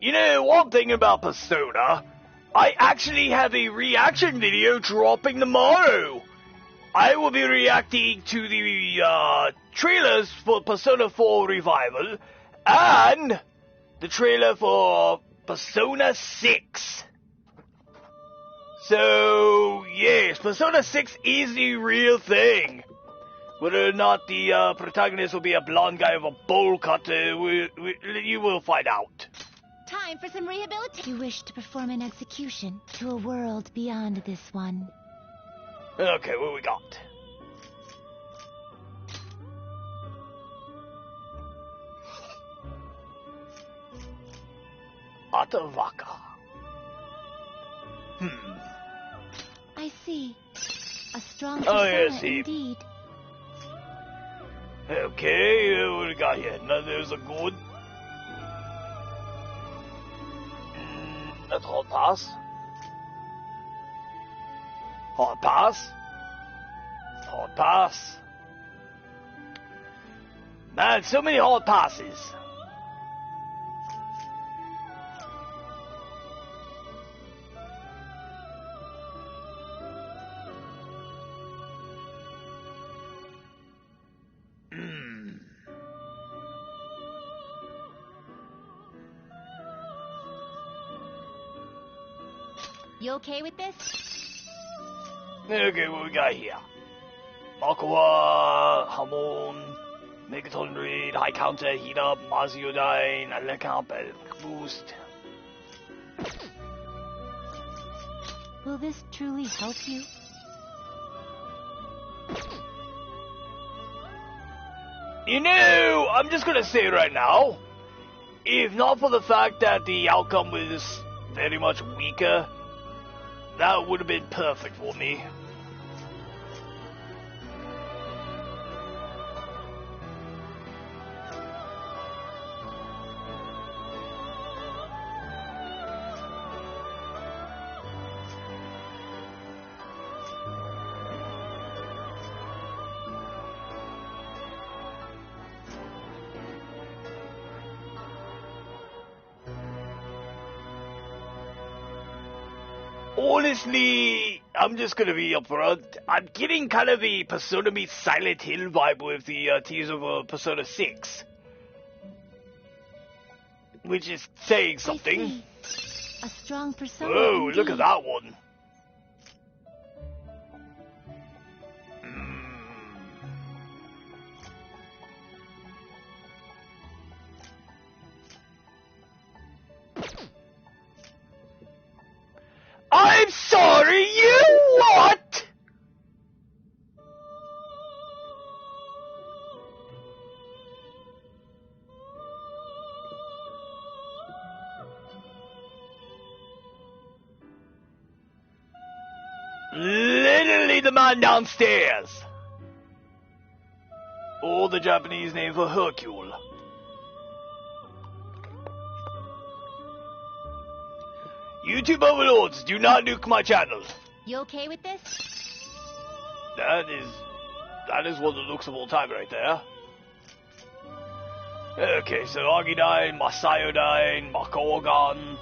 You know, one thing about Persona, I actually have a reaction video dropping tomorrow. I will be reacting to the trailers for Persona 4 Revival and the trailer for Persona 6. So, yes, Persona 6 is the real thing. Whether or not the protagonist will be a blonde guy with a bowl cut, you will find out. Time for some rehabilitation. You wish to perform an execution to a world beyond this one. Okay, what we got? Atavaka. I see. A strong Oh, persona yeah, see. indeed. Okay, what we got here? Now there's a good. That's hard pass. Hard pass. Hard pass. Man, so many hard passes. You okay with this? Okay, what we got here? Makua, Hamon, Megaton Reed, High Counter, Heat Up, Maziodine, Alekam, Boost. Will this truly help you? You know, I'm just gonna say right now, if not for the fact that the outcome was very much weaker, that would have been perfect for me. Honestly, I'm just gonna be upfront. I'm getting kind of a Persona meets Silent Hill vibe with the teaser of Persona 6. Which is saying something. I see. A strong persona. Whoa, indeed. look at that one. I'm sorry, you what? Literally the man downstairs. Or the Japanese name for Hercule. YouTube overlords, do not nuke my channel. You okay with this? That is one of the looks of all time right there. Okay, so Agidine, Masayodine, Makogan,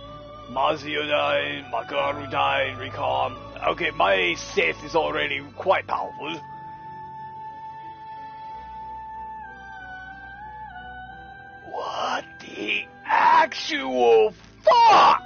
Maziodine, Magarudine, Recon. Okay, my Sith is already quite powerful. What the actual fuck?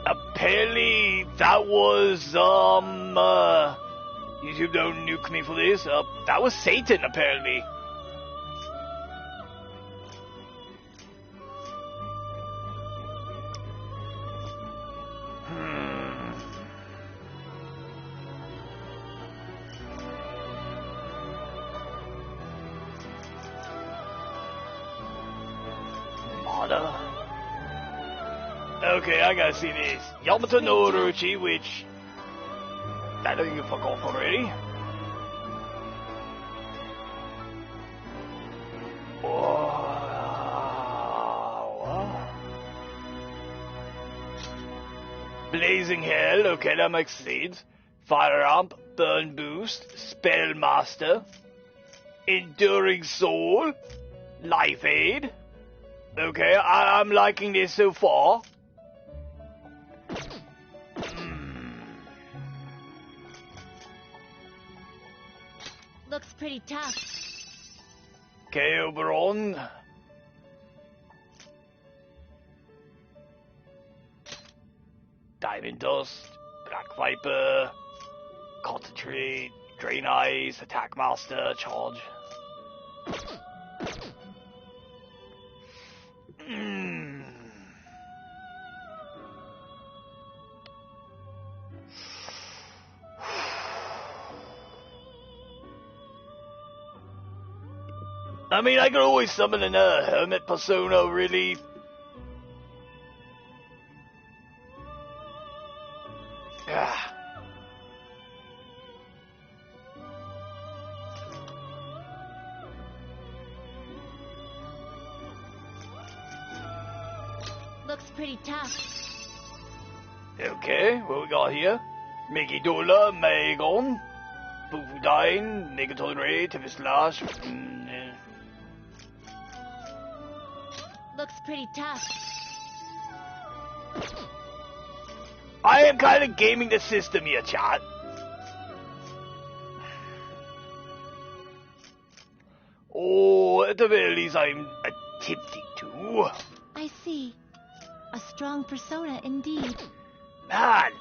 Apparently that was, YouTube don't nuke me for this, that was Satan, apparently. Nada. Okay, I gotta see this. Yamato no Orochi, which I don't think you fuck off already. Blazing Hell, okay, that makes sense. Fire Amp, Burn Boost, Spellmaster, Enduring Soul, Life Aid. Okay, I'm liking this so far. Looks pretty tough. Okay, Oberon. Diamond Dust, Black Viper, Concentrate, Drain Eyes, Attack Master, Charge. I mean, I could always summon another Hermit persona, really. Looks pretty tough. Okay, what we got here? Mickey Dola, Maegon, Bufudine, Negaton Ray, Tiffy Slash. Looks pretty tough. I am kind of gaming the system here, chat. Oh, at the very least, I'm attempting to. I see. A strong persona indeed. Man.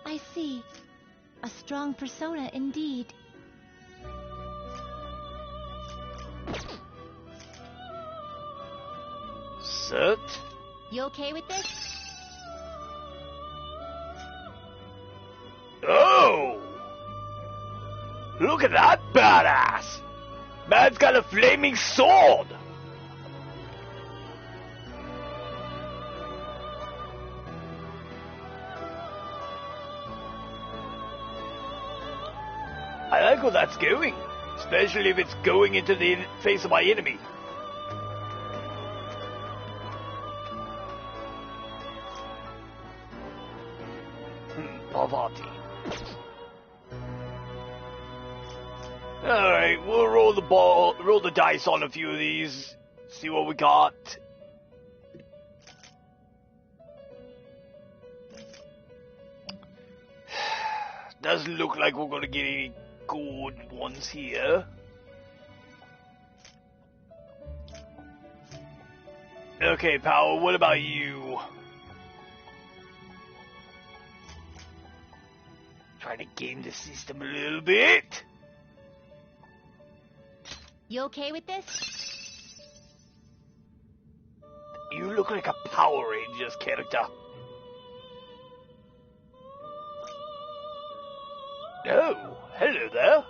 I see. A strong persona indeed. Cert? You okay with this? Oh! Look at that badass! Man's got a flaming sword! I like where that's going, especially if it's going into the face of my enemy. Parvati. Alright, we'll roll the dice on a few of these, see what we got. Doesn't look like we're gonna get any good ones here. Okay, Power, what about you? Trying to game the system a little bit. You okay with this? You look like a Power Rangers character. Oh, hello there.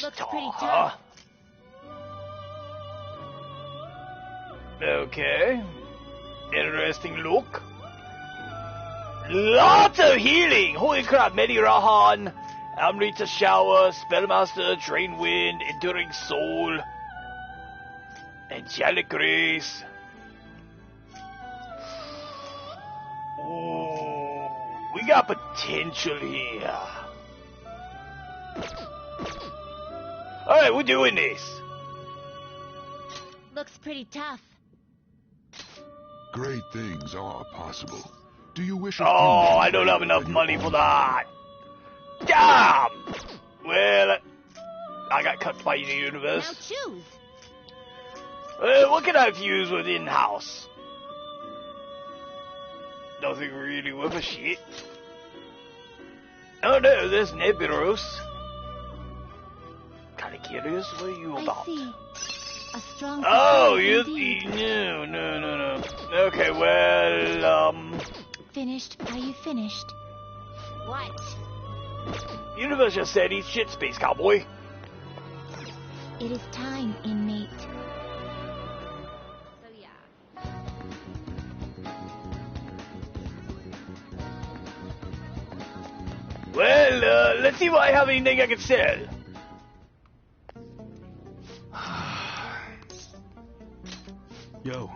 Looks pretty tough. Okay. Interesting look. Lots of healing! Holy crap, Medirahan, Amrita Shower, Spellmaster, Drain Wind, Enduring Soul, Angelic Grace. Ooh, we got potential here. Alright, we're doing this. Looks pretty tough. Great things are possible. Do you wish a Oh, I don't have enough money for that. Damn! Well, I got cut by the universe. Now choose. What can I use within house? Nothing really worth a shit. Oh no, there's Nebulos. Kinda curious, what are you about? I see. A strong Oh, indeed. no. Okay, well, Finished? Are you finished? What? Universe just said he's shit space cowboy. It is time, inmate. So yeah. Well, let's see if I have anything I can sell. Yo.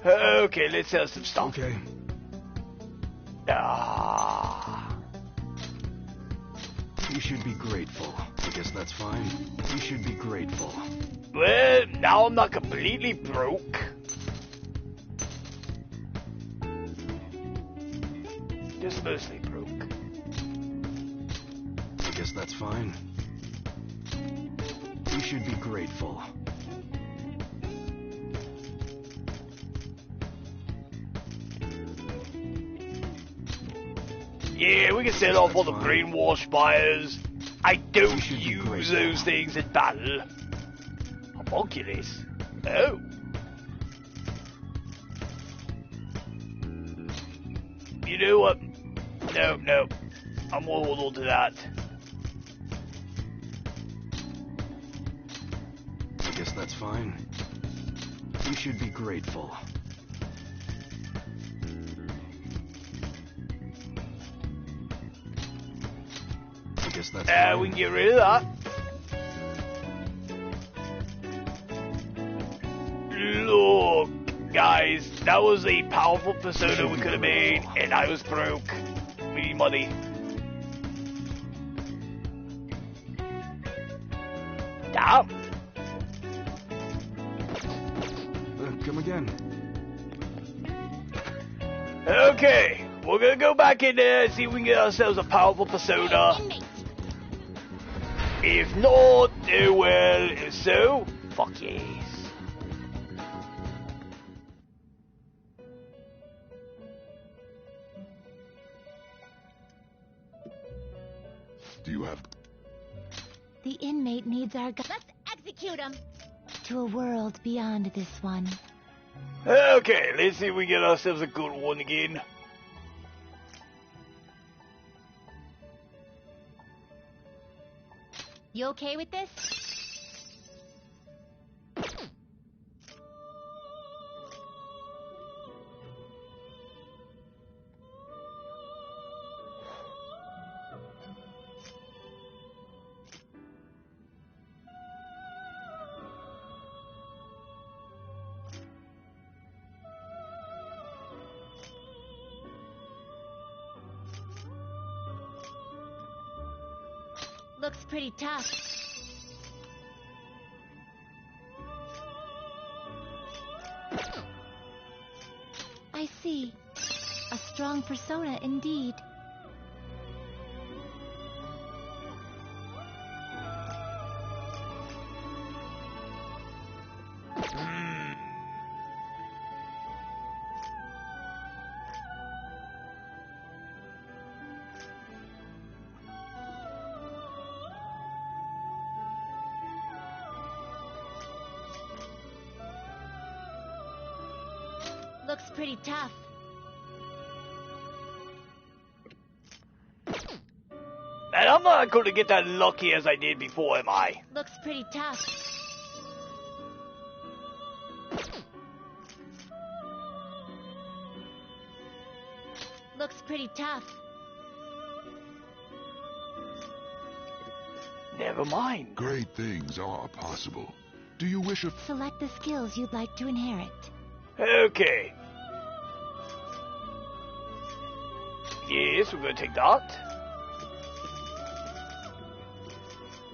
Okay, let's sell some stuff. Okay. Ah. You should be grateful. I guess that's fine. You should be grateful. Well, now I'm not completely broke. Just mostly broke. I guess that's fine. You should be grateful. Yeah, we can sell off all the brainwash buyers. I don't should be use grateful. those things in battle. Homunculus. Oh. You know what? No. I'm gonna hold on to that. I guess that's fine. You should be grateful. I guess that's fine. We can get rid of that. Look, guys, that was a powerful persona we could have made, and I was broke. We need money. Damn. Come again. Okay, we're gonna go back in there and see if we can get ourselves a powerful persona. Inmate. If not, oh well, if so, fuck yes. Do you have... The inmate needs our gu- Let's execute him! To a world beyond this one. Okay, let's see if we get ourselves a good one again. You okay with this? Looks pretty tough. I see. A strong persona indeed. Looks pretty tough. And I'm not going to get that lucky as I did before, am I? Looks pretty tough. Looks pretty tough. Never mind. Great things are possible. Do you wish a... Select the skills you'd like to inherit. Okay. Yes, we're going to take that.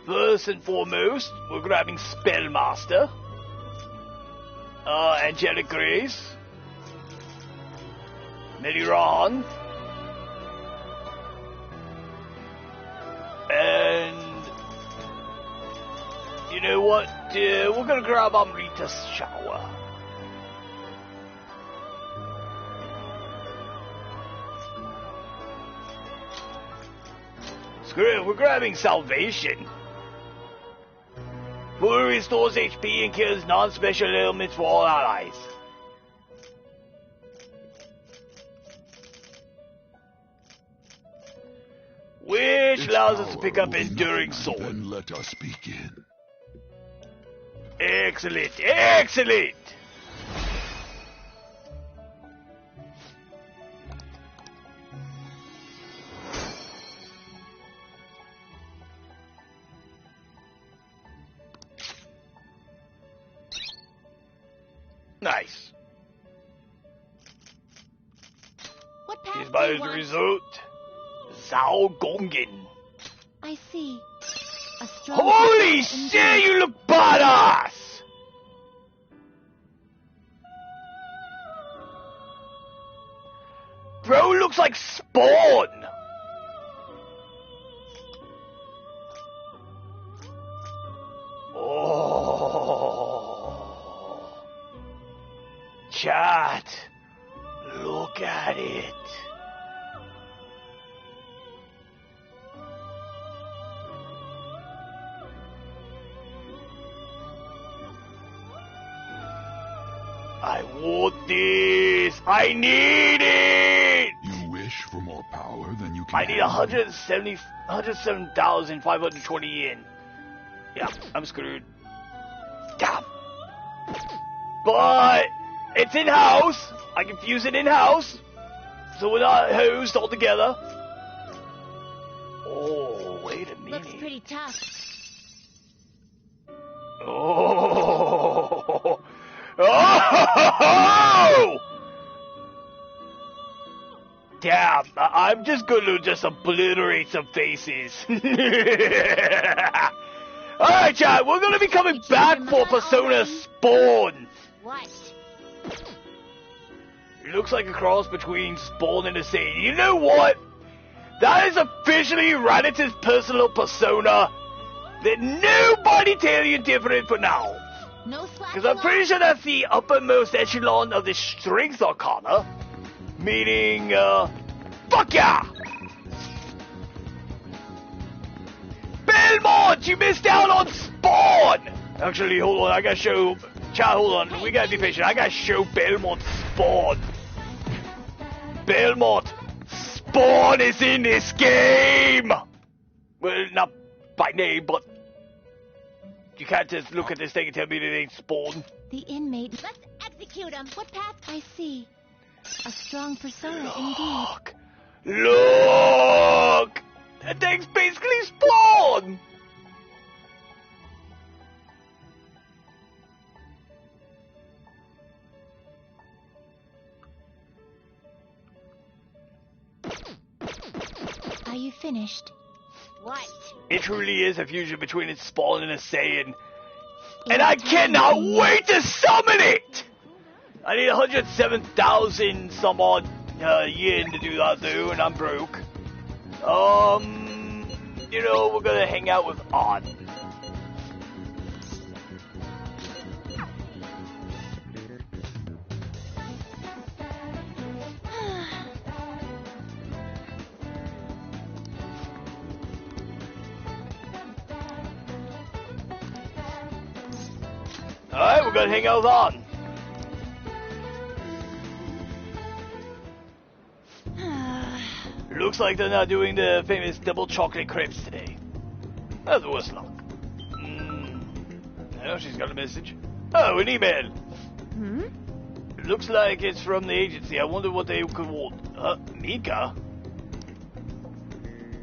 First and foremost, we're grabbing Spellmaster. Angelic Grace. Mediran. And... you know what? We're gonna grab Amrita's shower. Screw it, we're grabbing Salvation. Fully restores HP and kills non-special ailments for all allies. Which allows us to pick up Enduring Sword. Then let us begin. Excellent, excellent! Nice. What path Here's do my you want? result. Zhao Gongen. I see. A strong Holy person shit, indeed. you look badass! Bro looks like Spawn! Oh. Chat, look at it. I want this! I need it! You wish for more power than you can I need handle. 107,520 yen. Yeah, I'm screwed. Damn. But it's in-house. I can fuse it in-house. So we're not hosed all together. Oh, wait a minute. Looks pretty tough. Oh! Oh! Damn, I'm just gonna just obliterate some faces. Alright, chat, we're gonna be coming back for Persona Spawn. What? It looks like a cross between Spawn and a Satan. You know what? That is officially Raditz's personal persona. That nobody tell you different for now. No slack. Because I'm pretty sure that's the uppermost echelon of the Strength Arcana. Meaning, fuck yeah! Belmont, you missed out on Spawn! Actually, hold on, I gotta show... Chat, hold on, we gotta be patient. I gotta show Belmont Spawn. Belmont, Spawn is in this game! Well, not by name, but... You can't just look at this thing and tell me that it ain't Spawn. The inmate. Let's execute him. What path? I see. A strong persona indeed. Look! That thing's basically Spawn! Are you finished? What? It truly is a fusion between a Spawn and a Saiyan. And I cannot wait to summon it! I need 107,000 some odd yen to do that though, and I'm broke. You know, we're gonna hang out with An. Alright, we're gonna hang out with An. Looks like they're not doing the famous double chocolate crepes today. That's the worst luck. Oh, she's got a message. Oh, an email. Hmm? It looks like it's from the agency. I wonder what they could want. Mika?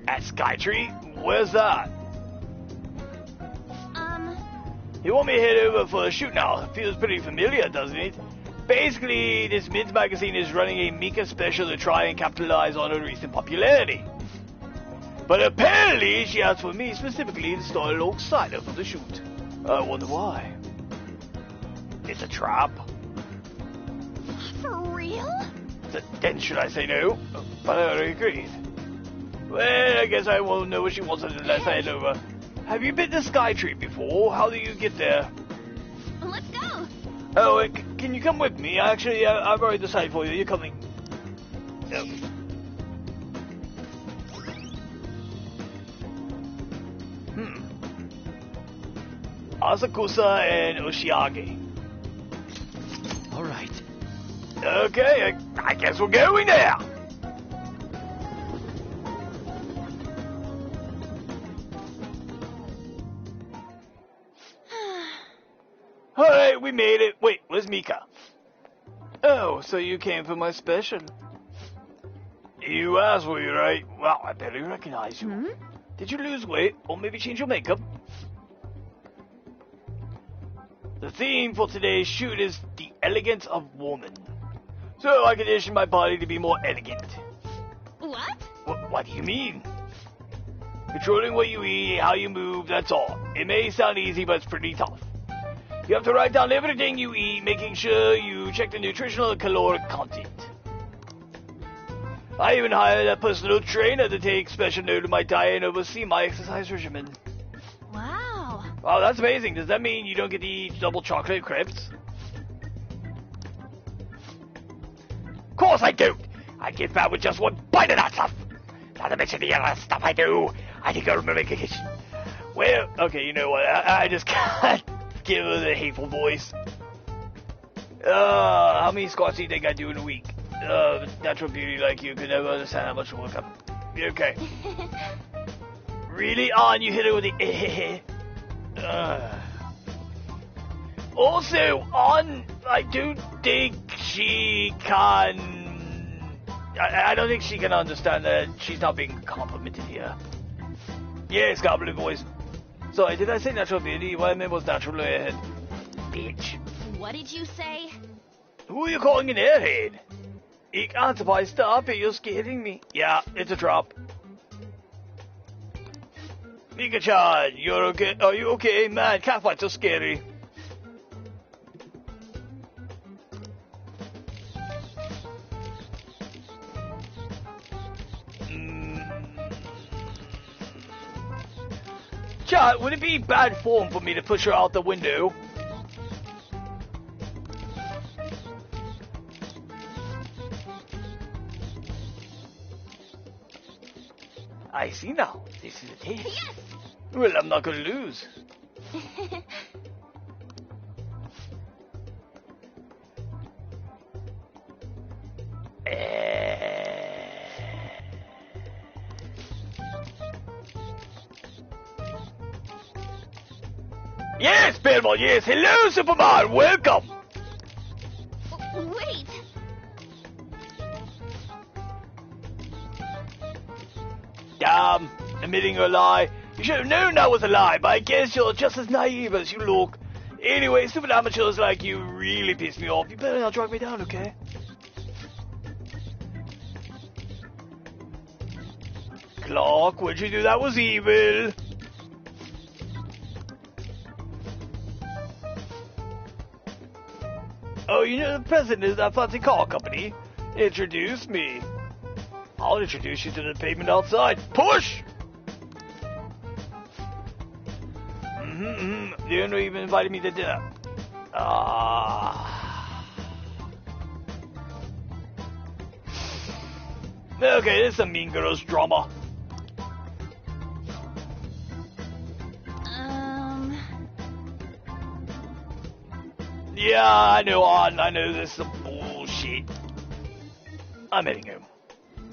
At Skytree? Where's that? You want me to head over for a shoot now? It feels pretty familiar, doesn't it? Basically, this Mids magazine is running a Mika special to try and capitalize on her recent popularity. But apparently, she asked for me specifically to star alongside her for the shoot. I wonder why. It's a trap. For real? Then should I say no? But I already agreed. Well, I guess I won't know what she wants unless I head over. Have you been to Skytree before? How do you get there? Let's go. Oh, can you come with me? Actually, I've already decided for you. You're coming. Yep. Asakusa and Oshiage. All right. Okay, I guess we're going there. Alright, we made it. Wait, where's Mika? Oh, so you came for my special. You asked for you, right? Well, I barely recognize you. Hmm? Did you lose weight, or maybe change your makeup? The theme for today's shoot is the elegance of woman. So I conditioned my body to be more elegant. What? What do you mean? Controlling what you eat, how you move, that's all. It may sound easy, but it's pretty tough. You have to write down everything you eat, making sure you check the nutritional and caloric content. I even hired a personal trainer to take special note of my diet and oversee my exercise regimen. Wow. Wow, that's amazing. Does that mean you don't get to eat double chocolate crepes? Of course I don't. I get fat with just one bite of that stuff. Not to mention the other stuff I do. I think I remember making it. Well, okay, you know what? I just can't give her the hateful voice. How many squats do you think I do in a week? Natural beauty like you could never understand how much work I'm... Okay. Really? On, you hit it with the... Also, on, I don't think she can... I don't think she can understand that she's not being complimented here. Yes, Goblin voice. Sorry, did I say natural beauty? What I meant was natural airhead. Bitch. What did you say? Who are you calling an airhead? Ik Antipai, stop it, you're scaring me. Yeah, it's a drop. Mika-chan, you're okay? Are you okay? Man, catfights are scary. Chat, would it be bad form for me to push her out the window? I see now. This is a test. Yes! Well, I'm not gonna lose. Yes, Belmont, yes. Hello, Superman. Welcome. Wait. Damn, admitting a lie. You should have known that was a lie, but I guess you're just as naive as you look. Anyway, stupid amateurs like you really piss me off. You better not drag me down, okay? Clark, what'd you do? That was evil. Oh, you know the president of that fancy car company? Introduce me. I'll introduce you to the pavement outside. Push! You don't even invited me to dinner. Okay, this is some Mean Girls drama. Yeah, I know this is some bullshit. I'm heading home.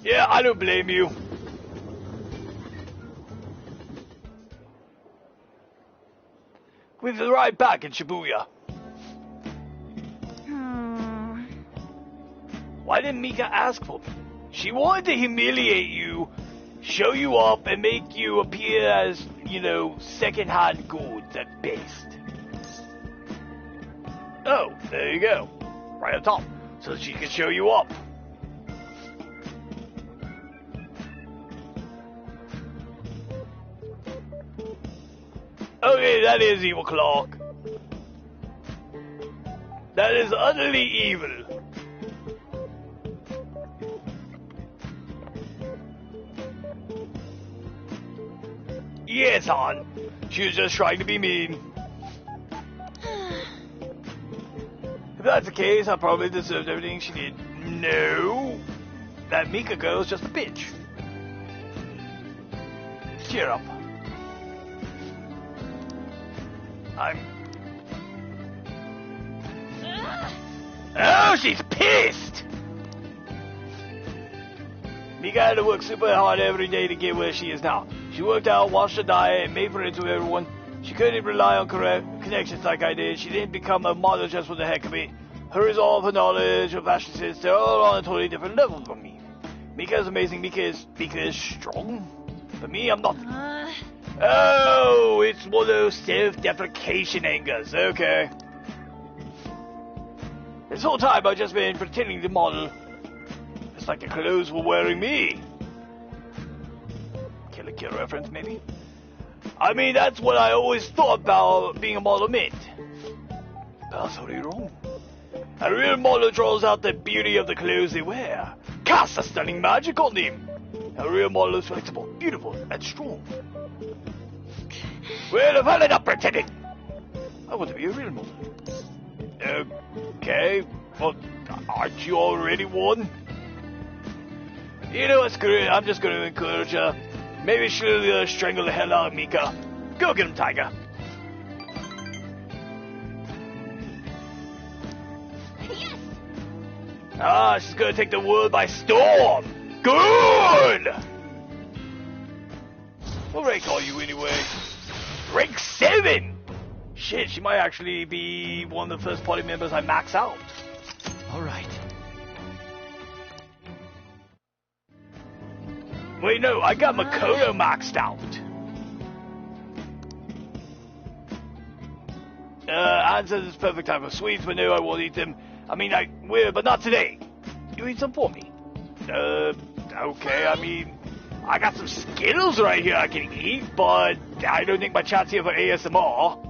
Yeah, I don't blame you. We'll be right back in Shibuya. Why didn't Mika ask for me? She wanted to humiliate you, show you up, and make you appear as, you know, second-hand goods at best. Oh, there you go. Right on top, so that she can show you up. Okay, that is evil, Clark. That is utterly evil. Yes, hon. She was just trying to be mean. If that's the case, I probably deserved everything she did. No. That Mika girl's just a bitch. Cheer up. Oh, she's pissed! Mika had to work super hard every day to get where she is now. She worked out, watched her diet, and made friends with everyone. She couldn't rely on connections like I did. She didn't become a model just for the heck of it. Her resolve, her knowledge, her fashion sense, they're all on a totally different level from me. Mika is amazing. Mika is strong. But me, I'm not. Oh, it's one of those self-deprecation angers. Okay. This whole time I've just been pretending to model. It's like the clothes were wearing me. Killer Kill reference, maybe? I mean, that's what I always thought about being a model meant. That's totally wrong. A real model draws out the beauty of the clothes they wear. Casts a stunning magic on them. A real model is flexible, beautiful, and strong. Well, if I end up pretending, I want to be a real model. Okay, well, aren't you already one? You know what, screw it, I'm just going to encourage her. Maybe she'll strangle the hell out of Mika. Go get him, Tiger. Yes! Ah, she's going to take the world by storm. Good! What rank are you anyway? Rank 7! Shit, she might actually be one of the first party members I max out. Alright. Wait, no, I got Makoto maxed out. Anne says it's perfect time for sweets, but no, I won't eat them. I mean, I will, but not today. You eat some for me. Okay, I mean, I got some Skittles right here I can eat, but I don't think my chat's here for ASMR.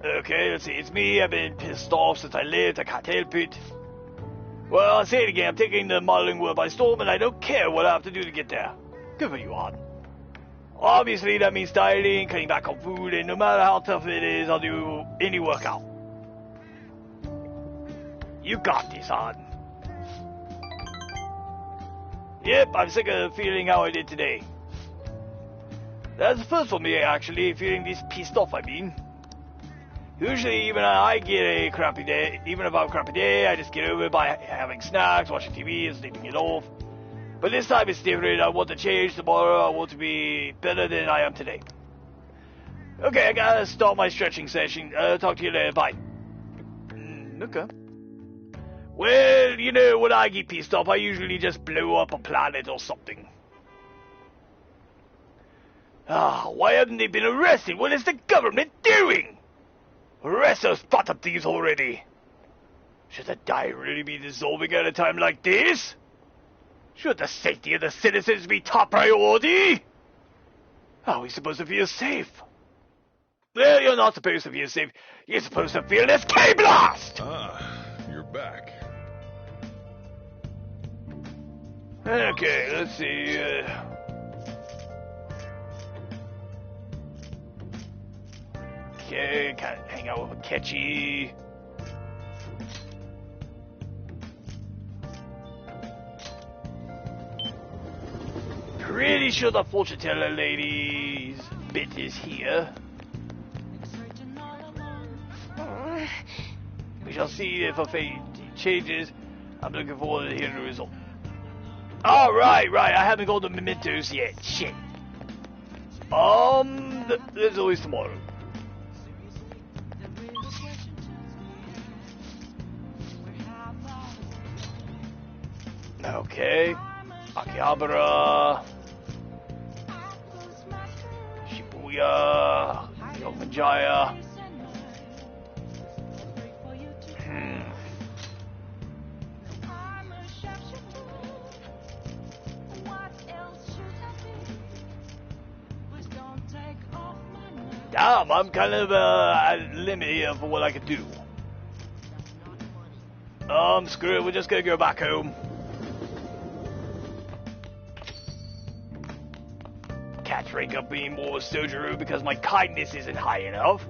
Okay, let's see, it's me. I've been pissed off since I left. I can't help it. Well, I'll say it again. I'm taking the modeling world by storm, and I don't care what I have to do to get there. Good for you, Hon. Obviously, that means dieting, cutting back on food, and no matter how tough it is, I'll do any workout. You got this, Hon. Yep, I'm sick of feeling how I did today. That's the first for me, actually, feeling this pissed off, I mean. Usually, even I get a crappy day, even if I have a crappy day, I just get over it by having snacks, watching TV, and sleeping it off. But this time it's different. I want to change tomorrow. I want to be better than I am today. Okay, I gotta start my stretching session. Talk to you later. Bye. Okay. Well, you know, when I get pissed off, I usually just blow up a planet or something. Ah, why haven't they been arrested? What is the government doing? Arrest those bottom thieves already! Should the diet really be dissolving at a time like this? Should the safety of the citizens be top priority? How are we supposed to feel safe? Well, you're not supposed to feel safe. You're supposed to feel this K-Blast! Ah, you're back. Okay, let's see, Okay, can't hang out with a catchy. Pretty sure the fortune teller lady's bit is here. We shall see if her fate changes. I'm looking forward to hearing the result. Oh, right. I haven't got the mementos yet. Shit. There's always tomorrow. Okay. Akihabara. Shibuya. Yomanjaya. Damn, I'm kind of at limit here for what I can do. Screw it, we're just gonna go back home. Can't drink up any more soju because my kindness isn't high enough.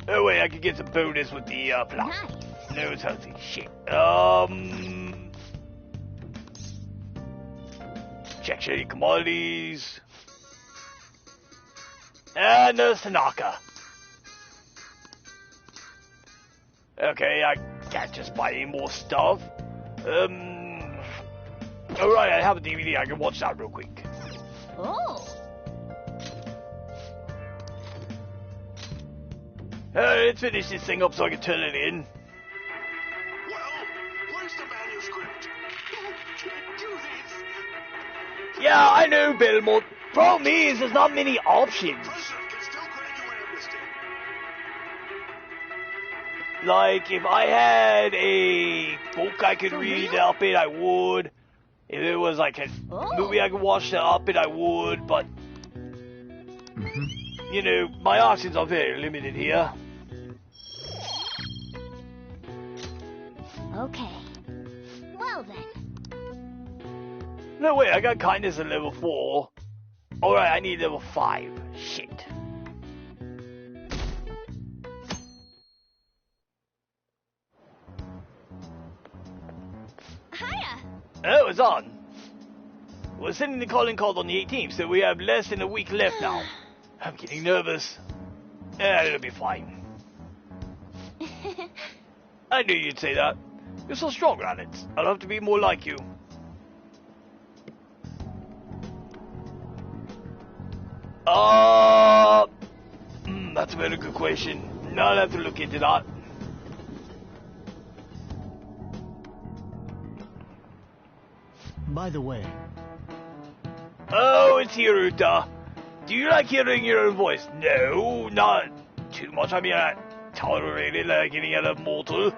Oh wait, I could get some bonus with the plot. Nice. No, it's healthy. Shit. Check shady commodities. And there's Tanaka. Okay, I can't just buy any more stuff. Alright, I have a DVD, I can watch that real quick. Oh. Let's finish this thing up so I can turn it in. Well, where's the manuscript? You can't do this. Yeah, I know, Belmont. Problem is, there's not many options. President can still grant you amnesty. Like, if I had a book I could read up it, I would. If it was like a movie I could watch up it, I would. But, you know, my options are very limited here. Okay. Well then. No, wait, I got kindness at level 4. Alright, I need level 5. Shit. Hiya. Oh, it's on. We're sending the calling card on the 18th, so we have less than a week left now. I'm getting nervous. It'll be fine. I knew you'd say that. You're so strong, Raditz. I'll have to be more like you. That's a very good question. I'll have to look into that. By the way, Oh, it's Hiruta. Do you like hearing your own voice? No, not too much. I mean, I tolerate it like any other mortal.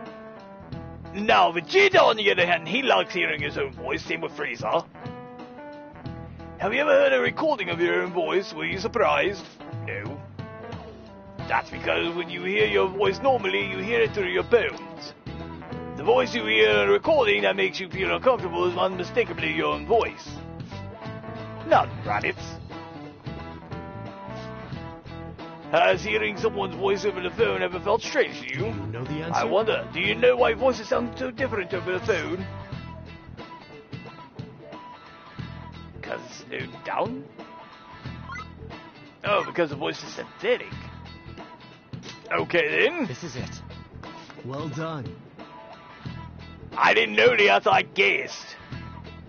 Now, Vegeta, on the other hand, he likes hearing his own voice. Same with Frieza. Have you ever heard a recording of your own voice? Were you surprised? No. That's because when you hear your voice normally, you hear it through your bones. The voice you hear in a recording that makes you feel uncomfortable is unmistakably your own voice. None, Raditz. Has hearing someone's voice over the phone ever felt strange to you? do you know the answer? I wonder, do you know why voices sound so different over the phone? Because it's slowed down? Oh, because the voice is synthetic. Okay then. This is it. Well done. I didn't know the answer, I guessed.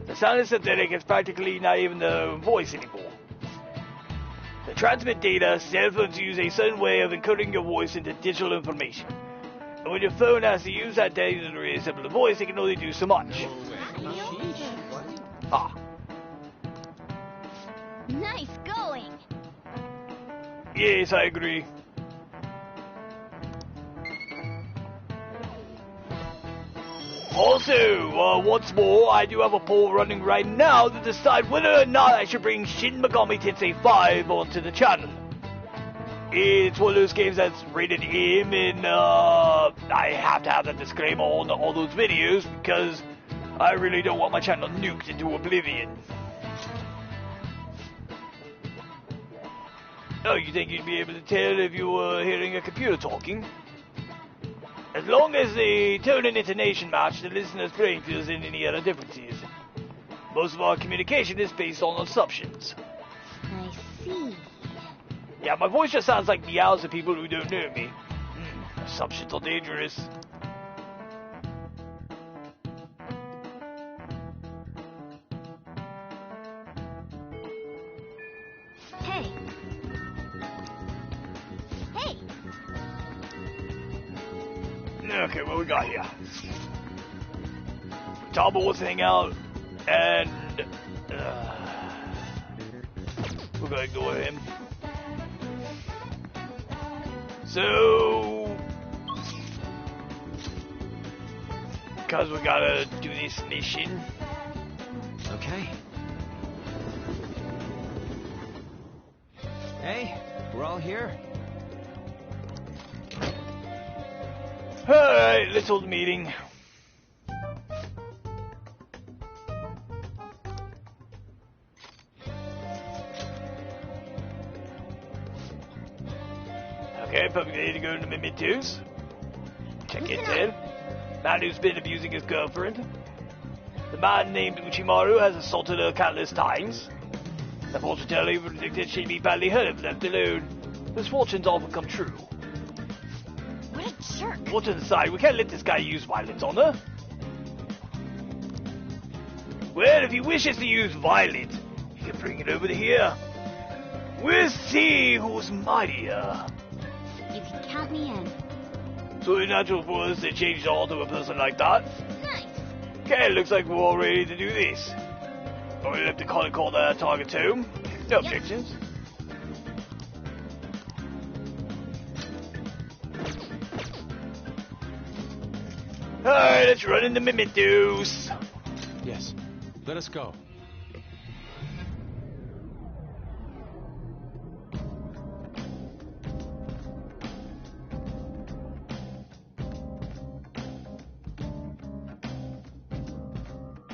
The sound is synthetic, it's practically not even the voice anymore. To transmit data, cell phones use a certain way of encoding your voice into digital information. And when your phone has to use that data to reassemble the voice, it can only do so much. Ah. Nice going. Yes, I agree. Also, once more, I do have a poll running right now to decide whether or not I should bring Shin Megami Tensei 5 onto the channel. It's one of those games that's rated M, and I have to have that disclaimer on all those videos because I really don't want my channel nuked into oblivion. Oh, you think you'd be able to tell if you were hearing a computer talking? As long as the tone and intonation match, the listener's brain fills in any other differences. Most of our communication is based on assumptions. I see. Yeah, my voice just sounds like meows to people who don't know me. Assumptions are dangerous. Hey. Hey. Okay, what we got here? Tabo wants to hang out, and we're gonna ignore him. So, because we gotta do this mission. Okay. Hey, we're all here. Alright, let's hold a meeting. Okay, perfect day to go into mid-twos. Check it in. Man who's been abusing his girlfriend. The man named Uchimaru has assaulted her countless times. The fortune teller predicted she'd be badly hurt if left alone. Misfortunes often come true. What a jerk. What to decide? We can't let this guy use violence on her. Well, if he wishes to use violence, he can bring it over to here. We'll see who's mightier. You can count me in. So it's natural for us to change all to a person like that. Nice. Okay, looks like we're all ready to do this. We'll have to call the target home. No objections. Alright, let's run into Mimidos. Yes. Let us go.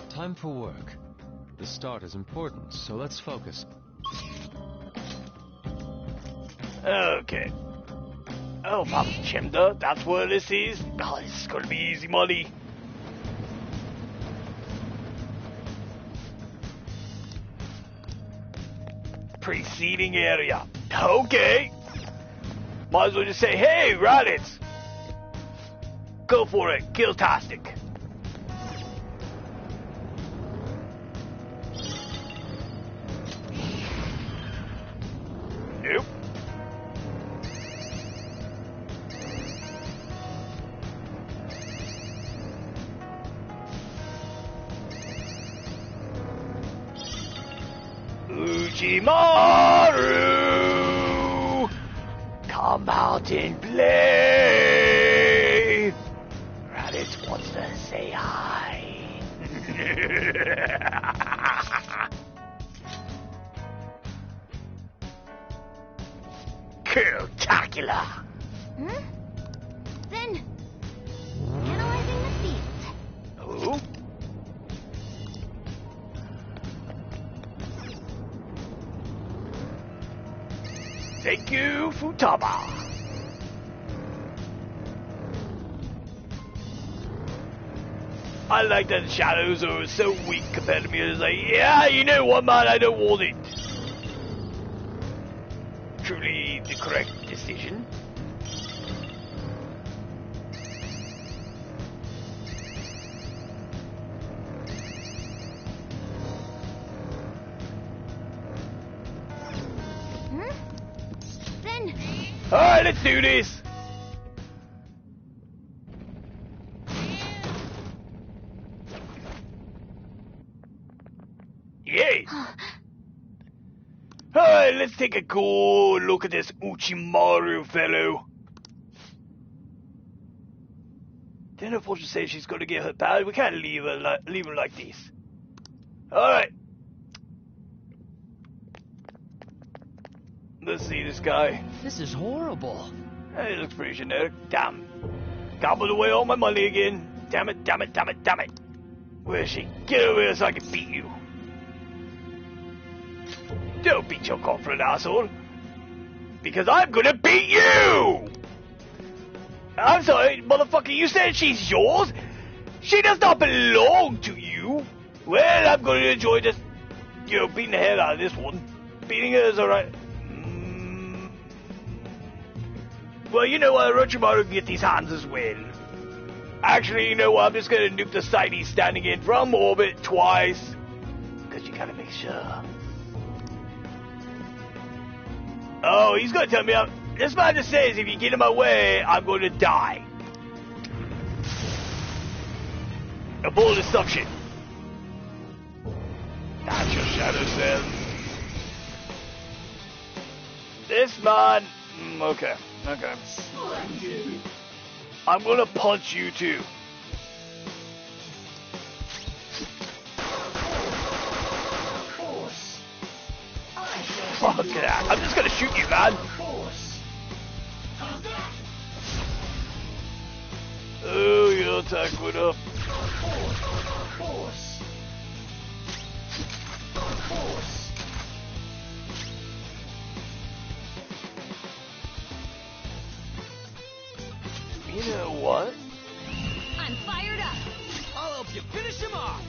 Time for work. The start is important, so let's focus. Okay. Oh, Papa Chimda, that's what this is? Oh, this is gonna be easy money. Preceding area. Okay. Might as well just say, hey, Raditz. Go for it. Kill-tastic. Nope. Uchimaru! Come out and play! Raditz wants to say hi. Spectacular! Hmm? Then, analyzing the feast. Oh? Thank you, Futaba. I like that the shadows are so weak compared to me. It's like, yeah, you know what, man, I don't want it. Truly the correct decision. Alright, let's do this! Yay! Alright, let's take a good look at this Uchimaru fellow. Then her fortune says she's going to get her bad. We can't leave her like this. Alright. Let's see this guy. This is horrible. Hey, looks pretty generic. Damn. Gobbled away all my money again. Damn it, damn it, damn it, damn it. Where is she? Get over here so I can beat you. Don't beat your confident asshole. Because I'm gonna beat you! I'm sorry, motherfucker, you said she's yours? She does not belong to you. Well, I'm gonna enjoy just, beating the hell out of this one. Beating her is alright. Well, you know what, Orochimaru can get these hands as well. Actually, you know what, I'm just gonna nuke the site he's standing in from orbit twice. Because you gotta make sure. Oh, he's gonna tell me this man just says if you get in my way, I'm going to die. A ball of suction. That's your shadow cell. This man... okay. Okay. I'm gonna punch you too. Fuck that. I'm just gonna shoot you, man. attack with a... You know what? I'm fired up. I'll help you finish him off.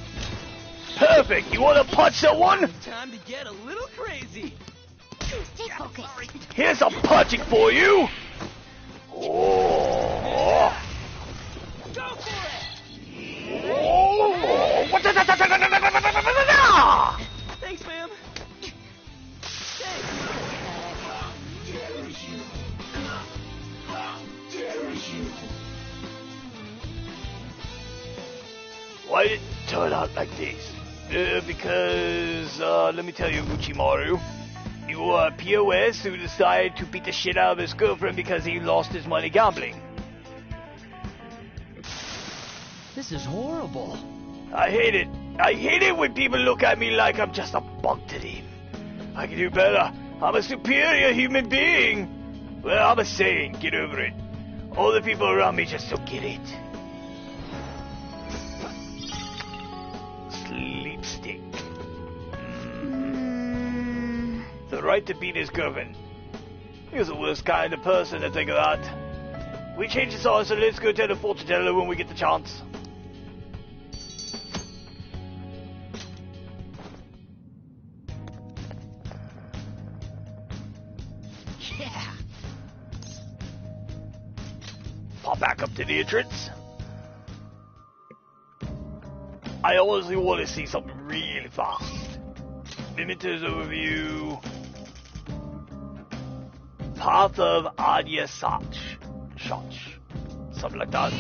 Perfect! You wanna punch someone? Time to get a little crazy. Stay focused. Here's some punching for you! Oh! Go for it! Oh! Thanks, ma'am. Why did it turn out like this? Because, let me tell you, Uchimaru. You are a POS who decided to beat the shit out of his girlfriend because he lost his money gambling. This is horrible. I hate it. I hate it when people look at me like I'm just a bug to them. I can do better. I'm a superior human being. Well, I'm a saint. Get over it. All the people around me just don't get it. Sleep stick. The right to beat his girlfriend. He's the worst kind of person to think of that. We changed the song, so let's go tell the fortune teller when we get the chance. Yeah. Pop back up to the entrance. I honestly want to see something really fast. Limiters overview. Path of Adya Sach. Something like that.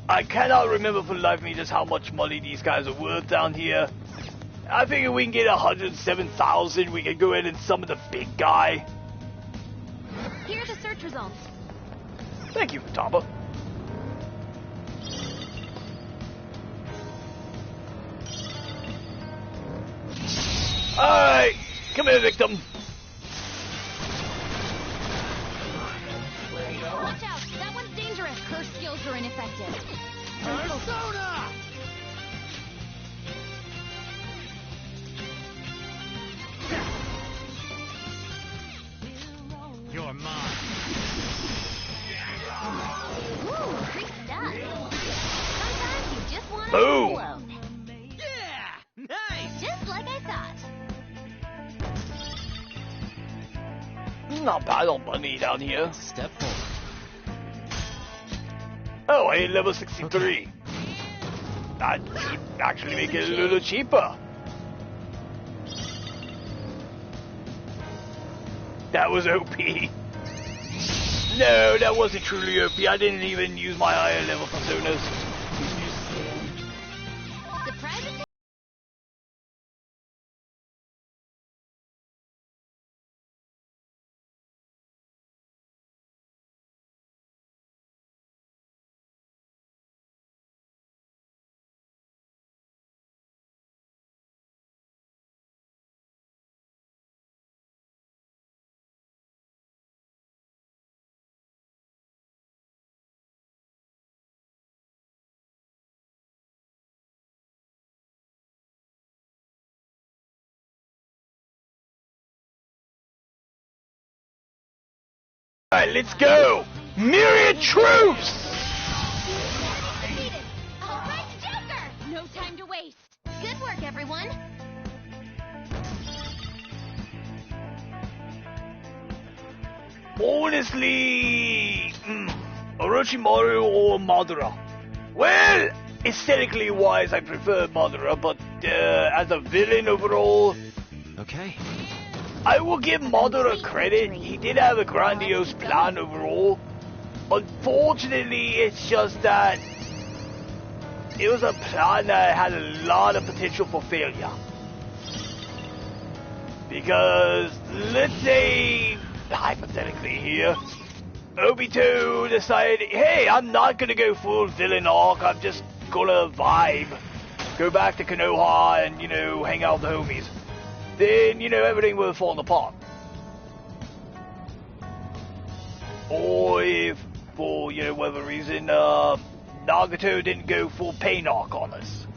I cannot remember for the life of me just how much money these guys are worth down here. I figure we can get 107,000. We can go in and summon the big guy. Here are the search results. Thank you, Futaba. Alright, come here, victim. Watch out, that one's dangerous. Her skills are ineffective. Persona! You're mine. Ooh, great stuff. Sometimes you just want to Boom. explode. Yeah! Nice! Just like I thought. Not bad on money down here. Step forward. Oh, I hit level 63. That should actually make it a little cheaper. That was OP. No, that wasn't truly OP. I didn't even use my higher level personas. Surprise! Alright, let's go! Myriad troops! Defeated. All right, Joker! No time to waste. Good work, everyone. Honestly, Orochimaru or Madara? Well, aesthetically wise, I prefer Madara, but as a villain overall, Okay. I will give Madara credit. He did have a grandiose plan overall. Unfortunately, it's just that it was a plan that had a lot of potential for failure. Because, let's say, hypothetically here, Obito decided, hey, I'm not gonna go full villain arc, I'm just gonna vibe. Go back to Konoha and, hang out with the homies. Then, everything will fall apart. if, for, you know, whatever reason, Nagato didn't go full pain arc on us.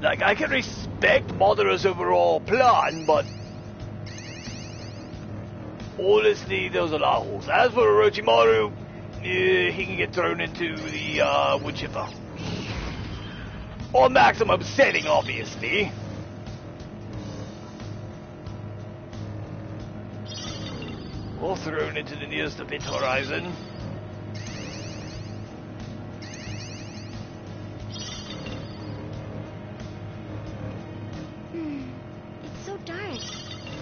Like, I can respect Madara's overall plan, but honestly, there's a lot of holes. As for Orochimaru, he can get thrown into the wood chipper. Or maximum setting, obviously. Or thrown into the nearest event horizon. It's so dark.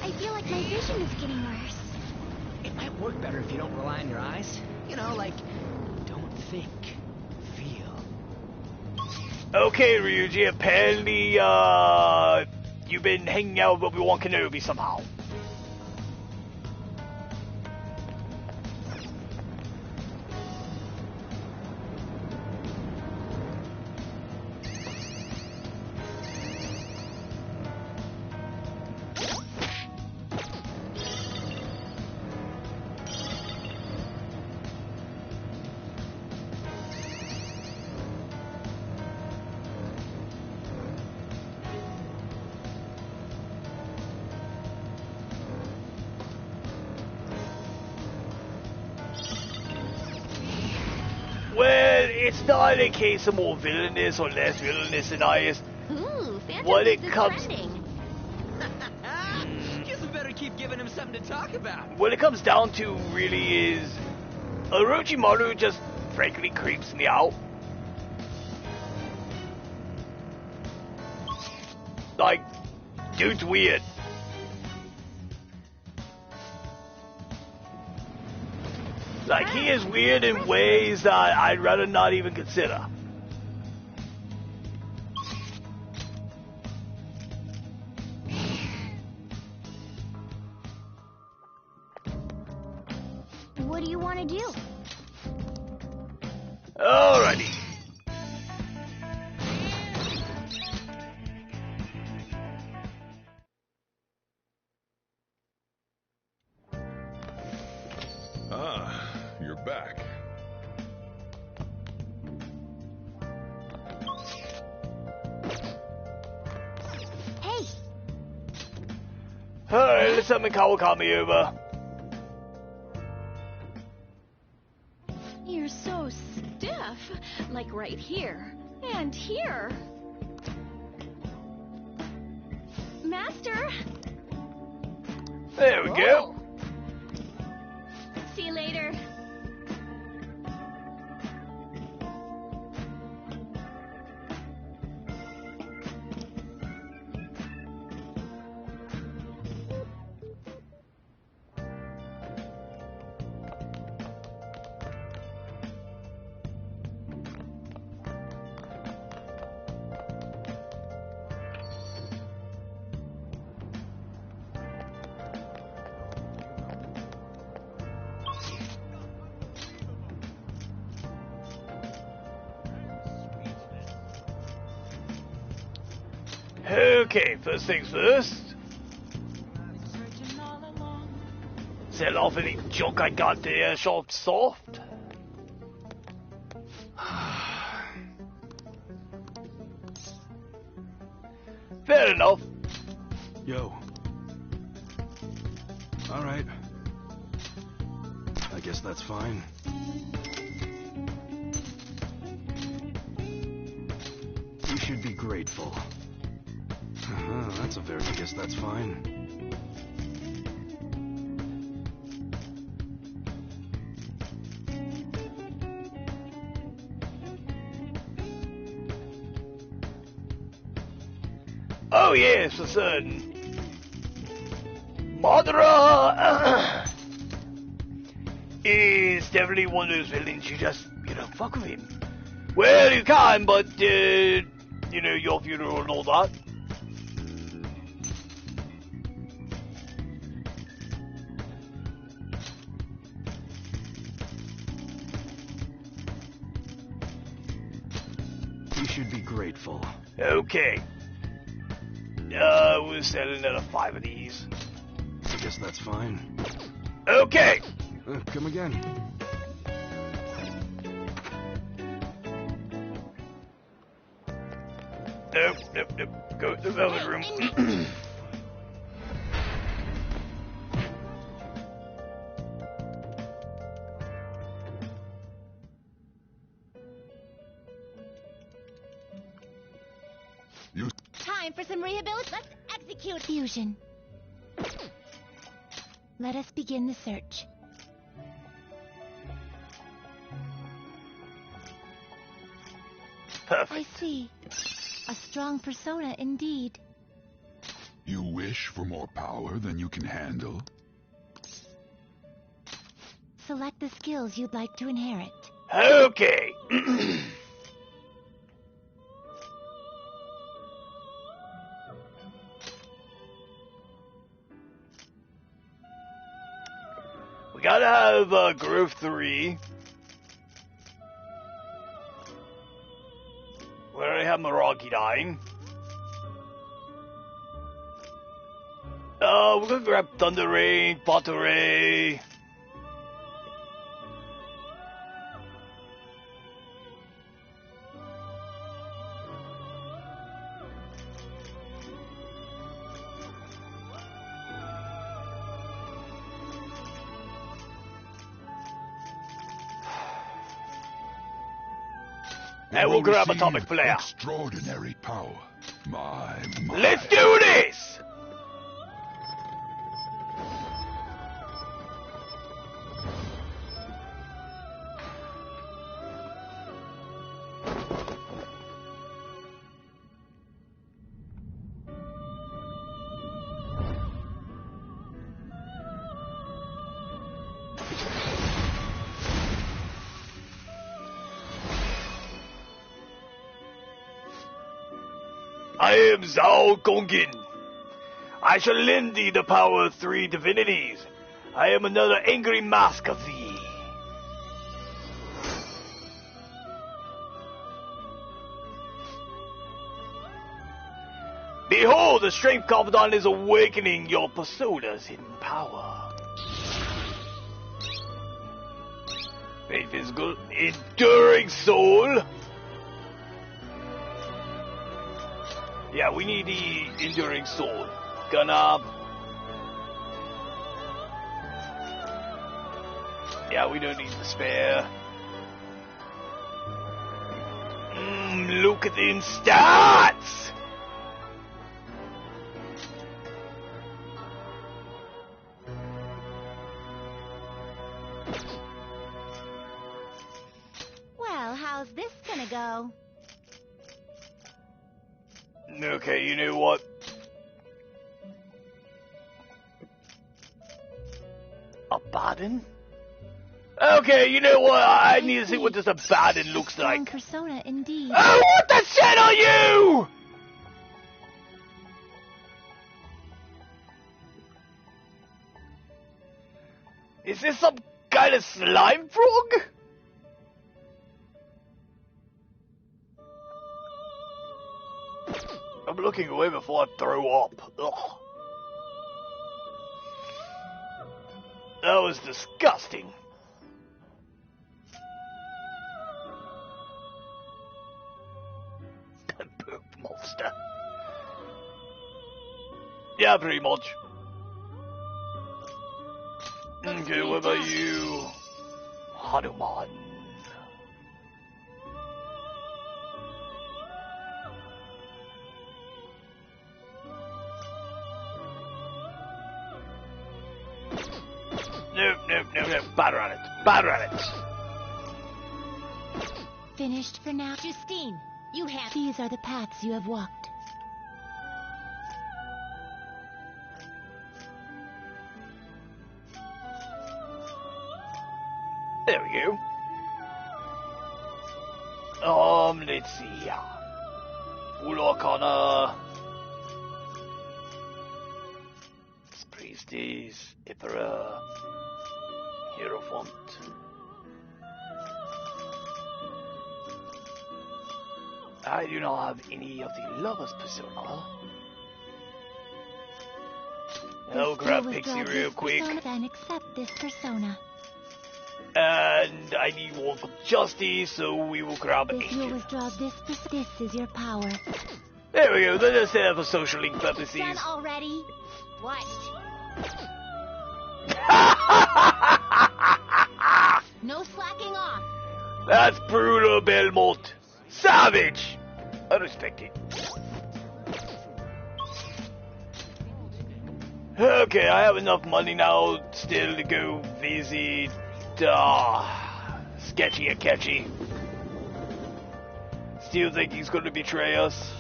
I feel like my vision is getting worse. It might work better if you don't rely on your eyes. You know, like, don't think, feel. Okay, Ryuji, apparently, you've been hanging out with Obi-Wan Kenobi somehow. It's not a case of more villainous or less villainous than I is. Ooh, Phantom When it is comes- trending. Guess we better keep giving him something to talk about. What it comes down to really is Orochimaru just frankly creeps me out. Like, dude's weird. Like, he is weird in ways that I'd rather not even consider. What do you want to do? Alrighty. You're back. Hey, Alright, let's summon Kawakami over. You're so stiff, like right here and here. Master! There we go. See you later. Okay, first things first. Sell off any junk I got there, shop soft. Fair enough. Yo. Alright. I guess that's fine. You should be grateful. That's a very... I guess that's fine. Oh yes, for certain. Madara is definitely one of those villains you just, fuck with him. Well, you can, but, your funeral and all that. You should be grateful. Okay. We're selling another 5 of these. I guess that's fine. Okay. Come again. Nope. Go to the velvet room. Time for some rehabilitation. Let's execute fusion. Let us begin the search. Perfect. I see. A strong persona indeed. You wish for more power than you can handle? Select the skills you'd like to inherit. Okay. We gotta have growth 3. We already have Meraki dying. We're gonna grab Thunder Ray, Bottle Ray. And we'll grab Atomic Flare. Extraordinary power. My. Let's do this! I am Zhao Gongin. I shall lend thee the power of 3 divinities. I am another angry mask of thee. Behold, the Strength Confidant is awakening your personas in power. Very physical, enduring soul. Yeah, we need the enduring soul. Gonna. Yeah, we don't need the spare. Look at the stats! Well, how's this gonna go? Okay, you know what? A Baden? Okay, you know what? I need to see what this Abaddon looks Strong like. persona indeed. Oh, what the shit are you? Is this some kind of slime frog? I'm looking away before I throw up. Ugh. That was disgusting. Poop monster. Yeah, pretty much. Okay, what about you? Hanuman. Nope. Batter at it. Finished for now. Justine, you have... These are the paths you have walked. There we go. Let's see. Full Arcana. Priestess, Emperor, Hierophant. I do not have any of the Lover's persona. I'll grab Pixie real quick. Then accept this persona. And I need one for Justice, so we will grab If you Agent. withdraw this is your power. There we go, let's set up for social link purposes. Done already? What? No slacking off. That's brutal, Belmont. Savage! I respect it. Okay, I have enough money now still to go visit Sketchy and Catchy. Still think he's gonna betray us.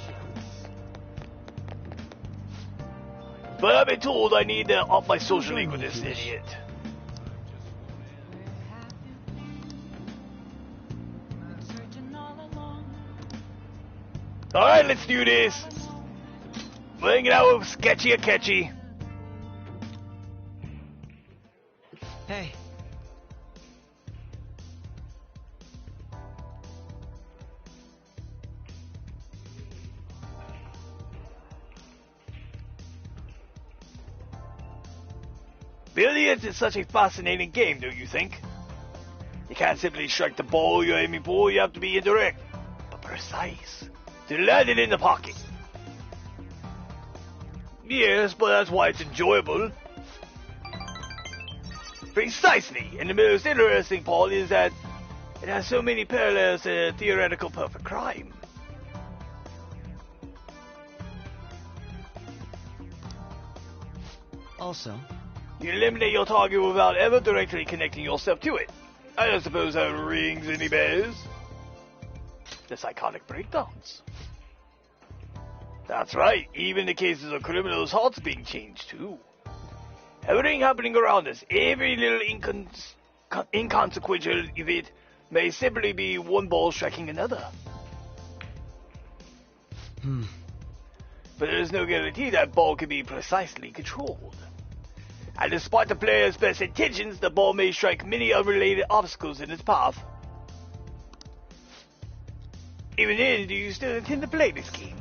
But I've been told I need to up my social link with this idiot. Alright, let's do this. We're hanging out with Sketchy and Catchy. Hey. Billiards is such a fascinating game, don't you think? You can't simply strike the ball you're aiming for, you have to be indirect, but precise, to land it in the pocket. Yes, but that's why it's enjoyable. Precisely, and the most interesting part is that it has so many parallels to theoretical perfect crime. Also, You eliminate your target without ever directly connecting yourself to it. I don't suppose that rings any bells. The psychotic breakdowns. That's right, even the cases of criminals' hearts being changed too. Everything happening around us, every little inconsequential event may simply be one ball striking another. But there is no guarantee that ball can be precisely controlled. And despite the player's best intentions, the ball may strike many unrelated obstacles in its path. Even then, do you still intend to play this game?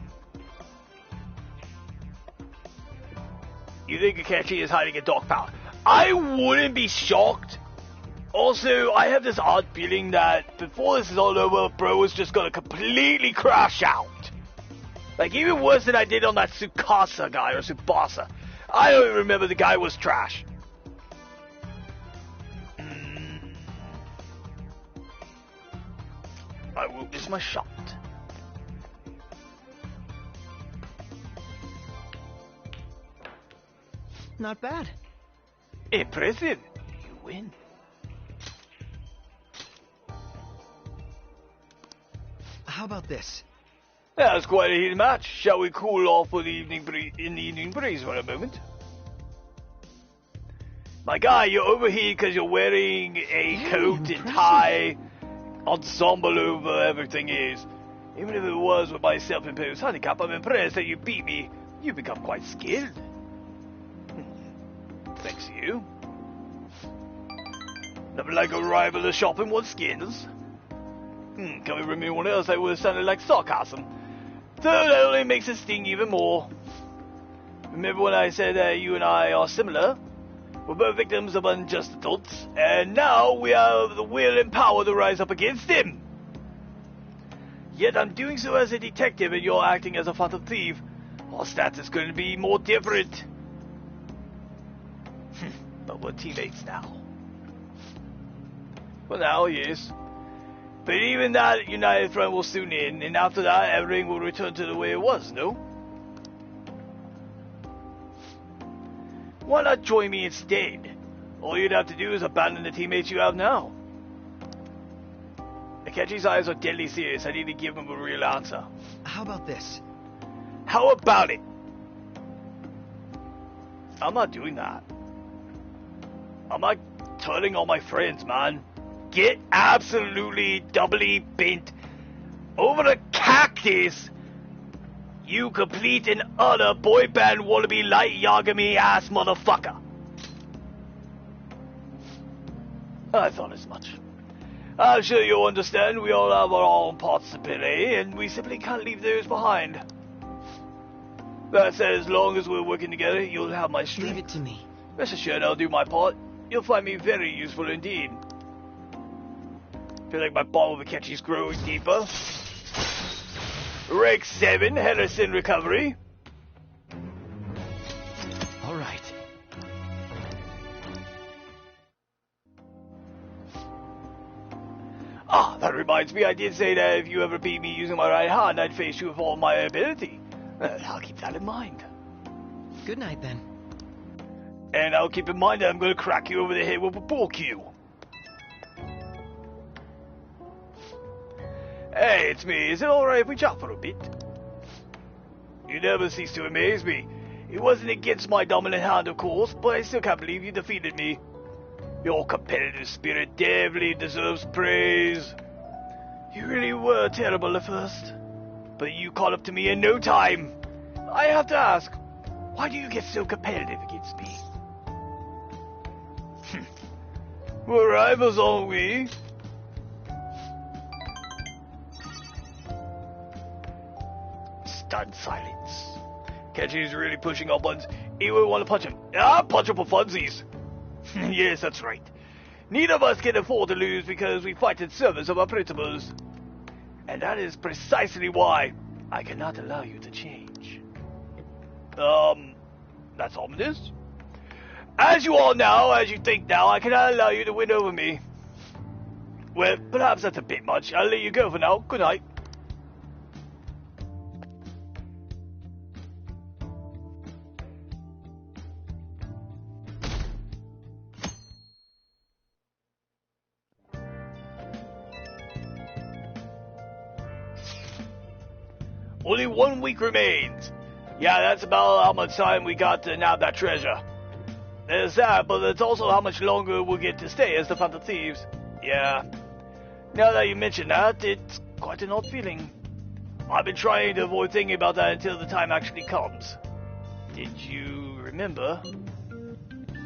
You think Akechi is hiding a dark power? I wouldn't be shocked. Also, I have this odd feeling that before this is all over, bro is just gonna completely crash out. Like, even worse than I did on that Tsukasa guy, or Tsubasa. I don't even remember the guy was trash. I will miss my shot. not bad. Impressive. You win. How about this? That was quite a heated match. Shall we cool off for the evening breeze for a moment? My guy, you're overheated because you're wearing a coat and tie ensemble over everything is. Even if it was with my self-imposed handicap, I'm impressed that you beat me. You've become quite skilled. Thanks to you. Never like a rival to shop in one's skins. Coming from anyone else, that would have sounded like sarcasm. So that only makes it sting even more. Remember when I said that you and I are similar? We're both victims of unjust adults, and now we have the will and power to rise up against them. Yet I'm doing so as a detective and you're acting as a phantom thief. Our stats is going to be more different. But we're teammates now. For now, yes. But even that united front will soon end, and after that, everything will return to the way it was, no? Why not join me instead? All you'd have to do is abandon the teammates you have now. Akechi's eyes are deadly serious. I need to give him a real answer. How about this? How about it? I'm not doing that. I'm not telling all my friends, man. Get absolutely doubly bent over the cactus, you complete and utter boy band wannabe light Yagami ass motherfucker. I thought as much. I'm sure you'll understand we all have our own parts to play, and we simply can't leave those behind. That said, as long as we're working together, you'll have my strength. Leave it to me. Rest assured, I'll do my part. You'll find me very useful indeed. Feel like my bottle of Akechi's growing deeper. Rank 7, Henderson recovery. All right. Ah, that reminds me, I did say that if you ever beat me using my right hand, I'd face you with all my ability. I'll keep that in mind. Good night, then. And I'll keep in mind that I'm going to crack you over the head with a ball cue. Hey, it's me. Is it alright if we chat for a bit? You never cease to amaze me. It wasn't against my dominant hand, of course, but I still can't believe you defeated me. Your competitive spirit definitely deserves praise. You really were terrible at first, but you caught up to me in no time. I have to ask, why do you get so competitive against me? We're rivals, aren't we? Stunned silence. Akechi's really pushing our buttons. He would want to punch him. Ah, punch him for funsies. Yes, that's right. Neither of us can afford to lose because we fight in service of our principles. And that is precisely why I cannot allow you to change. That's ominous. As you all know, as you think now, I cannot allow you to win over me. Well, perhaps that's a bit much. I'll let you go for now. Good night. Only 1 week remains. Yeah, that's about how much time we got to nab that treasure. There's that, but it's also how much longer we'll get to stay as the Phantom Thieves. Yeah. Now that you mention that, it's quite an odd feeling. I've been trying to avoid thinking about that until the time actually comes. Did you remember?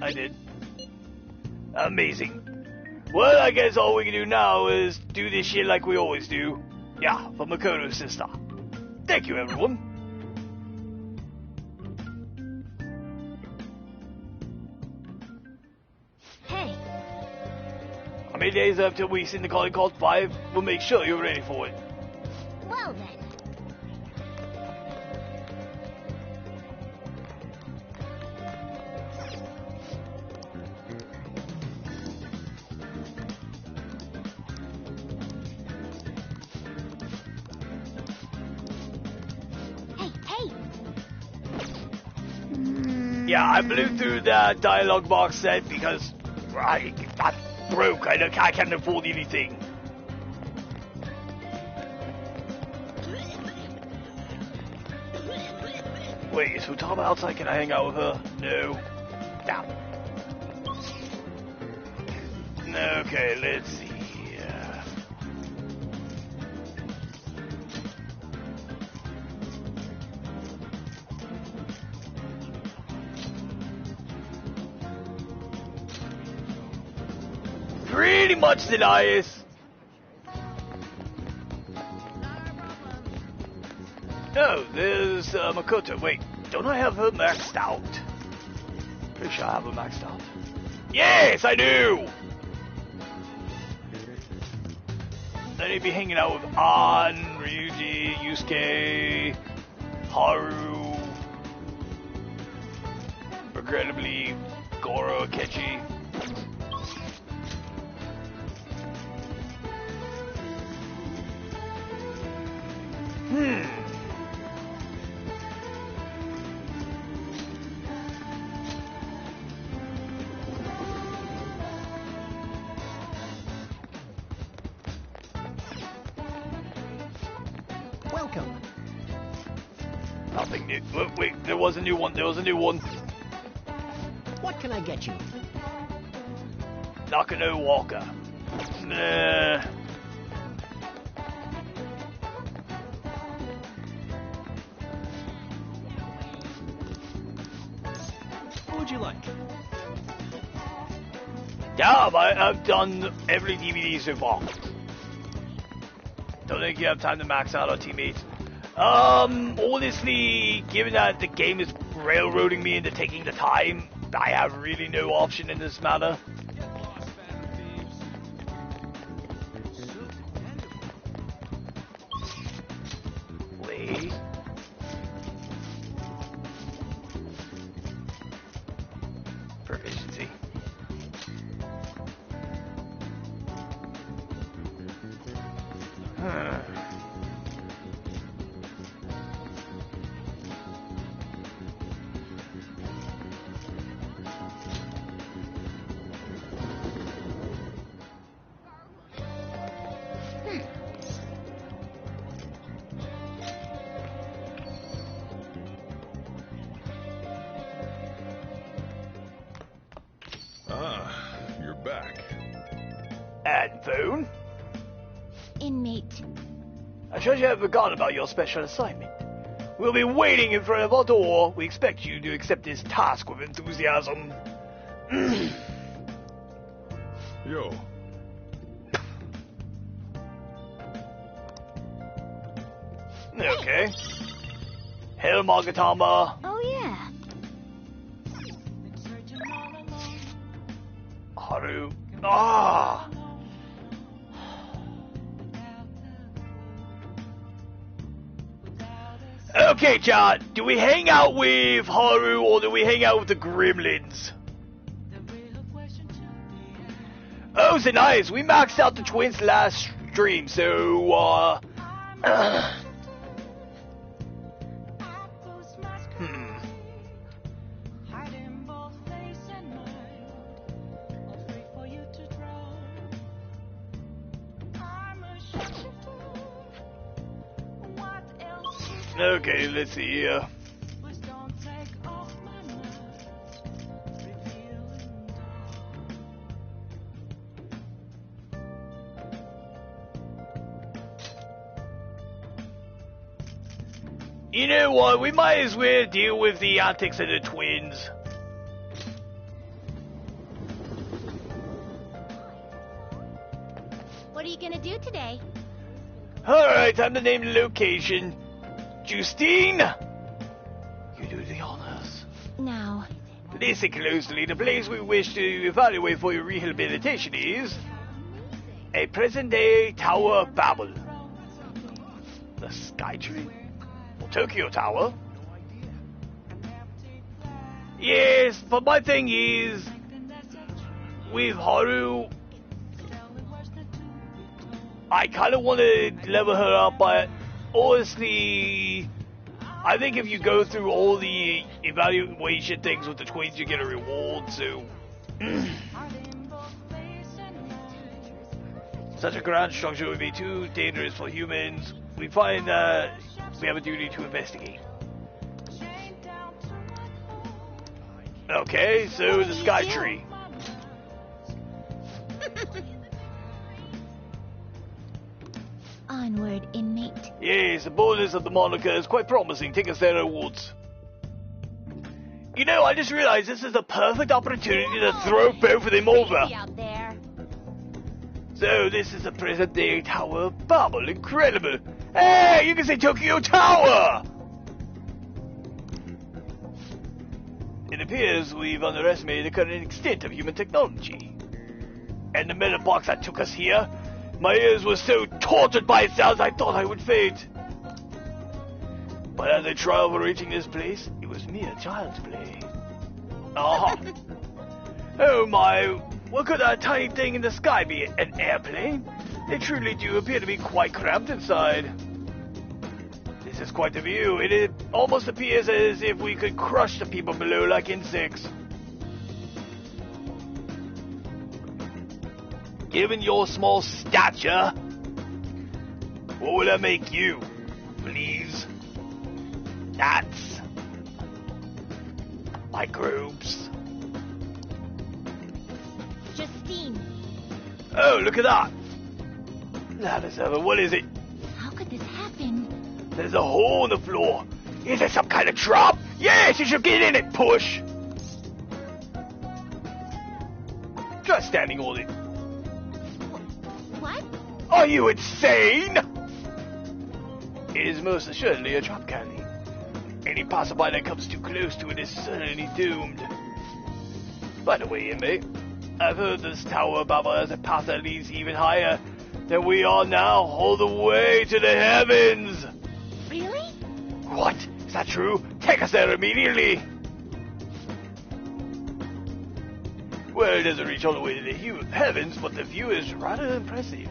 I did. Amazing. Well, I guess all we can do now is do this shit like we always do. Yeah, for Makoto's sister. Thank you, everyone. Hey. How many days after we send the calling call 5? We'll make sure you're ready for it. Well then. Yeah, I blew through the dialogue box set because I'm broke. I can't afford anything. Wait, is Futaba outside? Can I hang out with her? No. Damn. Okay, let's see. Pretty much Zenias. Oh, there's Makoto. Wait, don't I have her maxed out? Pretty sure I have her maxed out. Yes, I do! Then he'd be hanging out with An, Ryuji, Yusuke, Haru, regrettably, Goro, Akechi. Welcome. Nothing new. Wait, there was a new one. There was a new one. What can I get you? Nakano Walker. Nah. What would you like? Damn, I've done every DVD so far. Don't think you have time to max out our teammates. Honestly, given that the game is railroading me into taking the time, I have really no option in this matter. Wait. Proficiency. You're back. And phone? Inmate. I suppose you have forgotten about your special assignment. We'll be waiting in front of our door. We expect you to accept this task with enthusiasm. Yo. Okay. Hail Magatama. Oh, yeah. Haru. Ah! Okay, chat. Do we hang out with Haru or do we hang out with the gremlins? Oh, so nice. We maxed out the twins last stream, so, Okay, let's see here. You know what, we might as well deal with the antics of the twins. What are you gonna do today? Alright, time to name the location. Justine! You do the honors. Now. Listen closely, the place we wish to evaluate for your rehabilitation is a present-day Tower of Babel. The Sky Tree? Tokyo Tower? Yes, but my thing is, with Haru, I kind of want to level her up, but honestly, I think if you go through all the evaluation things with the twins, you get a reward, so... Such a grand structure would be too dangerous for humans. We find that we have a duty to investigate. Okay, so the Sky Tree. Onward, inmate. Yes, the boldness of the moniker is quite promising. Take us there at once. You know, I just realized this is the perfect opportunity to throw both of them over. Out there. So, this is the present-day Tower of Babel. Incredible. Hey, you can say Tokyo Tower! It appears we've underestimated the current extent of human technology. And the metal box that took us here, my ears were so tortured by its sounds I thought I would faint. But as I tried overreaching this place, it was mere child's play. Aha! Oh my, what could that tiny thing in the sky be? An airplane? They truly do appear to be quite cramped inside. This is quite the view. It almost appears as if we could crush the people below like insects. Given your small stature, what will I make you? Please? Gnats? Microbes? Justine. Oh, look at that! That is ever. What is it? How could this happen? There's a hole in the floor. Is there some kind of trap? Yes, you should get in it, push! Just standing on it. What? Are you insane? It is most assuredly a trap candy. Any passerby that comes too close to it is certainly doomed. By the way, inmate, I've heard this Tower of Babel has a path that leads even higher than we are now, all the way to the heavens! Really? What? Is that true? Take us there immediately! Well, it doesn't reach all the way to the heavens, but the view is rather impressive.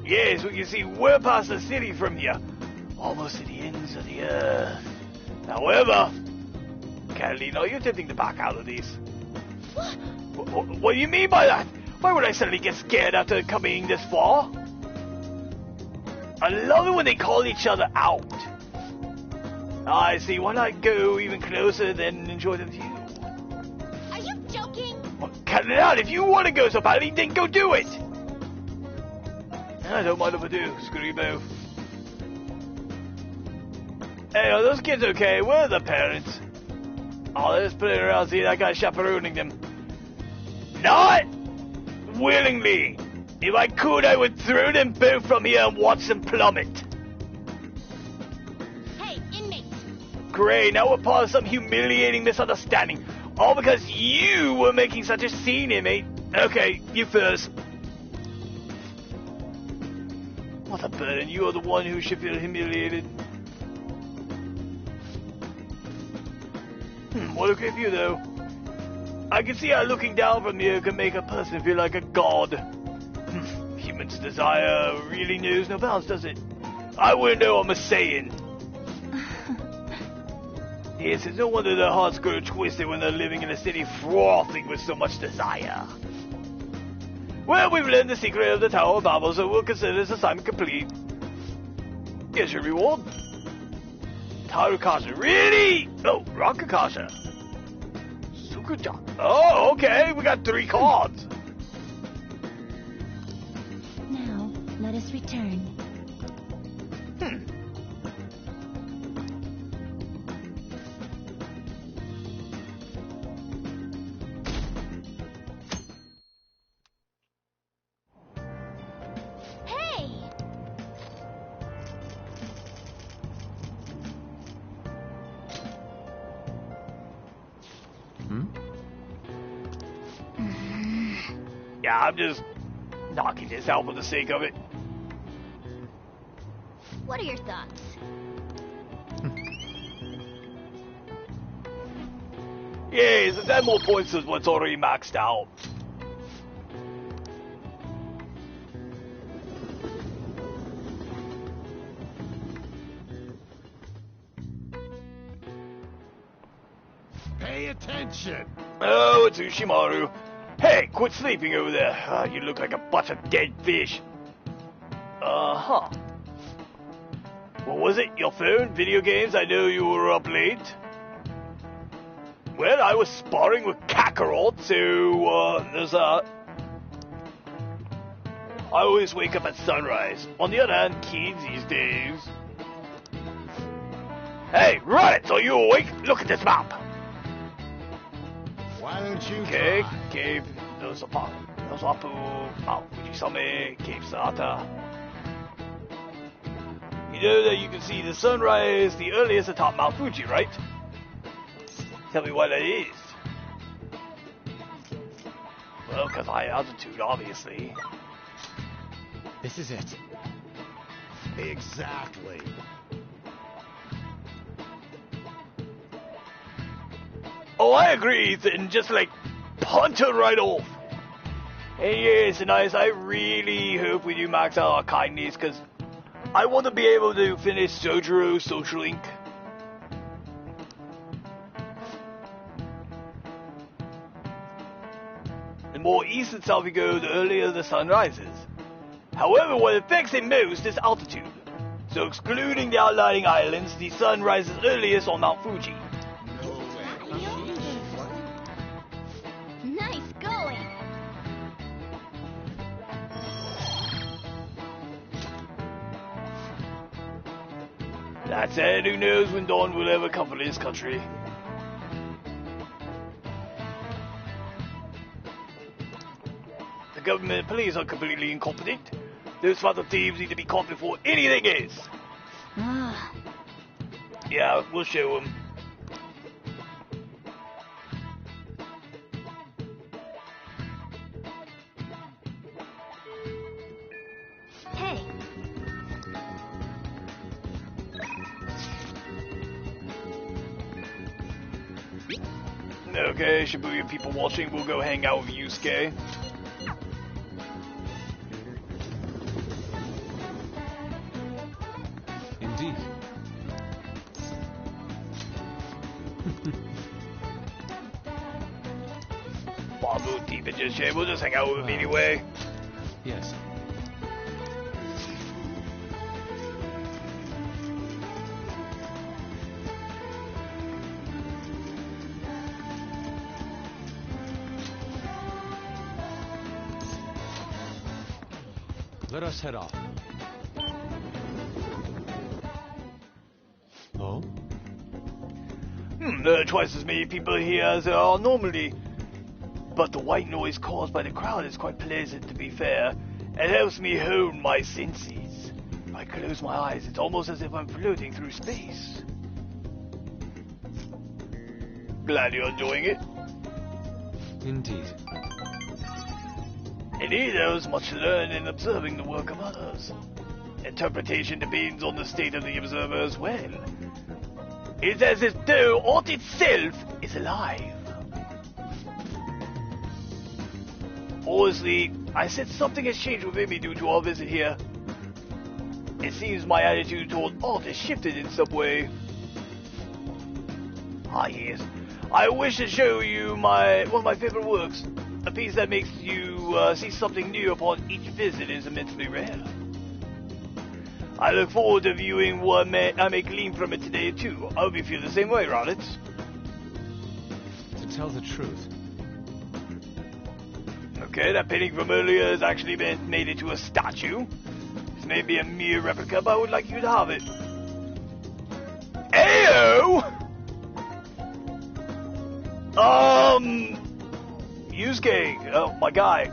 Yes, we can see well past the city from here, almost to the ends of the earth. However, Catalina, are you attempting to back out of this? What do you mean by that? Why would I suddenly get scared after coming this far? I love it when they call each other out. I see, why not go even closer than enjoy the view? Are you joking? Well, cut it out. If you want to go so badly, then go do it. I don't mind if I do. Screw you both. Hey, are those kids okay? Where are the parents? Oh, they're just putting around seeing that guy chaperoning them. Not willingly. If I could, I would throw them both from here and watch them plummet. Hey, inmates! Great, now we're part of some humiliating misunderstanding. All because you were making such a scene, inmate. Okay, you first. What a burden, you are the one who should feel humiliated. What a great view, though. I can see how looking down from here can make a person feel like a god. Human's desire really knows no bounds, does it? I wouldn't know what I'm saying. Yes, it's no wonder their hearts grow twisted when they're living in a city frothing with so much desire. Well, we've learned the secret of the Tower of Babel, so we'll consider this assignment complete. Here's your reward. Tarukasha. Really? Oh, Rakakasha. Sukuja. Oh, okay. We got 3 cards. Now, let us return. Yeah, I'm just knocking this out for the sake of it. What are your thoughts? Yes, it's had more points than what's already maxed out. Pay attention. Oh, it's Ushimaru. Hey, quit sleeping over there. You look like a bunch of dead fish. Uh-huh. What was it? Your phone? Video games? I know you were up late. Well, I was sparring with Kakarot, so, there's that. I always wake up at sunrise. On the other hand, kids these days. Hey, Raditz, are you awake? Look at this map. Why don't you Okay, try? Cave Nozapu, Mount Fujisame, Cave Sata. You know that you can see the sunrise the earliest atop Mount Fuji, right? Tell me why that is. Well, because high altitude, obviously. This is it. Exactly. Oh, I agree, Ethan. Just like punch her right off. And yes, nice. I really hope we do max out our kindness, because I want to be able to finish Sojuro Social Link. The more east and south we go, the earlier the sun rises. However, what affects it most is altitude. So excluding the outlying islands, the sun rises earliest on Mount Fuji. Nice going. That said, who knows when dawn will ever come for this country. The government police are completely incompetent. Those Phantom Thieves need to be caught before anything is. Ah. Yeah, we'll show them. Hey. Okay, Shibuya people watching, we'll go hang out with Yusuke. Indeed. Babu, deep and just we'll just hang out with him anyway. Yes. Let us head off. Oh? There are twice as many people here as there are normally. But the white noise caused by the crowd is quite pleasant, to be fair. It helps me hone my senses. If I close my eyes, it's almost as if I'm floating through space. Glad you're enjoying it. Indeed. Indeed, there is much to learn in observing the work of others. Interpretation depends on the state of the observer as well. It's as if though art itself is alive. Honestly, I sense something has changed within me due to our visit here. It seems my attitude toward art has shifted in some way. Ah yes, I wish to show you one of my favorite works. A piece that makes you see something new upon each visit is immensely rare. I look forward to viewing what I may glean from it today too. I hope you feel the same way, Raditz. To tell the truth. Okay, that painting from earlier has actually been made into a statue. This may be a mere replica, but I would like you to have it. Ayo! Yusuke, oh, my guy.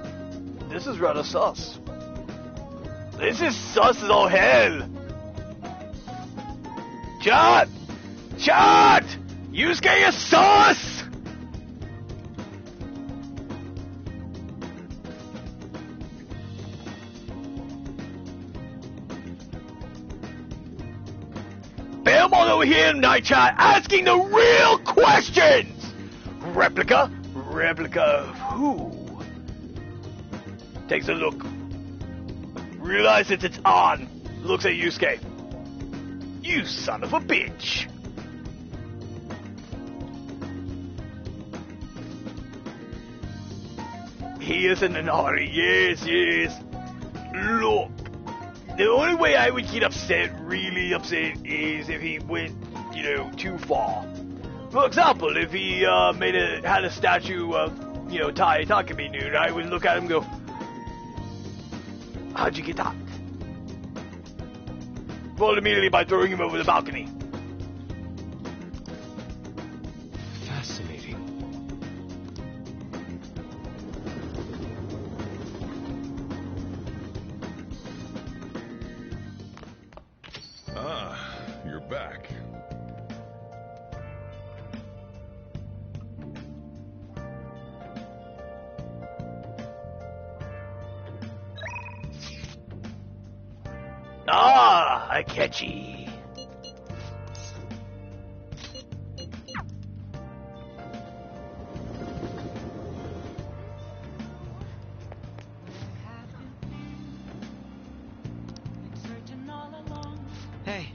This is rather sus. This is sus as all hell! Chat! Chat! Yusuke is sus! Bam on over here in night chat asking the real questions! Replica? Replica of who? Takes a look. Realizes it's on. Looks at Yusuke. You son of a bitch! He is an Inari, yes, yes. Look, the only way I would get upset, really upset, is if he went, too far. For example, if he had a statue of, Tai Takumi nude, I would look at him and go, how'd you get that? Followed immediately by throwing him over the balcony. Fascinating. Ah, you're back. Ah, Akechi. Hey.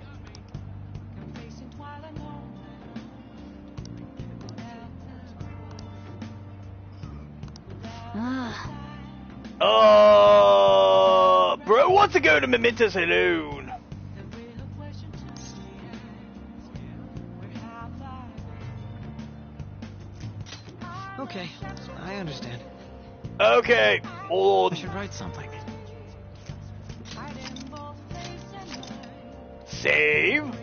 Bro wants to go to Memento Saloon. Okay, I understand. Okay, hold I should write something. Save.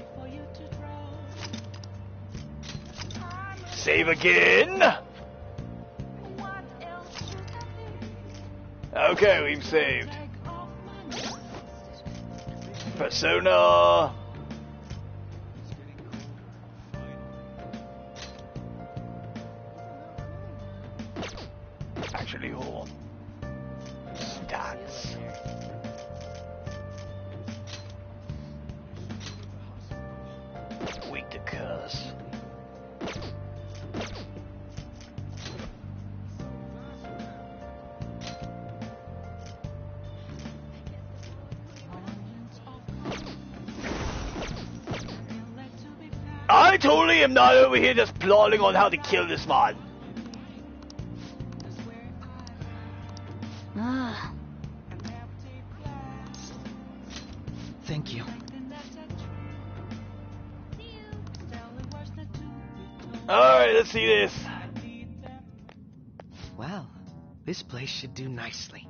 Save again. Okay, we've saved. Persona. Actually, hold on. Stats. Weak to curse. I totally am not over here just plotting on how to kill this man. Thank you. Alright, let's see this. Well, this place should do nicely.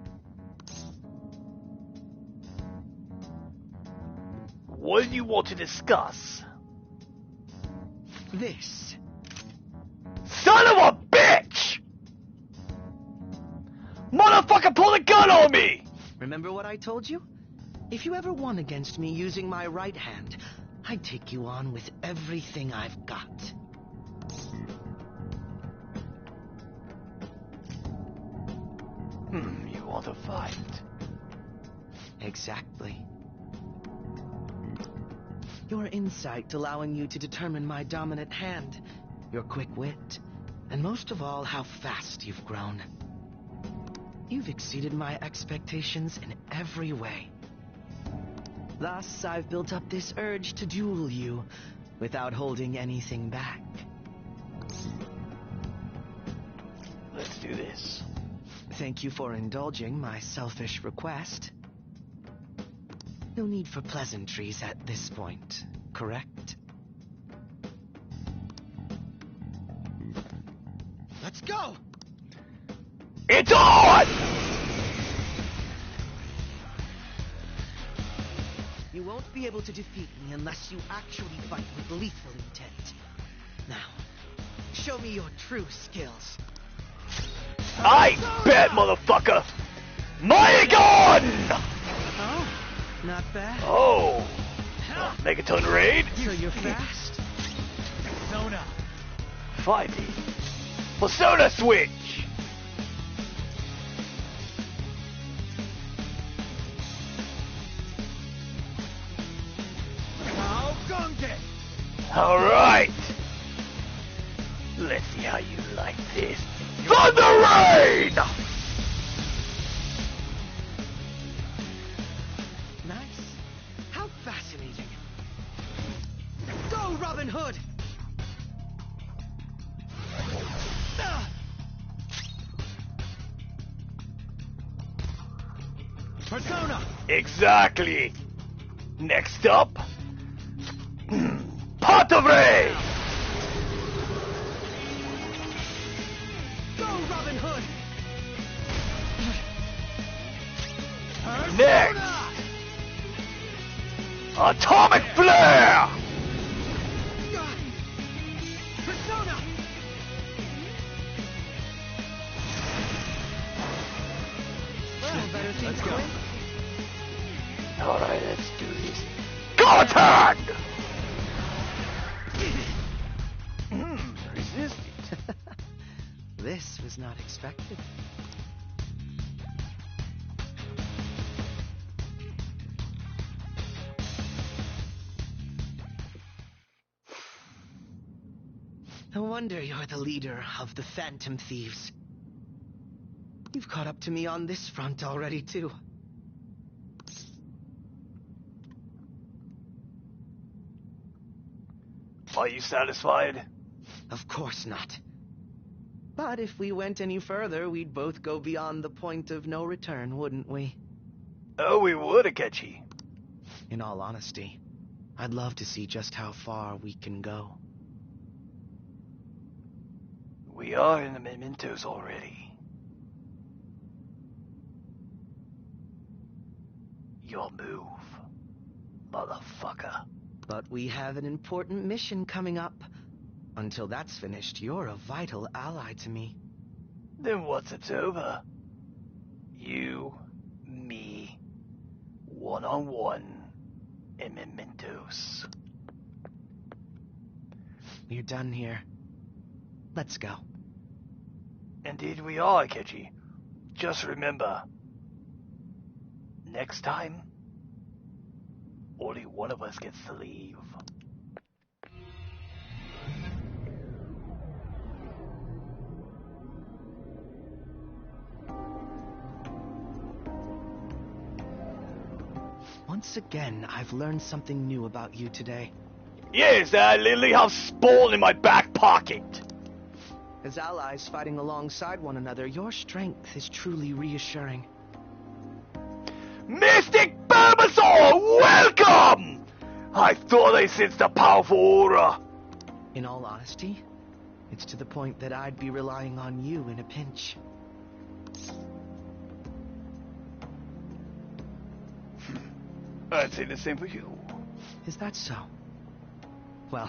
What do you want to discuss? This. Son of a bitch! Motherfucker, pull a gun on me! Remember what I told you? If you ever won against me using my right hand, I'd take you on with everything I've got. You want to fight? Exactly. Your insight allowing you to determine my dominant hand, your quick wit, and most of all, how fast you've grown. You've exceeded my expectations in every way. Thus, I've built up this urge to duel you without holding anything back. Let's do this. Thank you for indulging my selfish request. No need for pleasantries at this point, correct? Let's go! It's on! You won't be able to defeat me unless you actually fight with lethal intent. Now, show me your true skills. I bet, motherfucker! My gun! Oh, not bad. Oh. Megaton raid? So you're fast? Persona. Fighting. Persona switch! Alright! Let's see how you like this. Thunder Rain! Nice. How fascinating. Go, Robin Hood! Persona! Exactly! Next up... Pot of Ray! Go, Robin Hood! Next! Atomic Flare! Persona! Well, better things Let's go. quick. Alright, let's do this. Gothard! Resisted. This was not expected. No wonder you're the leader of the Phantom Thieves. You've caught up to me on this front already, too. Are you satisfied? Of course not. But if we went any further, we'd both go beyond the point of no return, wouldn't we? Oh, we would, Akechi. In all honesty, I'd love to see just how far we can go. We are in the mementos already. Your move, motherfucker. But we have an important mission coming up. Until that's finished, you're a vital ally to me. Then once it's over, you, me, one-on-one, and mementos. We're done here. Let's go. Indeed we are, Akechi. Just remember, next time, only one of us gets to leave. Once again, I've learned something new about you today. Yes, I literally have spawn in my back pocket. As allies fighting alongside one another, your strength is truly reassuring. Mystic Bulbasaur, welcome! I thought I sensed a powerful aura. In all honesty, it's to the point that I'd be relying on you in a pinch. I'd say the same for you. Is that so? Well,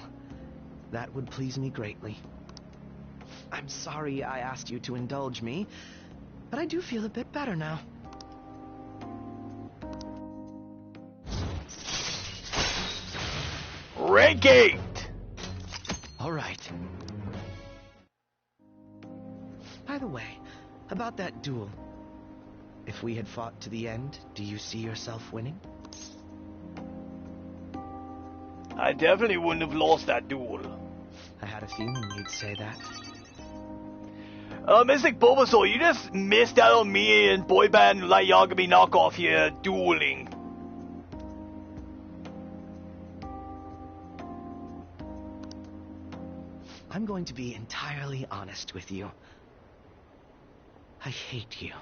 that would please me greatly. I'm sorry I asked you to indulge me, but I do feel a bit better now. Rank 8! All right. By the way, about that duel. If we had fought to the end, do you see yourself winning? I definitely wouldn't have lost that duel. I had a feeling you'd say that. Mystic Bulbasaur, you just missed out on me and Boyband Light Yagami knockoff here dueling. I'm going to be entirely honest with you. I hate you.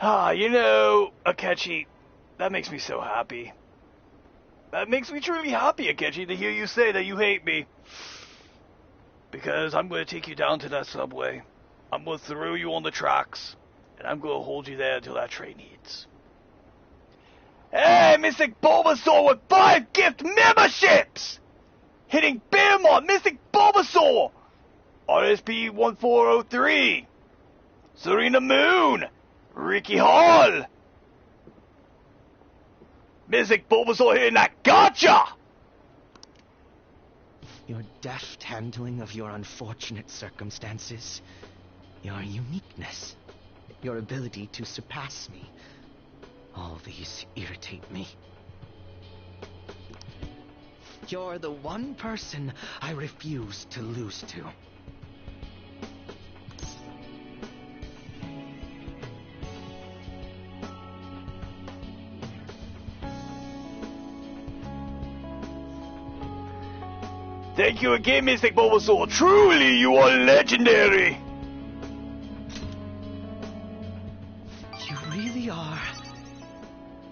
Ah, you know, Akechi, that makes me so happy. That makes me truly happy, Akechi, to hear you say that you hate me. Because I'm going to take you down to that subway. I'm going to throw you on the tracks. And I'm going to hold you there until that train hits. Hey, Mystic Bulbasaur with 5 gift memberships! Hitting Bearmont, Mystic Bulbasaur! RSP 1403. Serena Moon. Ricky Hall. Mystic Bulbasaur hitting that gotcha! Your deft handling of your unfortunate circumstances, your uniqueness, your ability to surpass me, all these irritate me. You're the one person I refuse to lose to. Thank you again, Mystic Bulbasaur. Truly, you are legendary. You really are.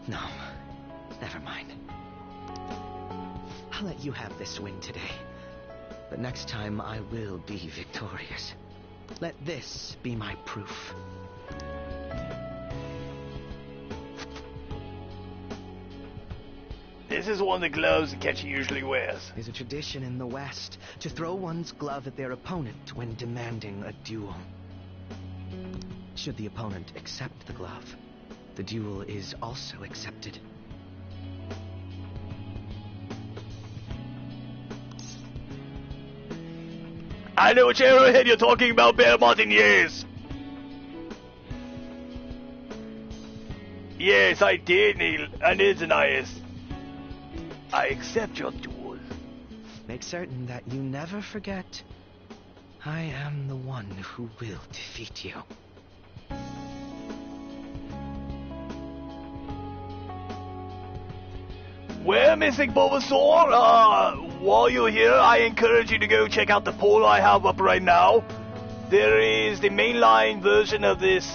No, never mind. I'll let you have this win today. But next time I will be victorious. Let this be my proof. This is one of the gloves Akechi usually wears. There's a tradition in the West to throw one's glove at their opponent when demanding a duel. Should the opponent accept the glove, the duel is also accepted. I know which arrowhead you're talking about, Bearmont, yes. Yes, I did, Neil, and it's nice. I accept your duel. Make certain that you never forget, I am the one who will defeat you. Well, Mystic Bulbasaur, while you're here, I encourage you to go check out the poll I have up right now. There is the mainline version of this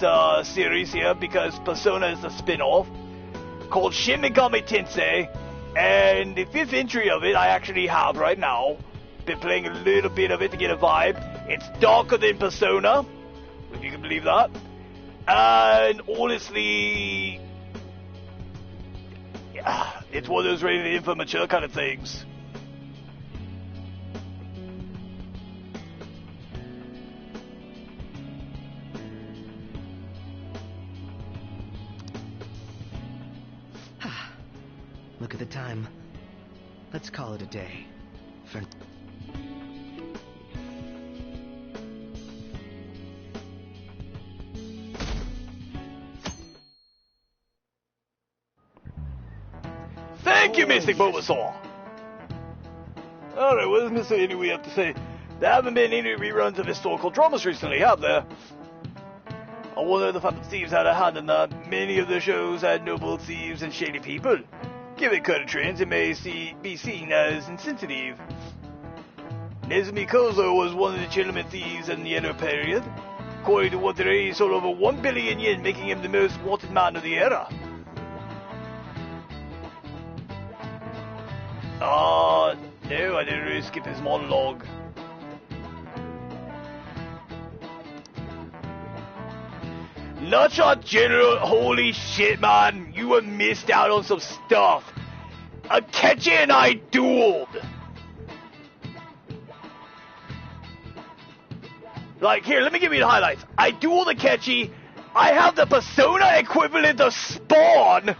series here, because Persona is the spin-off, called Shin Megami Tensei. And the 5th entry of it, I actually have right now. Been playing a little bit of it to get a vibe. It's darker than Persona, if you can believe that. And honestly, yeah, it's one of those rated in for mature kind of things. look at the time. Let's call it a day. For... Thank you, Mystic Bulbasaur! Alright, what does Mr. Inui have to say? There haven't been any reruns of historical dramas recently, have there? I wonder if the Phantom Thieves had a hand in that. Many of the shows had noble thieves and shady people. Given current trends, it may be seen as insensitive. Nezumi Kozo was one of the gentleman thieves in the Edo period. According to what there is, he sold over 1 billion yen, making him the most wanted man of the era. No, I didn't really skip his monologue. Nutshot General, holy shit, man. You have missed out on some stuff. Akechi and I dueled. Like, here, let me give you the highlights. I dueled Akechi. I have the persona equivalent of Spawn.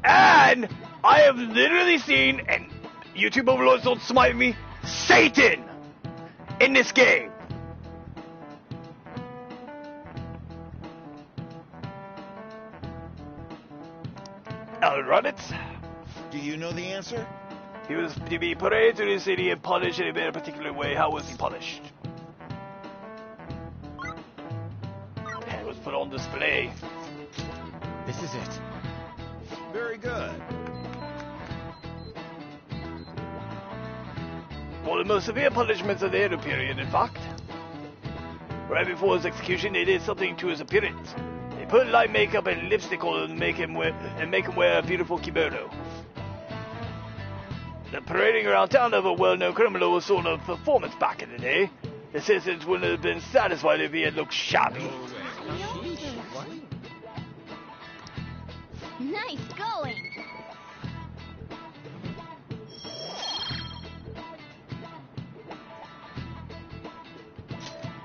And I have literally seen, and YouTube overlords don't smite me, Satan in this game. Raditz. Do you know the answer? He was to be paraded to the city and punished in a very particular way. How was he punished? It was put on display. This is it. Very good. One of the most severe punishments of the Edo period, in fact. Right before his execution, they did something to his appearance. They put light makeup and lipstick on him and make him wear a beautiful kimono. The parading around town of a well-known criminal was sort of performance back in the day. The citizens wouldn't have been satisfied if he had looked shabby. Nice going.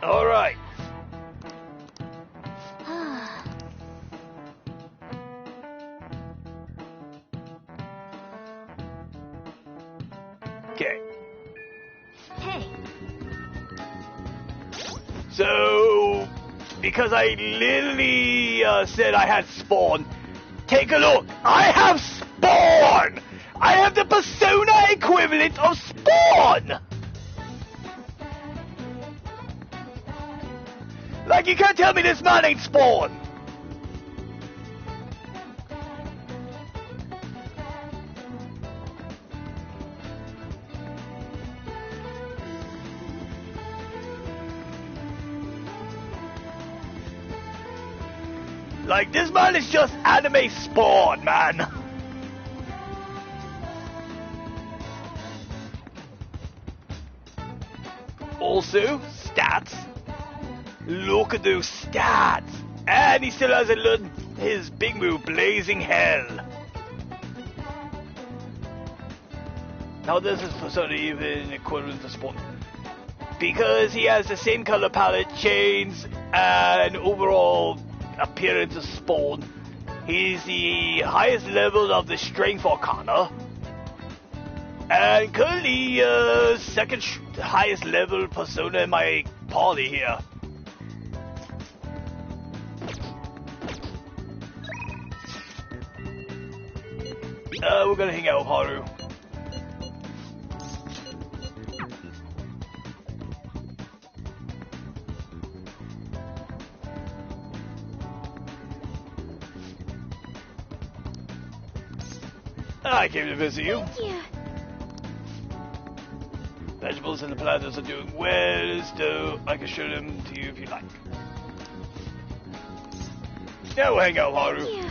All right. Okay. Hey. So, because I literally said I had Spawn, take a look. I have Spawn! I have the persona equivalent of Spawn! Like, you can't tell me this man ain't Spawn! Like, this man is just anime Spawn, man. Also, stats. Look at those stats. And he still hasn't learned his big move, Blazing Hell. Now this is persona even equivalent to Spawn. Because he has the same color palette, chains, and overall appearance of Spawn. He's the highest level of the Strength Arcana. And currently, second highest level persona in my party here. We're gonna hang out with Haru. I came to visit you. Thank you. Vegetables and the planters are doing well, so I can show them to you if you like. Yeah, we'll hang out, Haru. Thank you.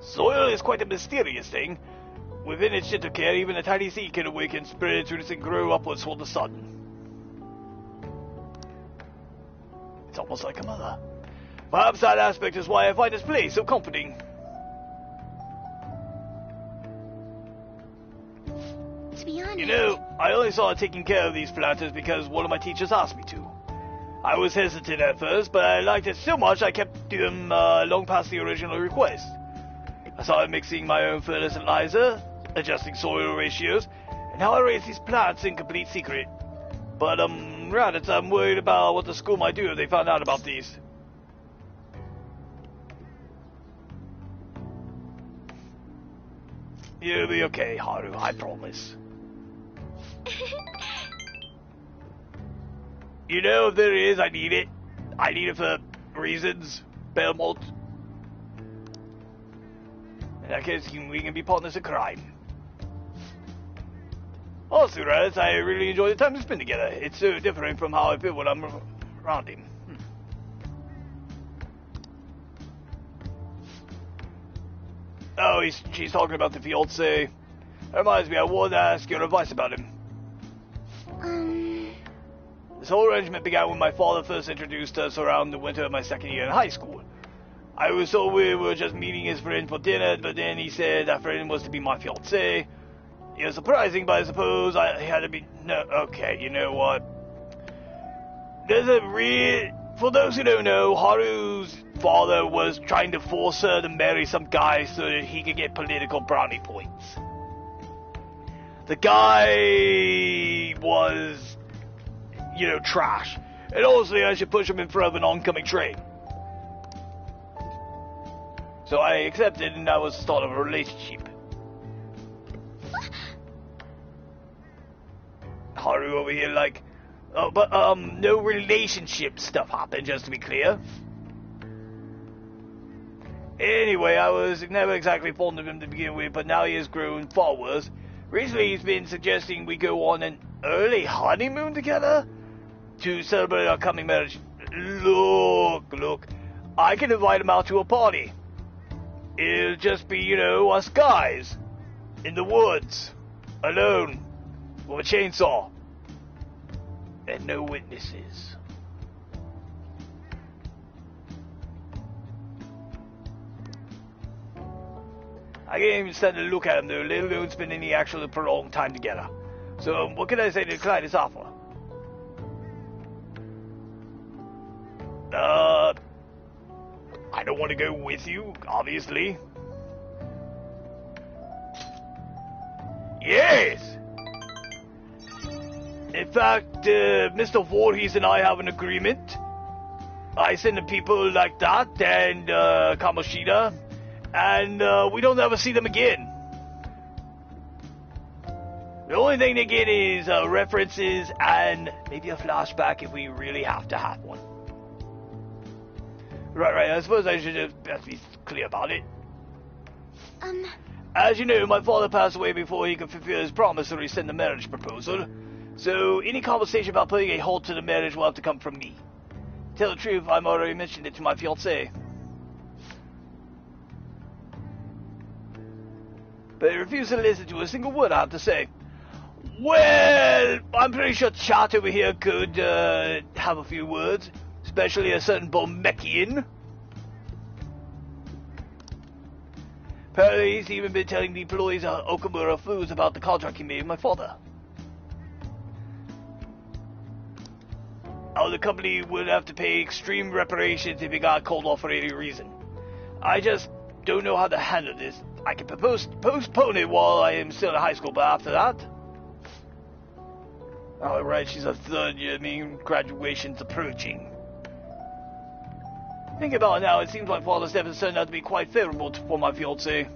Soil is quite a mysterious thing. Within its gentle care, even a tiny seed can awaken, spread, roots, and grow upwards toward the sun. It's almost like a mother. Perhaps that aspect is why I find this place so comforting. To be honest, You know, I only started taking care of these planters because one of my teachers asked me to. I was hesitant at first, but I liked it so much I kept them long past the original request. I started mixing my own fertilizer, adjusting soil ratios, and how I raise these plants in complete secret. But, Raditz, I'm worried about what the school might do if they found out about these. You'll be okay, Haru, I promise. You know, if there is, I need it. I need it for reasons, Belmont. In that case, we can be partners in crime. Also, Raditz, I really enjoy the time we spend together. It's so different from how I feel when I'm around him. Oh, she's talking about the fiancé. That reminds me, I wanted to ask your advice about him. This whole arrangement began when my father first introduced us around the winter of my second year in high school. I was told we were just meeting his friend for dinner, but then he said that friend was to be my fiancé. It was surprising, but I suppose I had to be... No, okay, you know what? There's a real... For those who don't know, Haru's father was trying to force her to marry some guy so that he could get political brownie points. The guy was, you know, trash. And honestly, I should push him in front of an oncoming train. So I accepted, and that was the start of a relationship. Haru over here like... Oh, but, no relationship stuff happened, just to be clear. Anyway, I was never exactly fond of him to begin with, but now he has grown far worse. Recently, he's been suggesting we go on an early honeymoon together to celebrate our coming marriage. Look, I can invite him out to a party. It'll just be, you know, us guys in the woods, alone, with a chainsaw. And no witnesses. I can't even stand to look at him though, let alone spend any actual prolonged time together. So, what can I say to decline his offer? I don't want to go with you, obviously. Yes! In fact, Mr. Voorhees and I have an agreement. I send the people like that and Kamoshida, and we don't ever see them again. The only thing they get is references and maybe a flashback if we really have to have one. Right, I suppose I should have be clear about it. As you know, my father passed away before he could fulfill his promise to rescind the marriage proposal. So, any conversation about putting a halt to the marriage will have to come from me. To tell the truth, I've already mentioned it to my fiancée. But he refused to listen to a single word I have to say. Well, I'm pretty sure Chat over here could have a few words. Especially a certain Bomekian. Apparently, he's even been telling the employees of Okamura Foods about the contract he made with my father. How the company would have to pay extreme reparations if it got called off for any reason. I just don't know how to handle this. I can postpone it while I am still in high school, but after that... Alright, she's a third year, I mean, graduation's approaching. Think about it now, it seems like father's step has turned out to be quite favorable for my fiancée.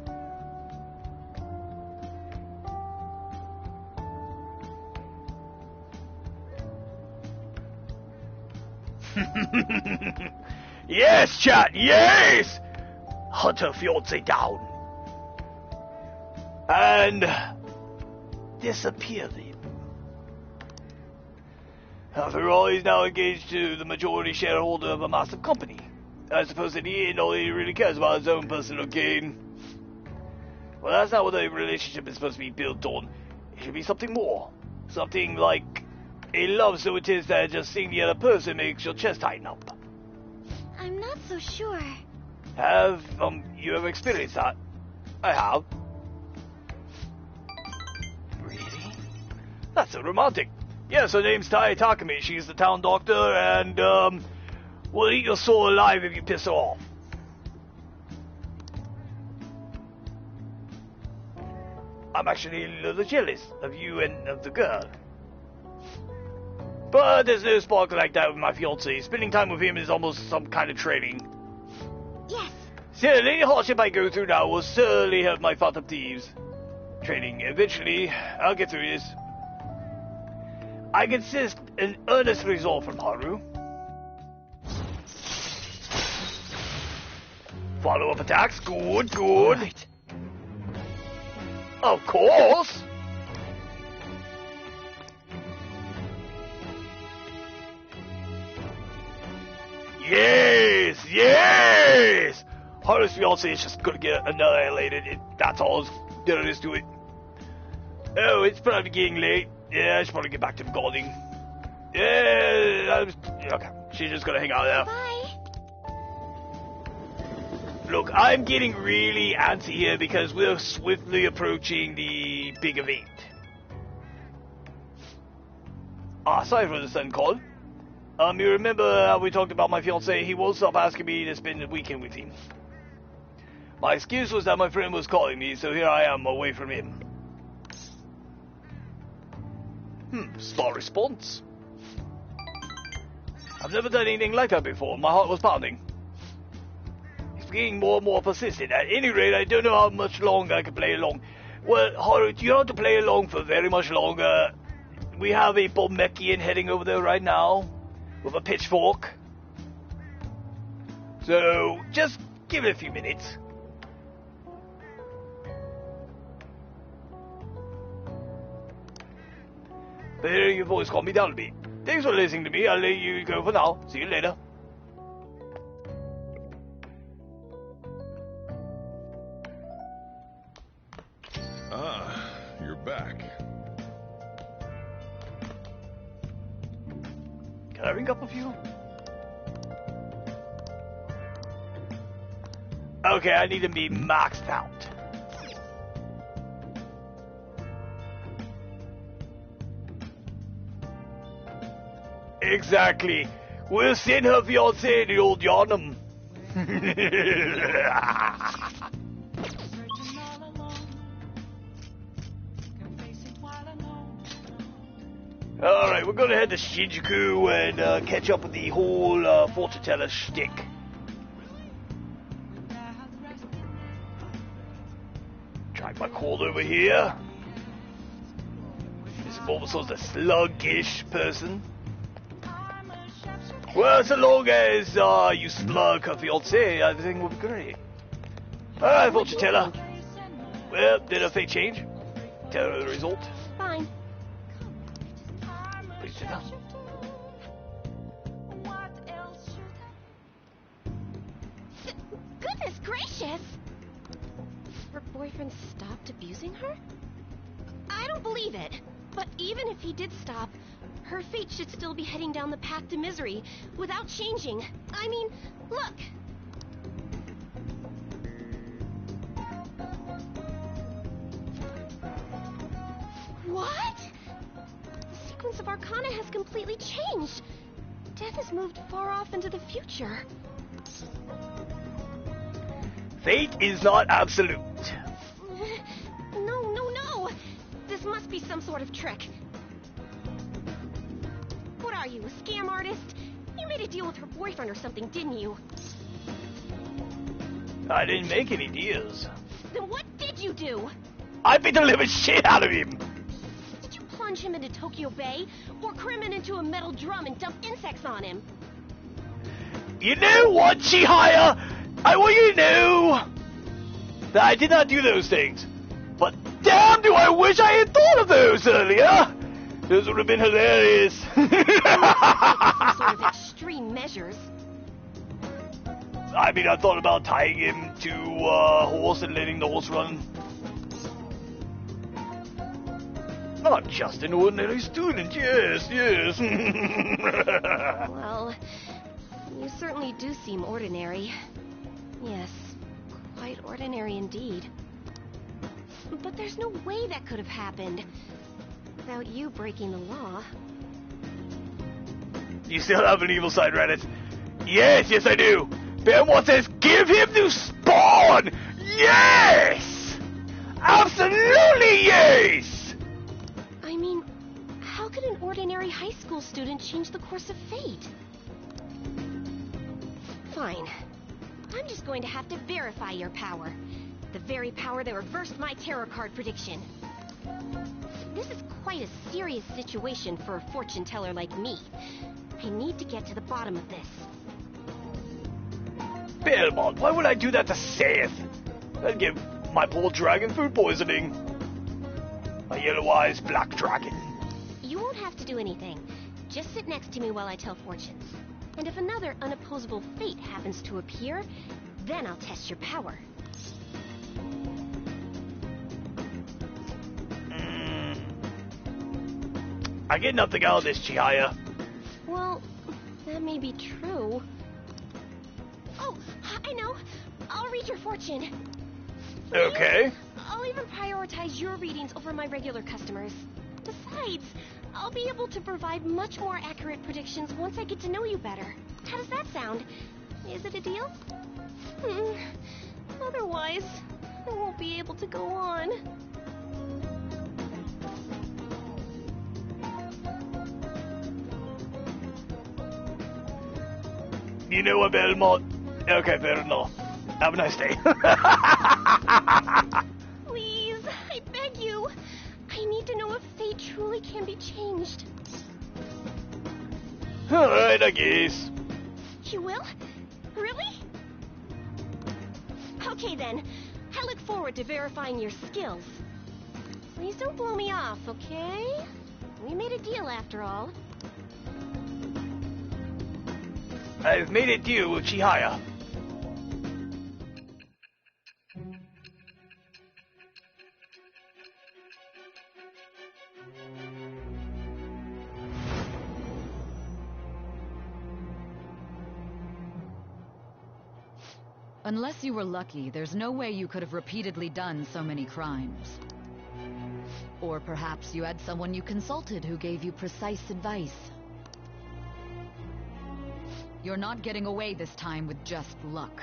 Yes, chat, yes! Hunt her fiancé down. And disappear them. After all, he's now engaged to the majority shareholder of a massive company. I suppose in the end, all he really cares about is his own personal gain. Well, that's not what a relationship is supposed to be built on. It should be something more. Something like a love so it is that just seeing the other person makes your chest tighten up. I'm not so sure. Have, you ever experienced that? I have. Really? That's so romantic. Yes, her name's Tai Takumi. She's the town doctor, and, will eat your soul alive if you piss her off. I'm actually a little jealous of you and of the girl. But there's no spark like that with my fiancé. Spending time with him is almost some kind of training. Yes. See, the hardship I go through now will certainly help my Phantom Thieves training. Eventually, I'll get through this. I insist an earnest resolve from Haru. Follow-up attacks, good, good. Right. Of course. Yes, yes. Haru's fiancé is just gonna get annihilated. That's all there is to it. Oh, it's probably getting late. Yeah, I should probably get back to guarding. Yeah, okay. She's just gonna hang out there. Bye. Look, I'm getting really antsy here because we're swiftly approaching the big event. Sorry for the sudden call. You remember how we talked about my fiancé? He won't stop asking me to spend the weekend with him. My excuse was that my friend was calling me, so here I am away from him. Small response. I've never done anything like that before. My heart was pounding. He's getting more and more persistent. At any rate, I don't know how much longer I can play along. Well, Haru, you don't have to play along for very much longer. We have a Bomekian heading over there right now with a pitchfork. So, just give it a few minutes. But your voice calmed me down a bit. Thanks for listening to me. I'll let you go for now. See you later. Ah, you're back. Can I ring up a few? Okay, I need to be maxed out. Exactly. We'll send her fiancé the old Yarnum. Alright, we're gonna head to Shinjuku and catch up with the whole fortune teller shtick. Drag my cord over here. This Bulbasaur's a sluggish person. Well, so long as you slug her fiancé, everything will be great. Alright, fortune teller. Well, did her fate change? Tell her the result. Fine. Please sit down. Goodness gracious! Her boyfriend stopped abusing her? I don't believe it. But even if he did stop, her fate should still be heading down the path to misery without changing. I mean, look! What? The sequence of Arcana has completely changed. Death has moved far off into the future. Fate is not absolute. No. This must be some sort of trick. What are you, a scam artist? You made a deal with her boyfriend or something, didn't you? I didn't make any deals. Then what did you do? I beat the living shit out of him. Did you plunge him into Tokyo Bay? Or cram him into a metal drum and dump insects on him? You know what, Chihaya? I want you to know that I did not do those things. But damn, do I wish I had thought of those earlier. Those would have been hilarious. Some sort of extreme measures. I mean, I thought about tying him to a horse and letting the horse run. I'm just an ordinary student, yes. Well, you certainly do seem ordinary. Yes, quite ordinary indeed. But there's no way that could have happened without you breaking the law. You still have an evil side, Raditz. Yes, yes I do. Belmont says, give him new spawn! Yes! Absolutely yes! I mean, how could an ordinary high school student change the course of fate? Fine. I'm just going to have to verify your power. The very power that reversed my tarot card prediction. This is quite a serious situation for a fortune teller like me. I need to get to the bottom of this. Belmont, why would I do that to Seth? I'd give my poor dragon food poisoning. A yellow-eyes black dragon. You won't have to do anything. Just sit next to me while I tell fortunes. And if another unopposable fate happens to appear, then I'll test your power. I get nothing out of this, Chihaya. Well, that may be true. Oh, I know. I'll read your fortune. Okay. I'll even prioritize your readings over my regular customers. Besides, I'll be able to provide much more accurate predictions once I get to know you better. How does that sound? Is it a deal? Otherwise, I won't be able to go on. You know what, Belmont? Okay, fair enough. Have a nice day. Please, I beg you. I need to know if fate truly can be changed. Alright, I guess. You will? Really? Okay then. I look forward to verifying your skills. Please don't blow me off, okay? We made a deal after all. I've made a deal with Chihaya. Unless you were lucky, there's no way you could have repeatedly done so many crimes. Or perhaps you had someone you consulted who gave you precise advice. You're not getting away this time with just luck.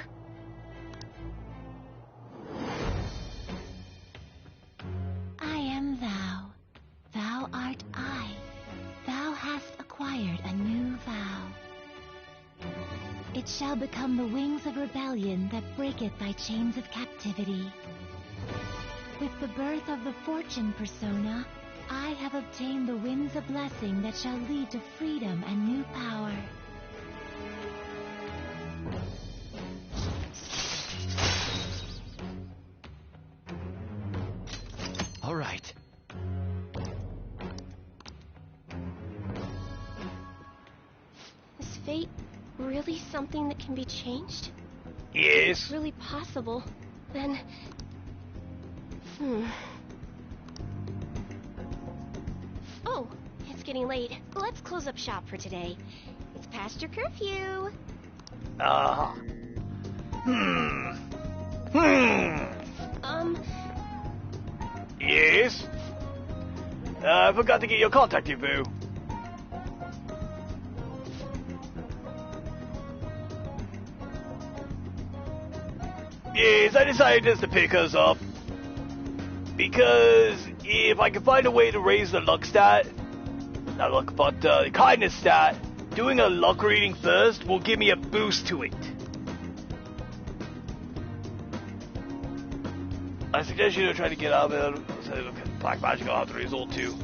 I am thou. Thou art I. Thou hast acquired a new vow. It shall become the wings of rebellion that breaketh thy chains of captivity. With the birth of the fortune persona, I have obtained the winds of blessing that shall lead to freedom and new power. All right. Is fate really something that can be changed? Yes. If really possible, then... Oh, it's getting late. Let's close up shop for today. It's past your curfew. Yes? I forgot to get your contact info. Yes, I decided just to pick us up. Because if I can find a way to raise the luck stat, not luck, but the kindness stat, doing a luck reading first will give me a boost to it. I suggest you try to get out of it. Black magic, I'll have to result too.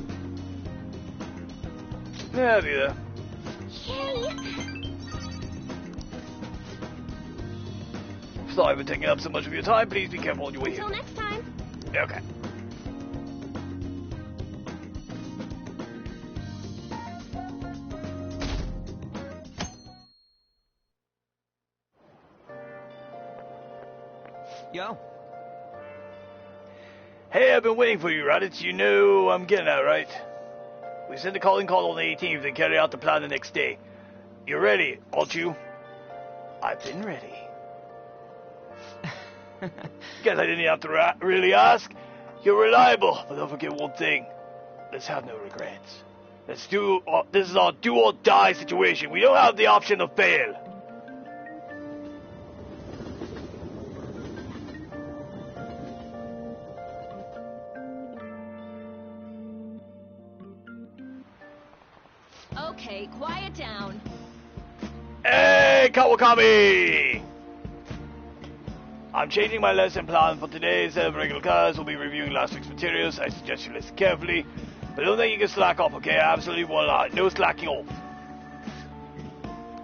Yeah, I'll do that. Yay! Sorry I've been taking up so much of your time. Please be careful on your way here. Until next time. Okay. Yo. Hey, I've been waiting for you, Raditz. You know I'm getting out, right? We sent a calling call on the 18th and carry out the plan the next day. You're ready, aren't you? I've been ready. Guess I didn't have to really ask. You're reliable, but don't forget one thing. Let's have no regrets. Let's do. This is our do or die situation. We don't have the option to fail. Okay, quiet down. Hey, Kawakami! I'm changing my lesson plan for today. Instead of regular class, we'll be reviewing last week's materials. I suggest you listen carefully. But don't think you can slack off, okay? Absolutely will not. No slacking off.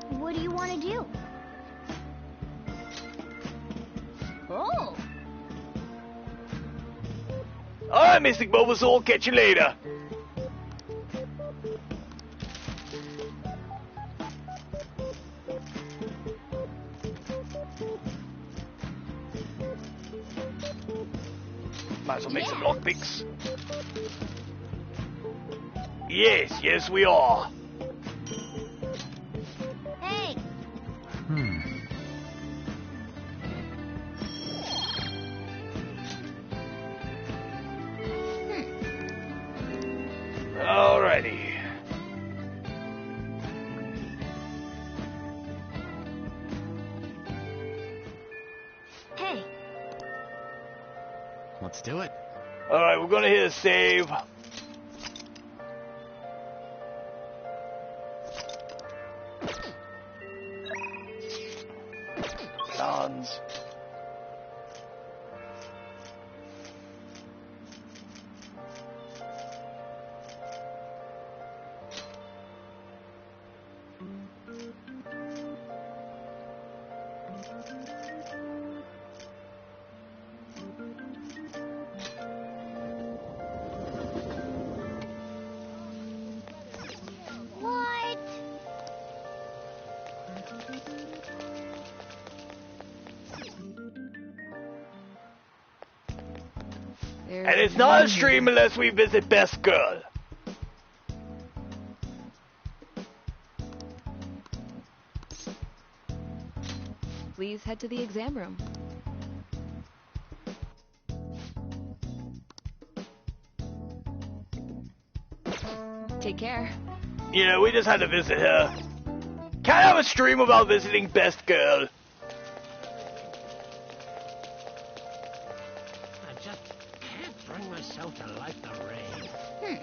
What do you want to do? Oh. Alright, Mystic Bulbasaur. Catch you later. Might as well make some lockpicks. Yes, we are. Hey. Alrighty. Hey. Let's do it. Alright, we're gonna hit a save. Dons. What? And it's not a stream unless we visit Best Girl. Please head to the exam room. Take care. Yeah, we just had to visit her. Can't have a stream without visiting Best Girl. I just can't bring myself to like the rain.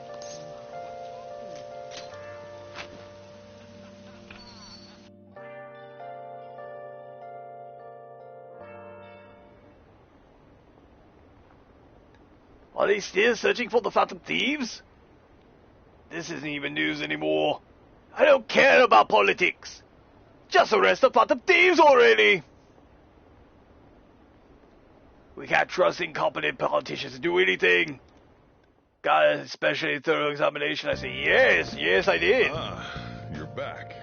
Are they still searching for the Phantom Thieves? This isn't even news anymore. I don't care about politics. Just arrest the Phantom Thieves already. We can't trust incompetent politicians to do anything. Got a especially thorough examination. I say, yes, I did. You're back.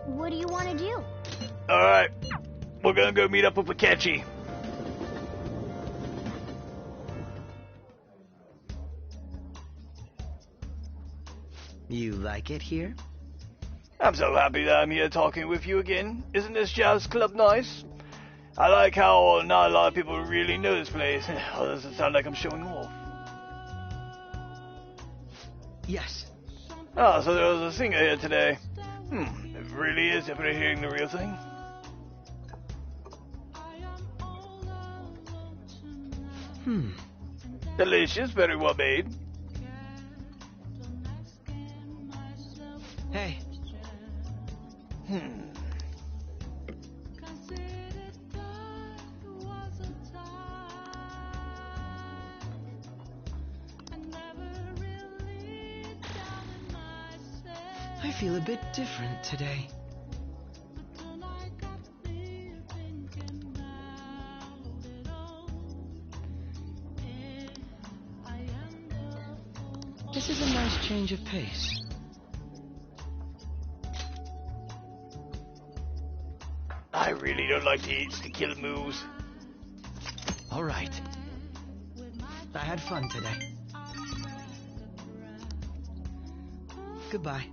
What do you want to do? Alright, we're gonna go meet up with Akechi. You like it here? I'm so happy that I'm here talking with you again. Isn't this jazz club nice? I like how not a lot of people really know this place. Oh, does it sound like I'm showing off? Yes. Oh, so there was a singer here today. It really is if we're hearing the real thing. Delicious, very well made. Hey. I feel a bit different today. This is a nice change of pace. I really don't like to eat the killer moves. All right. I had fun today. Goodbye.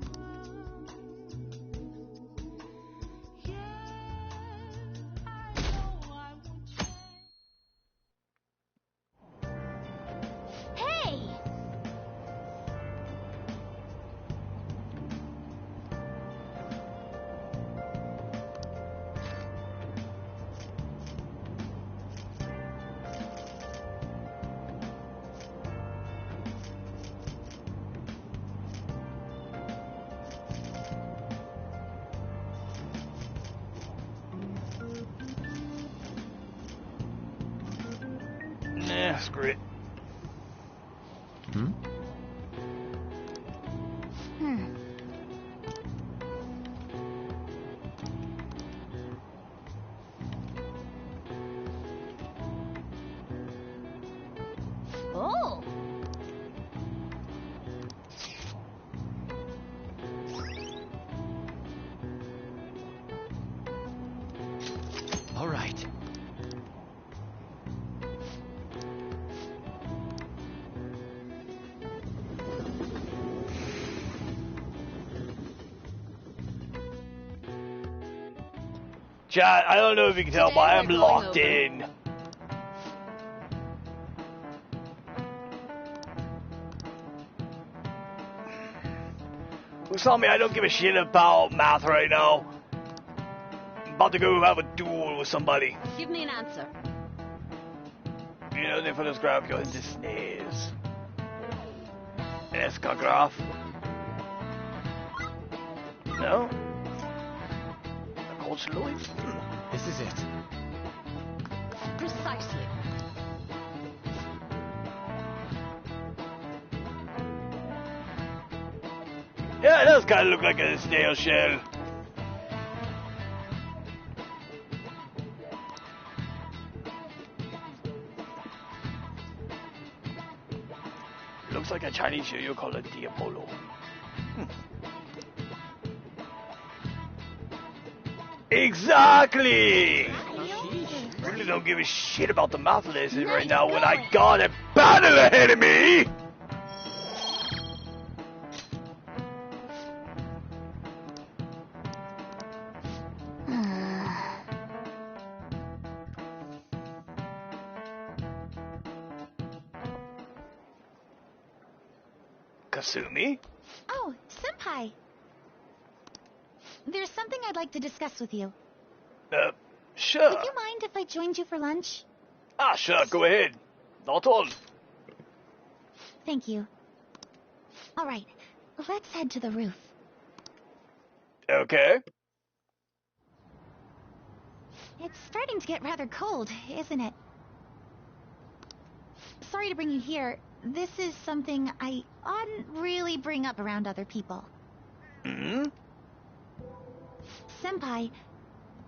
Screw it. Hmm? Oh! All right. Chat, I don't know if you can tell, but I am locked in. Who saw me? I don't give a shit about math right now. I'm about to go have a duel with somebody. Give me an answer. You know, they photograph your into snares. Escograph. No? Coach Louis? This is it. Precisely. Yeah, it does kind of look like a snail shell. Looks like a Chinese yo-yo called a Diabolo. Exactly! Really don't give a shit about the math lesson right now when I got a battle ahead of me! Kasumi? Oh, Senpai. There's something I'd like to discuss with you. Sure. Would you mind if I joined you for lunch? Ah, sure, go ahead. Not all. Thank you. All right, let's head to the roof. Okay. It's starting to get rather cold, isn't it? Sorry to bring you here. This is something I oughtn't really bring up around other people. Hmm? Senpai,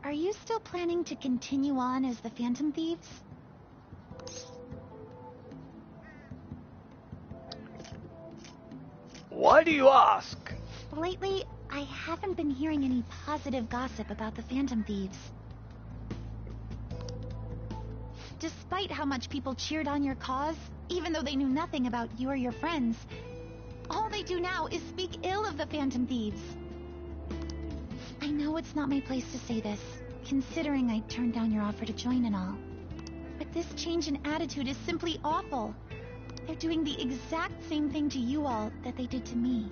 are you still planning to continue on as the Phantom Thieves? Why do you ask? Lately, I haven't been hearing any positive gossip about the Phantom Thieves. Despite how much people cheered on your cause, even though they knew nothing about you or your friends, all they do now is speak ill of the Phantom Thieves. I know it's not my place to say this, considering I turned down your offer to join and all. But this change in attitude is simply awful. They're doing the exact same thing to you all that they did to me.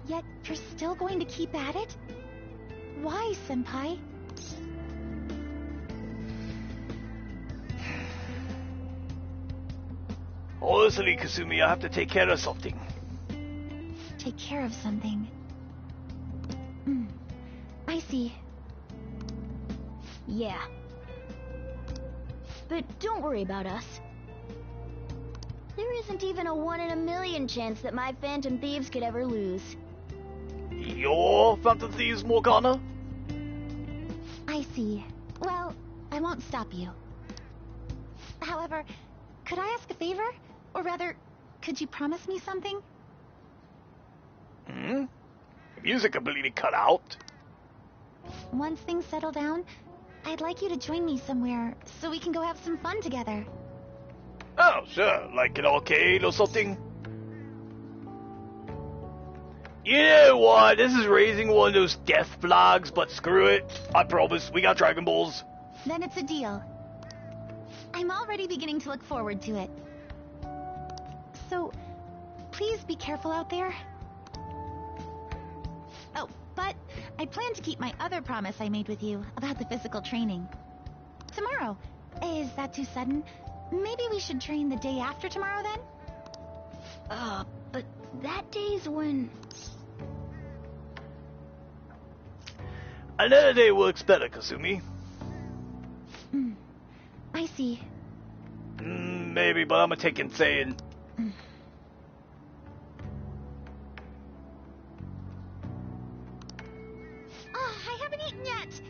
Yet you're still going to keep at it? Why, Senpai? Honestly, Kasumi, I have to take care of something. Take care of something. I see. Yeah. But don't worry about us. There isn't even a 1 in a million chance that my Phantom Thieves could ever lose. Your Phantom Thieves, Morgana? I see. Well, I won't stop you. However, could I ask a favor? Or rather, could you promise me something? Hmm? Music completely cut out. Once things settle down, I'd like you to join me somewhere so we can go have some fun together. Oh, sure, like an arcade or something. You know what? This is raising one of those death flags, but screw it. I promise, we got Dragon Balls. Then it's a deal. I'm already beginning to look forward to it. So, please be careful out there. Oh, but I plan to keep my other promise I made with you about the physical training. Tomorrow. Is that too sudden? Maybe we should train the day after tomorrow then? But that day's when... Another day works better, Kasumi. I see. Maybe, but I'm a take insane. Oh, I haven't eaten yet.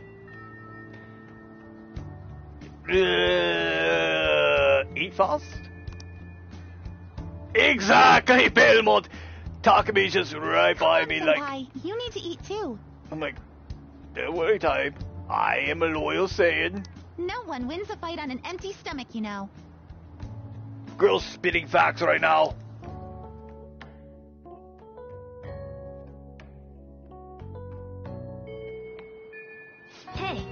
Eat fast? Exactly, Belmont! Takami's just right by me like... Senpai, you need to eat too. I'm like, don't worry, Time. I am a loyal Saiyan. No one wins a fight on an empty stomach, you know. Girl's spitting facts right now. Hey.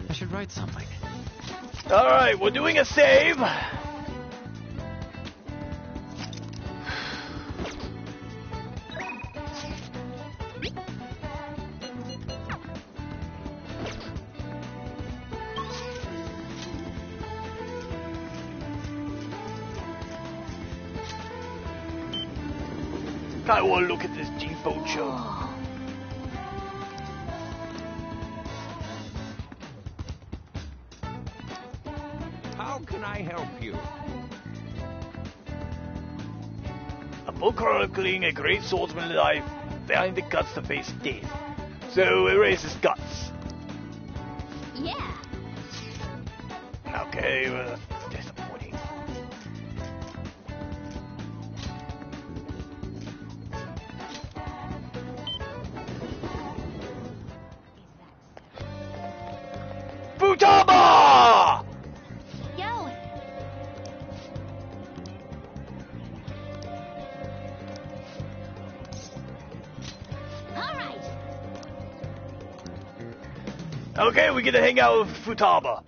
I should write something. Alright, we're doing a save. I want to look at this G-Boat show. How can I help you? A book chronicling a great swordsman's life behind the guts to face death. So erase his guts. Yeah. Okay, well, that's disappointing. Futaba! Yo. All right. Okay, we get to hang out with Futaba.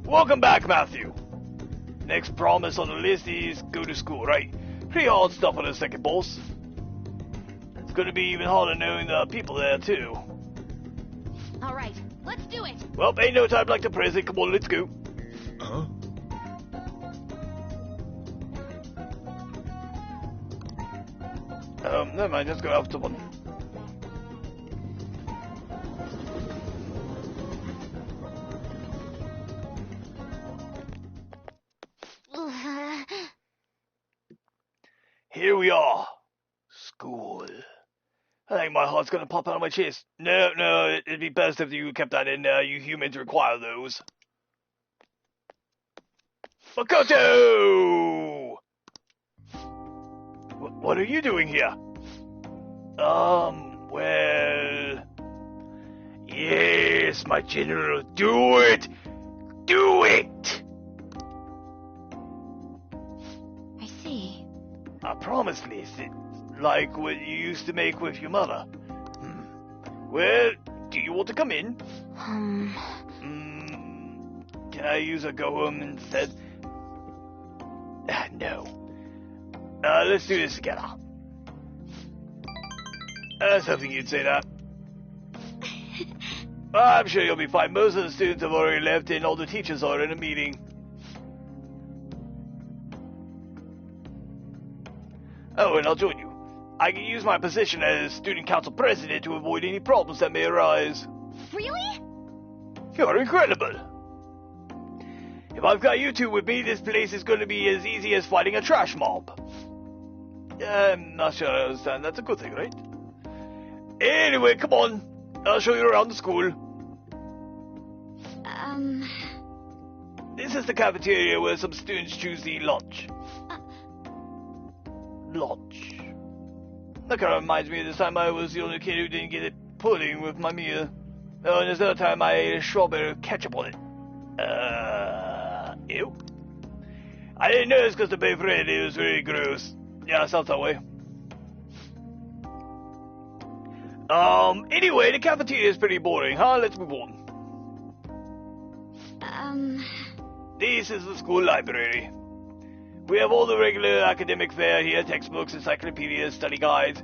Welcome back, Matthew. Next promise on the list is go to school, right? Pretty hard stuff on the second boss. It's gonna be even harder knowing the people there, too. All right, let's do it. Well, ain't no time like the present. Come on, let's go. Huh? Never mind, let's go after one. Here we are. School. I think my heart's gonna pop out of my chest. No, it'd be best if you kept that in there. You humans require those. Makoto! What are you doing here? Well... Yes, my general, do it! Do it! I see. A promise list, it's like what you used to make with your mother. Well, do you want to come in? Can I use a go home instead? No. Let's do this together. Something you'd say that. I'm sure you'll be fine. Most of the students have already left and all the teachers are in a meeting. Oh, and I'll join you. I can use my position as student council president to avoid any problems that may arise. Really? You're incredible. If I've got you two with me, this place is going to be as easy as fighting a trash mob. I'm not sure I understand. That's a good thing, right? Anyway, come on. I'll show you around the school. This is the cafeteria where some students choose to eat lunch. Lunch. That kind of reminds me of this time I was the only kid who didn't get a pudding with my meal. Oh, and there's another time I ate a strawberry with ketchup on it. Ew. I didn't notice because the beef really was very gross. Yeah, it sounds that way. Anyway, the cafeteria is pretty boring, huh? Let's move on. This is the school library. We have all the regular academic fare here, textbooks, encyclopedias, study guides.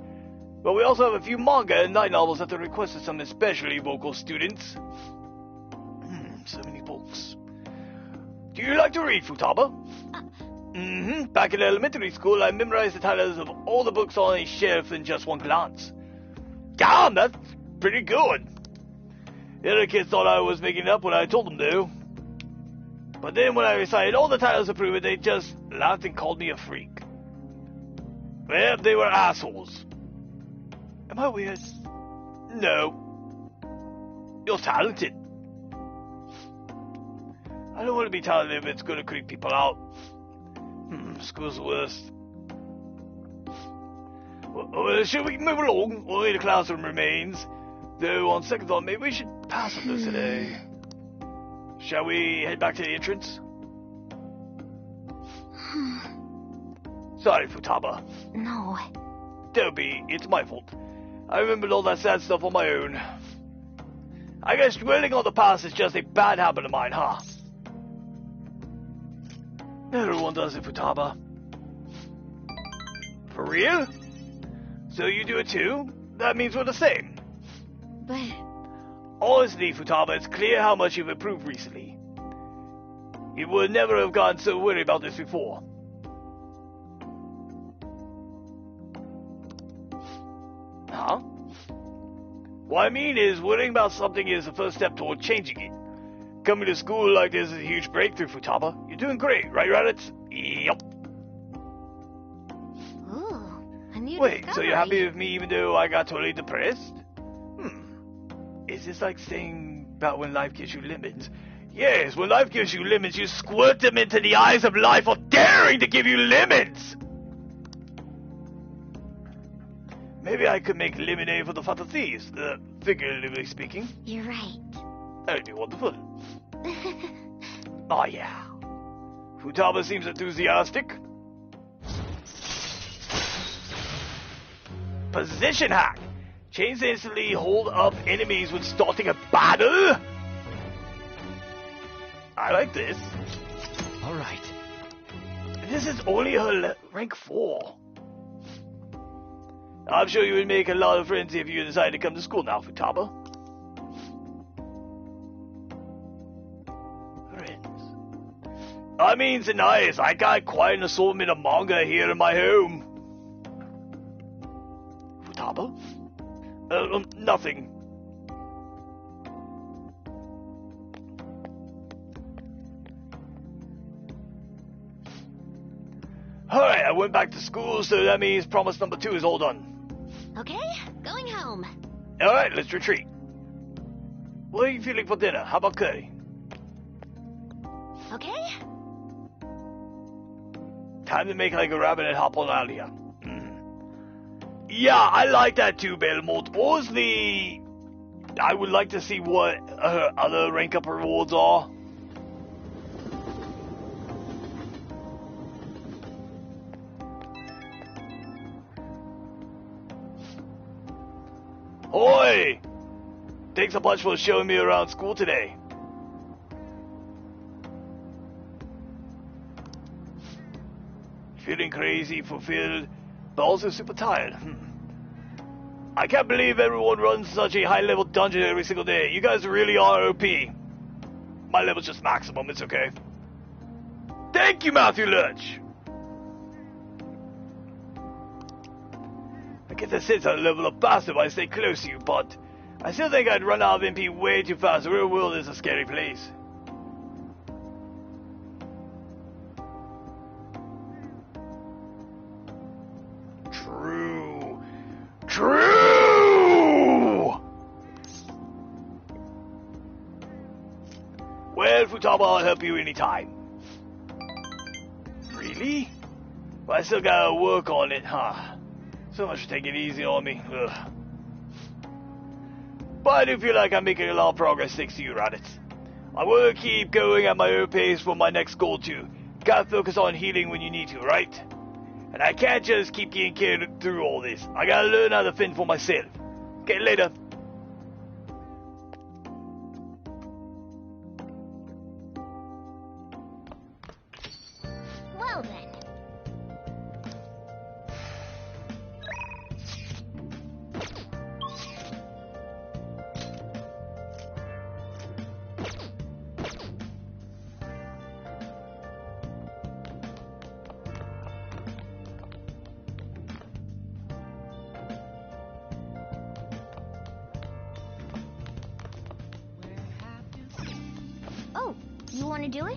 But we also have a few manga and light novels at the request of some especially vocal students. So many books. Do You like to read, Futaba? Back in elementary school, I memorized the titles of all the books on a shelf in just one glance. Damn, that's pretty good. The other kids thought I was making it up when I told them to. But then when I recited all the titles to prove it, they just laughed and called me a freak. Well, they were assholes. Am I weird? No. You're talented. I don't want to be talented if it's going to creep people out. School's the worst. Well, should we move along? Only the classroom remains. Though, on second thought, maybe we should pass on this today. Shall we head back to the entrance? Sorry, Futaba. No. Don't be. It's my fault. I remembered all that sad stuff on my own. I guess dwelling on the past is just a bad habit of mine, huh? Everyone does it, Futaba. For real? So you do it too? That means we're the same. But... Honestly, Futaba, it's clear how much you've improved recently. You would never have gotten so worried about this before. Huh? What I mean is, worrying about something is the first step toward changing it. Coming to school like this is a huge breakthrough, Futaba. You're doing great, right, Raditz? Yup. Ooh, a new Wait, discovery. so you're happy with me even though I got totally depressed? Is this like saying about when life gives you lemons? Yes, when life gives you lemons, you squirt them into the eyes of life for daring to give you lemons! Maybe I could make lemonade for the fat of thieves, figuratively speaking. You're right. That would be wonderful. Oh yeah. Futaba seems enthusiastic. Position hack. Chains instantly hold up enemies when starting a battle. I like this. Alright. This is only her rank 4. I'm sure you would make a lot of friends if you decide to come to school now, Futaba. Friends. I mean, it's nice. I got quite an assortment of manga here in my home. Futaba? Nothing. Alright, I went back to school, so that means promise number 2 is all done. Okay, going home. Alright, let's retreat. What are you feeling for dinner? How about curry? Okay? Time to make like a rabbit and hop on out here. Yeah, I like that too, Belmont. Honestly, I would like to see what her other rank up rewards are. Oi! Thanks a bunch for showing me around school today. Feeling crazy, fulfilled, but also super tired. I can't believe everyone runs such a high-level dungeon every single day. You guys really are OP. My level's just maximum, it's okay. Thank you, Matthew Lurch! I get the sense I level up faster if I stay close to you, but I still think I'd run out of MP way too fast. The real world is a scary place. True. Well, Futaba, I'll help you anytime. Really? But I still gotta work on it, huh? So much to take it easy on me. Ugh. But I do feel like I'm making a lot of progress thanks to you, Raditz. I will keep going at my own pace for my next goal too. Gotta focus on healing when you need to, right? And I can't just keep getting carried through all this. I gotta learn how to fend for myself. Okay, later. Well then. to do it?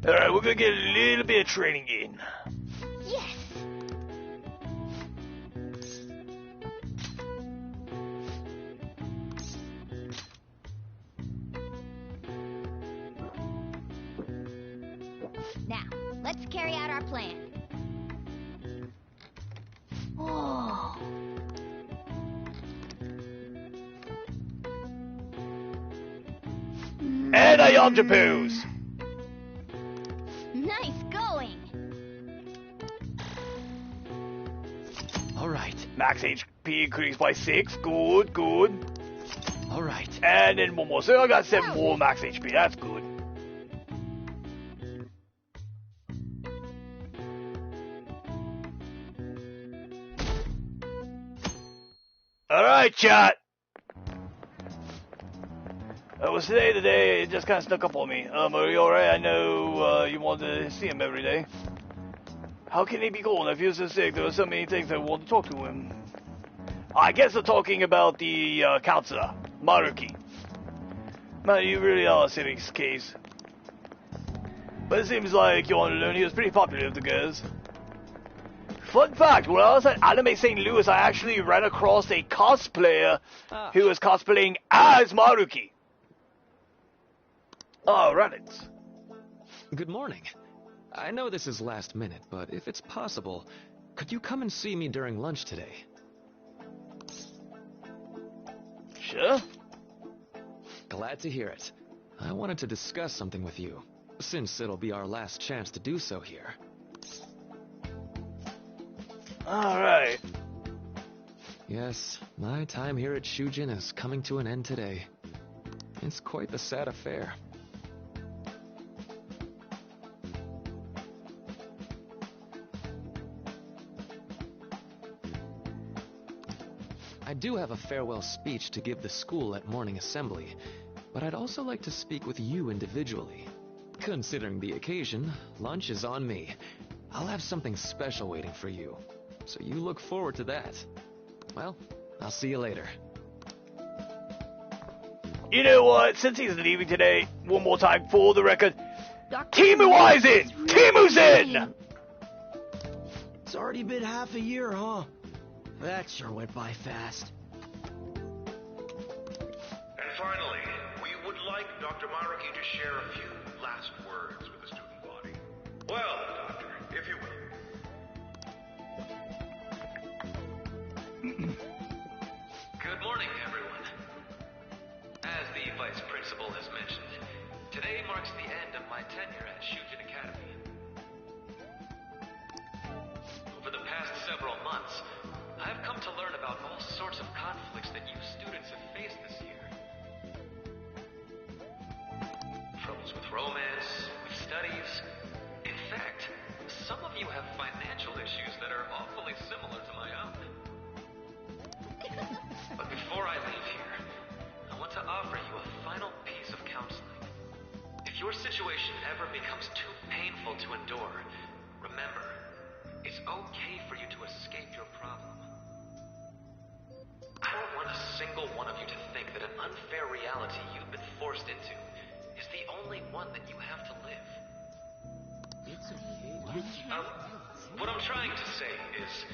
Alright, we're gonna get a little bit of training in. Yes. Now, let's carry out our plan. Oh. And a yonder pose. Nice going. Alright. Max HP increased by 6. Good, good. Alright. And then one more. So I got 7 more max HP. That's good. Alright, chat. Was today the day it just kind of snuck up on me. Are you alright? I know you want to see him every day. How can he be gone? I feel so sick. There are so many things I want to talk to him. I guess they're talking about the counselor, Maruki. Man, you really are a serious case. But it seems like you want to learn he was pretty popular with the girls. Fun fact, when I was at Anime St. Louis, I actually ran across a cosplayer who was cosplaying as Maruki. Oh, Raditz. Good morning. I know this is last minute, but if it's possible, could you come and see me during lunch today? Sure. Glad to hear it. I wanted to discuss something with you, since it'll be our last chance to do so here. Alright. Yes, my time here at Shujin is coming to an end today. It's quite the sad affair. I do have a farewell speech to give the school at morning assembly, but I'd also like to speak with you individually. Considering the occasion, lunch is on me. I'll have something special waiting for you, so you look forward to that. Well, I'll see you later. You know what? Since he's leaving today, one more time for the record, Timu in! Timu's in! It's already been half a year, huh? That sure went by fast. And finally, we would like Dr. Maruki to share a few last words with the student body. Well, Doctor, if you will. Good morning, everyone. As the Vice Principal has mentioned, today marks the end of my tenure at Shujin Academy. Over the past several months, I've come to learn about all sorts of conflicts that you students have faced this year. Troubles with romance, with studies. In fact, some of you have financial issues that are awfully similar to my own. But before I leave here, I want to offer you a final piece of counseling. If your situation ever becomes too painful to endure, remember, it's okay for you to escape your problem. I don't want a single one of you to think that an unfair reality you've been forced into is the only one that you have to live. It's okay. What I'm trying to say is,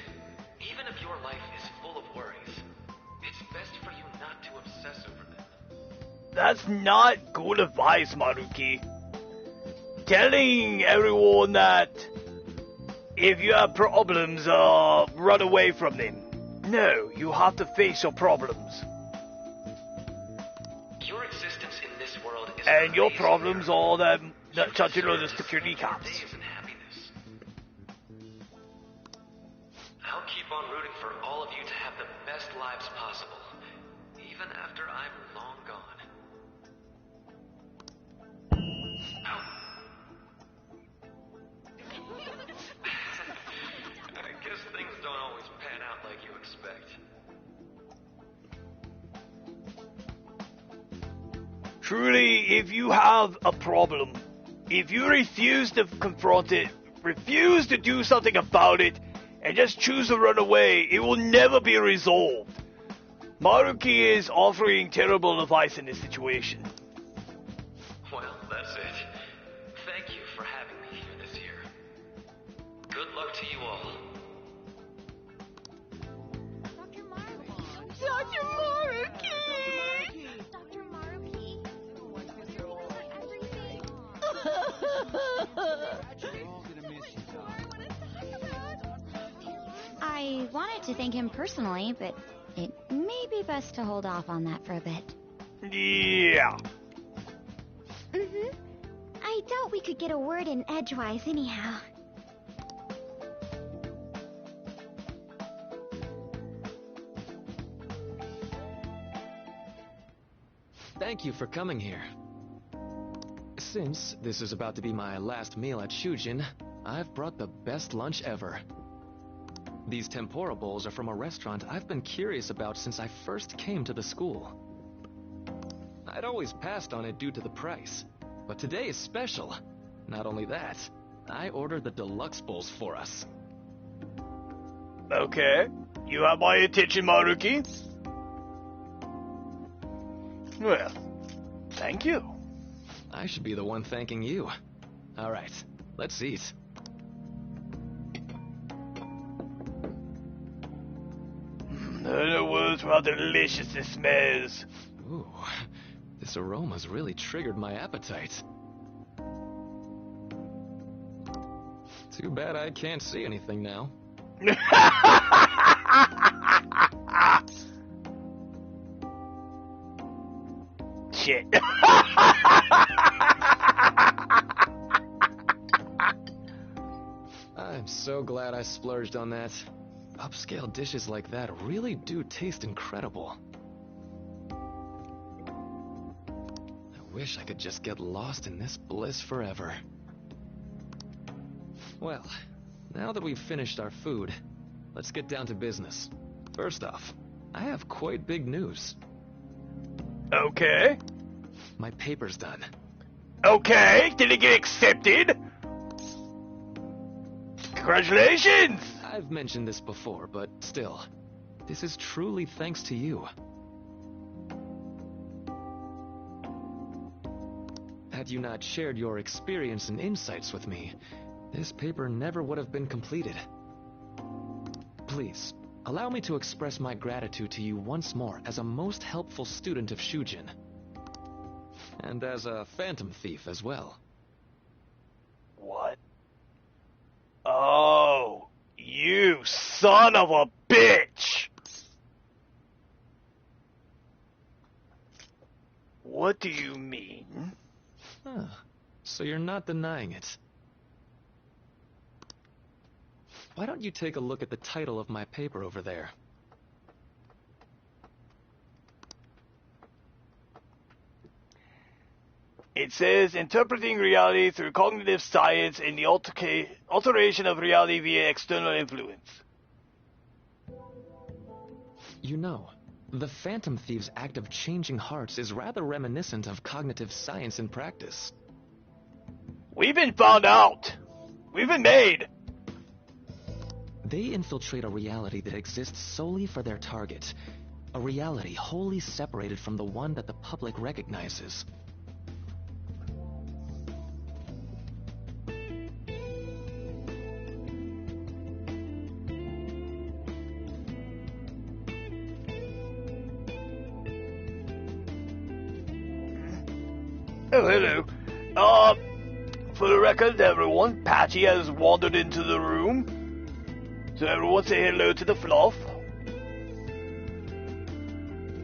even if your life is full of worries, it's best for you not to obsess over them. That's not good advice, Maruki. Telling everyone that if you have problems, run away from them. No, you have to face your problems. Your existence in this world is and your problems are the security cops. I'll keep on rooting for all of you to have the best lives possible, even after I'm long gone. I guess things don't always pan out like you expect. Truly, if you have a problem, if you refuse to confront it, refuse to do something about it, and just choose to run away, it will never be resolved. Maruki is offering terrible advice in this situation. to you all. Dr. Maruki! Dr. Maruki! Dr. Maruki! I wanted to thank him personally, but it may be best to hold off on that for a bit. Yeah. Mm-hmm. I doubt we could get a word in edgewise anyhow. Thank you for coming here. Since this is about to be my last meal at Shujin, I've brought the best lunch ever. These tempura bowls are from a restaurant I've been curious about since I first came to the school. I'd always passed on it due to the price, but today is special. Not only that, I ordered the deluxe bowls for us. Okay. You have my attention, Maruki. Well, thank you. I should be the one thanking you. Alright, let's eat. No words for how delicious this smells. Ooh, this aroma's really triggered my appetite. Too bad I can't see anything now. Shit. I'm so glad I splurged on that. Upscale dishes like that really do taste incredible. I wish I could just get lost in this bliss forever. Well, now that we've finished our food, let's get down to business. First off, I have quite big news. Okay. My paper's done. Okay, did it get accepted? Congratulations! I've mentioned this before, but still, this is truly thanks to you. Had you not shared your experience and insights with me, this paper never would have been completed. Please, allow me to express my gratitude to you once more as a most helpful student of Shujin. And as a phantom thief as well. What? Oh, you son of a bitch! What do you mean? Huh. So you're not denying it. Why don't you take a look at the title of my paper over there? It says, interpreting reality through cognitive science and the alteration of reality via external influence. You know, the Phantom Thief's act of changing hearts is rather reminiscent of cognitive science in practice. We've been found out. We've been made. They infiltrate a reality that exists solely for their target. A reality wholly separated from the one that the public recognizes. Oh, hello. For the record, everyone, Patty has wandered into the room. So everyone say hello to the Fluff.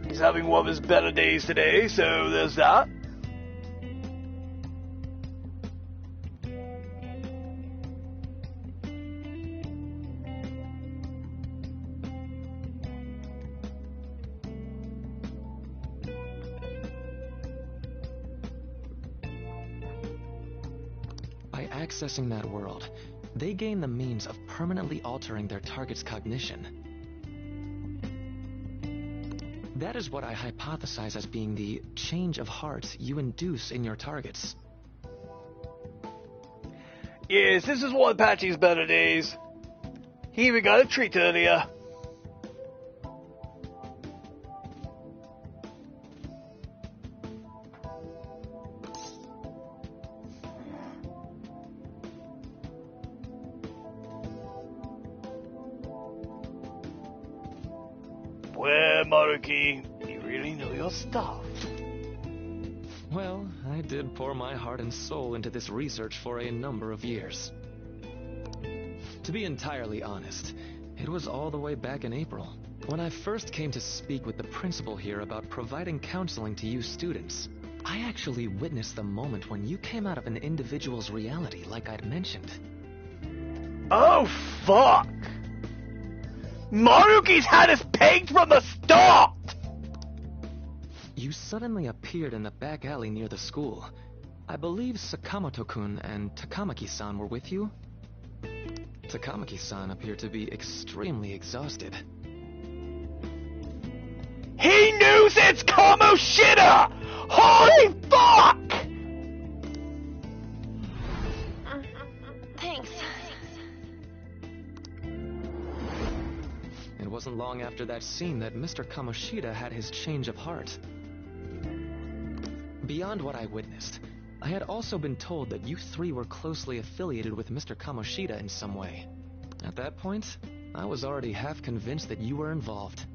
He's having one of his better days today, so there's that. By accessing that world, they gain the means of permanently altering their target's cognition. That is what I hypothesize as being the change of heart you induce in your targets. Yes, this is one of Patchy's better days. He even got a treat earlier. Well, Maruki, you really know your stuff. Well, I did pour my heart and soul into this research for a number of years. To be entirely honest, it was all the way back in April, when I first came to speak with the principal here about providing counseling to you students. I actually witnessed the moment when you came out of an individual's reality like I'd mentioned. Oh, fuck! Maruki's had us pegged from the start! You suddenly appeared in the back alley near the school. I believe Sakamoto-kun and Takamaki-san were with you? Takamaki-san appeared to be extremely exhausted. He knew it's Kamoshida! Holy fuck! Thanks. It wasn't long after that scene that Mr. Kamoshida had his change of heart. Beyond what I witnessed, I had also been told that you three were closely affiliated with Mr. Kamoshida in some way. At that point, I was already half convinced that you were involved.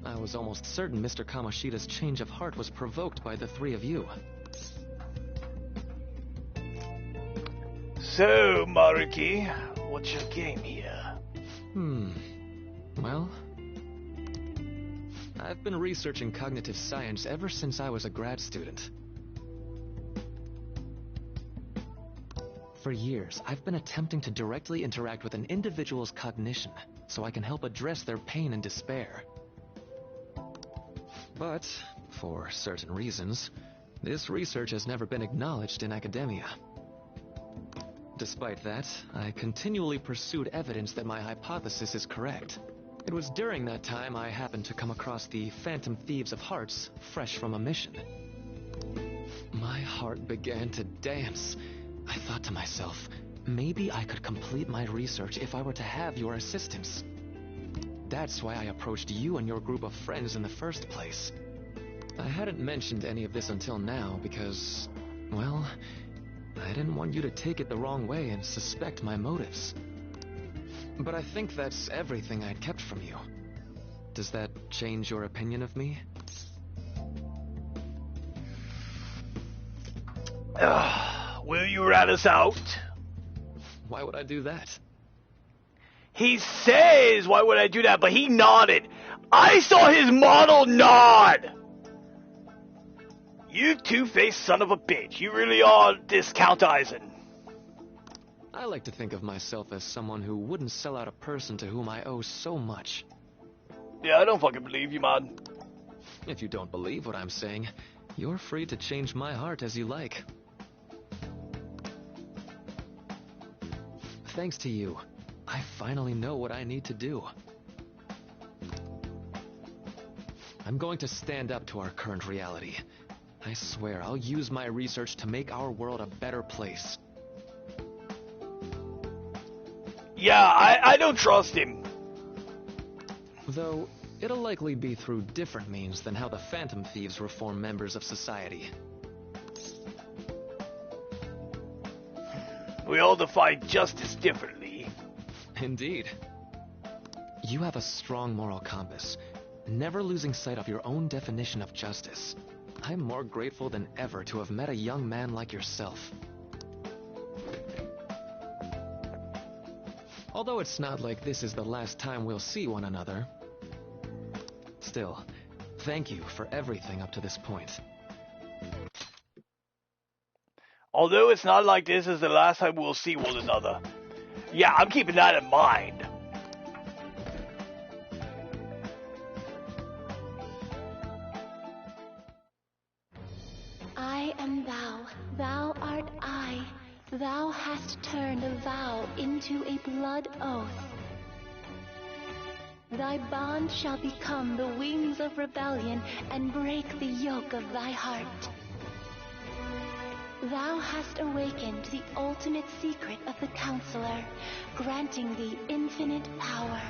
I was almost certain Mr. Kamoshida's change of heart was provoked by the three of you. So, Maruki, what's your game here? Well, I've been researching cognitive science ever since I was a grad student. For years, I've been attempting to directly interact with an individual's cognition so I can help address their pain and despair. But, for certain reasons, this research has never been acknowledged in academia. Despite that, I continually pursued evidence that my hypothesis is correct. It was during that time I happened to come across the Phantom Thieves of Hearts, fresh from a mission. My heart began to dance. I thought to myself, maybe I could complete my research if I were to have your assistance. That's why I approached you and your group of friends in the first place. I hadn't mentioned any of this until now because, well, I didn't want you to take it the wrong way and suspect my motives. But I think that's everything I'd kept from you. Does that change your opinion of me? Will you rat us out? Why would I do that? He says, why would I do that? But he nodded. I saw his model nod! You two-faced son of a bitch. You really are discount Eisen. I like to think of myself as someone who wouldn't sell out a person to whom I owe so much. Yeah, I don't fucking believe you, man. If you don't believe what I'm saying, you're free to change my heart as you like. Thanks to you, I finally know what I need to do. I'm going to stand up to our current reality. I swear I'll use my research to make our world a better place. Yeah, I don't trust him. Though, it'll likely be through different means than how the Phantom Thieves reform members of society. We all define justice differently. Indeed. You have a strong moral compass, never losing sight of your own definition of justice. I'm more grateful than ever to have met a young man like yourself. Although it's not like this is the last time we'll see one another. Still, thank you for everything up to this point. Although it's not like this is the last time we'll see one another. Yeah, I'm keeping that in mind. I am thou, thou art I. Thou hast turned a vow into a blood oath. Thy bond shall become the wings of rebellion and break the yoke of thy heart. Thou hast awakened the ultimate secret of the Counselor, granting thee infinite power.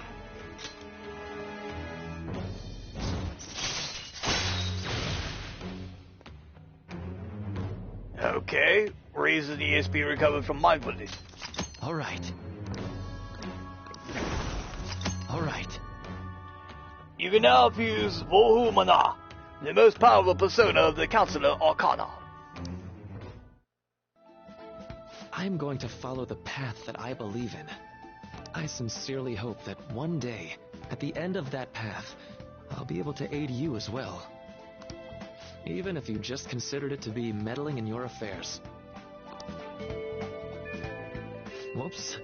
Okay, reason the ESP recovered from mindfulness. Alright. Alright. You can now fuse Vohu Mana, the most powerful persona of the Counselor Arcana. I'm going to follow the path that I believe in. I sincerely hope that one day, at the end of that path, I'll be able to aid you as well. Even if you just considered it to be meddling in your affairs. Whoops.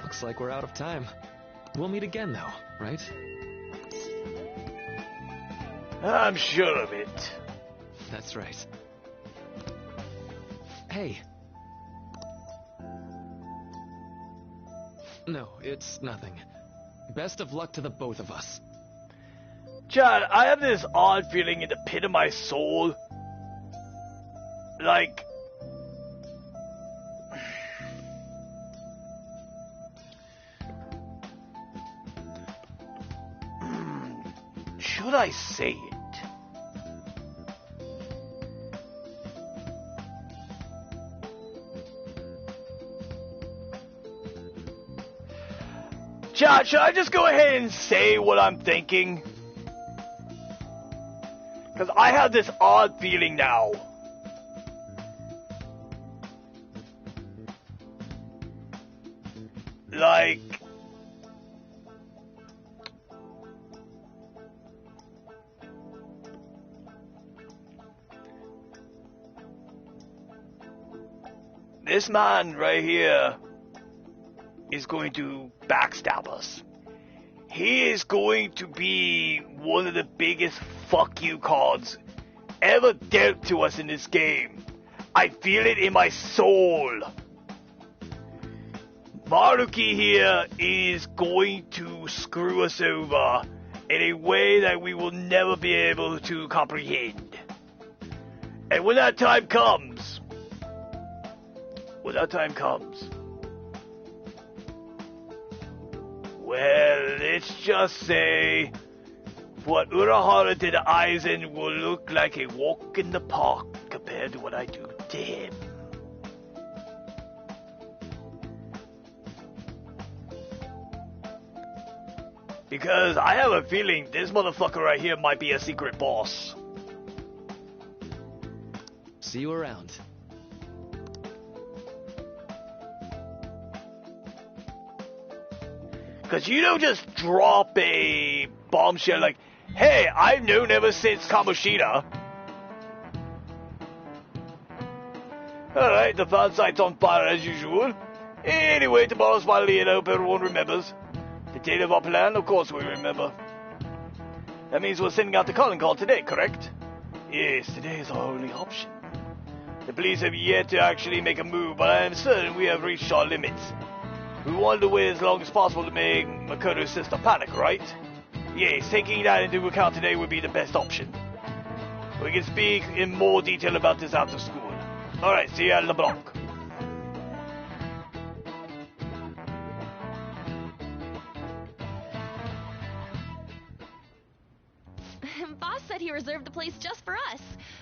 Looks like we're out of time. We'll meet again though, right? I'm sure of it. That's right. Hey. No, it's nothing. Best of luck to the both of us. Chad, I have this odd feeling in the pit of my soul. Like... should I say it? Chad, should I just go ahead and say what I'm thinking? Because I have this odd feeling now. Like... this man right here is going to backstab us. He is going to be one of the biggest fuck you cards ever dealt to us in this game. I feel it in my soul. Maruki here is going to screw us over in a way that we will never be able to comprehend. And when that time comes, well, let's just say what Urahara did to Aizen will look like a walk in the park compared to what I do to him. Because I have a feeling this motherfucker right here might be a secret boss. See you around. Because you don't just drop a bombshell like, hey, I've known ever since Kamoshida. Alright, the fan site's on fire as usual. Anyway, tomorrow's finally in. I hope everyone remembers. The date of our plan, of course we remember. That means we're sending out the calling call today, correct? Yes, today is our only option. The police have yet to actually make a move, but I am certain we have reached our limits. We wanted to wait as long as possible to make Makoto's sister panic, right? Yes, taking that into account today would be the best option. We can speak in more detail about this after school. Alright, see you at LeBlanc. Boss said he reserved the place just for us.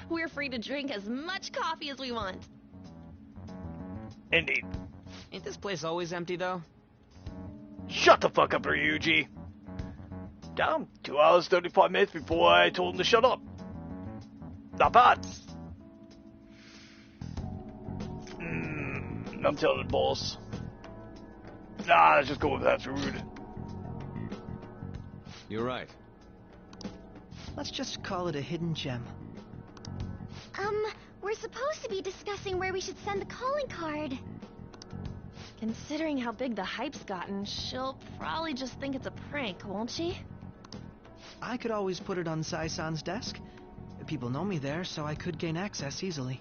We're free to drink as much coffee as we want. Indeed. Ain't this place always empty, though? Shut the fuck up, Ryuji. Damn, 2 hours, 35 minutes before I told him to shut up. Not bad. I'm telling the boss. Nah, let's just go with that route. You're right. Let's just call it a hidden gem. We're supposed to be discussing where we should send the calling card. Considering how big the hype's gotten, she'll probably just think it's a prank, won't she? I could always put it on Sai-san's desk. People know me there, so I could gain access easily.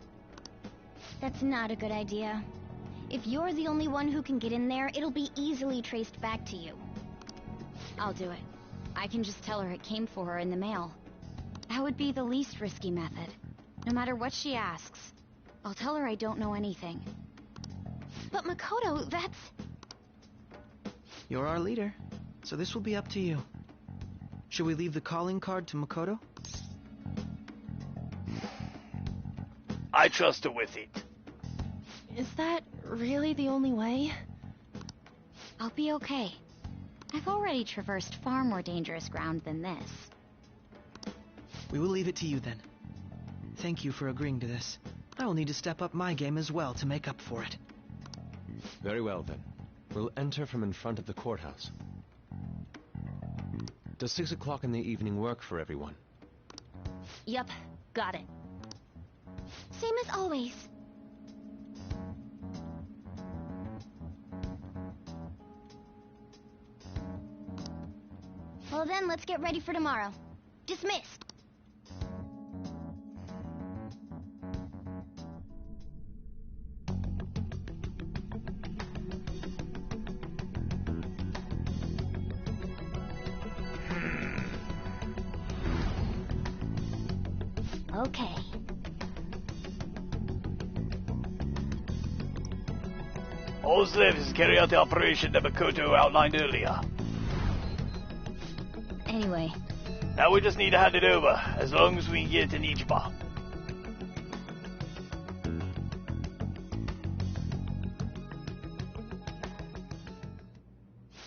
That's not a good idea. If you're the only one who can get in there, it'll be easily traced back to you. I'll do it. I can just tell her it came for her in the mail. That would be the least risky method. No matter what she asks, I'll tell her I don't know anything. But Makoto, that's... You're our leader, so this will be up to you. Should we leave the calling card to Makoto? I trust her with it. Is that really the only way? I'll be okay. I've already traversed far more dangerous ground than this. We will leave it to you then. Thank you for agreeing to this. I will need to step up my game as well to make up for it. Very well, then. We'll enter from in front of the courthouse. Does 6 o'clock in the evening work for everyone? Yup, got it. Same as always. Well then, let's get ready for tomorrow. Dismissed. Okay. All slaves is carry out the operation that Makoto outlined earlier. Anyway. Now we just need to hand it over, as long as we can get it to Nijima.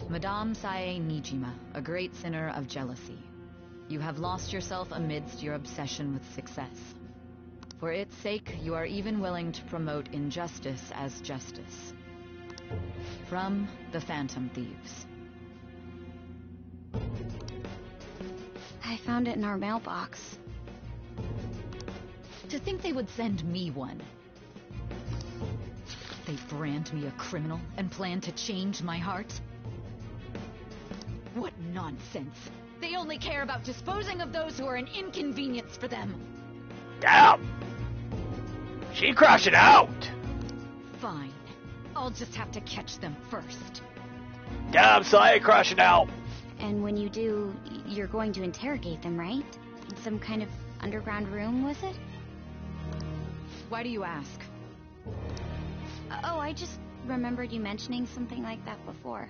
Madame Sae Nijima, a great sinner of jealousy. You have lost yourself amidst your obsession with success. For its sake, you are even willing to promote injustice as justice. From the Phantom Thieves. I found it in our mailbox. To think they would send me one. They brand me a criminal and plan to change my heart? What nonsense! They only care about disposing of those who are an inconvenience for them. Damn! She crashing out! Fine. I'll just have to catch them first. Damn, Sae crashing out! And when you do, you're going to interrogate them, right? In some kind of underground room, was it? Why do you ask? Oh, I just remembered you mentioning something like that before.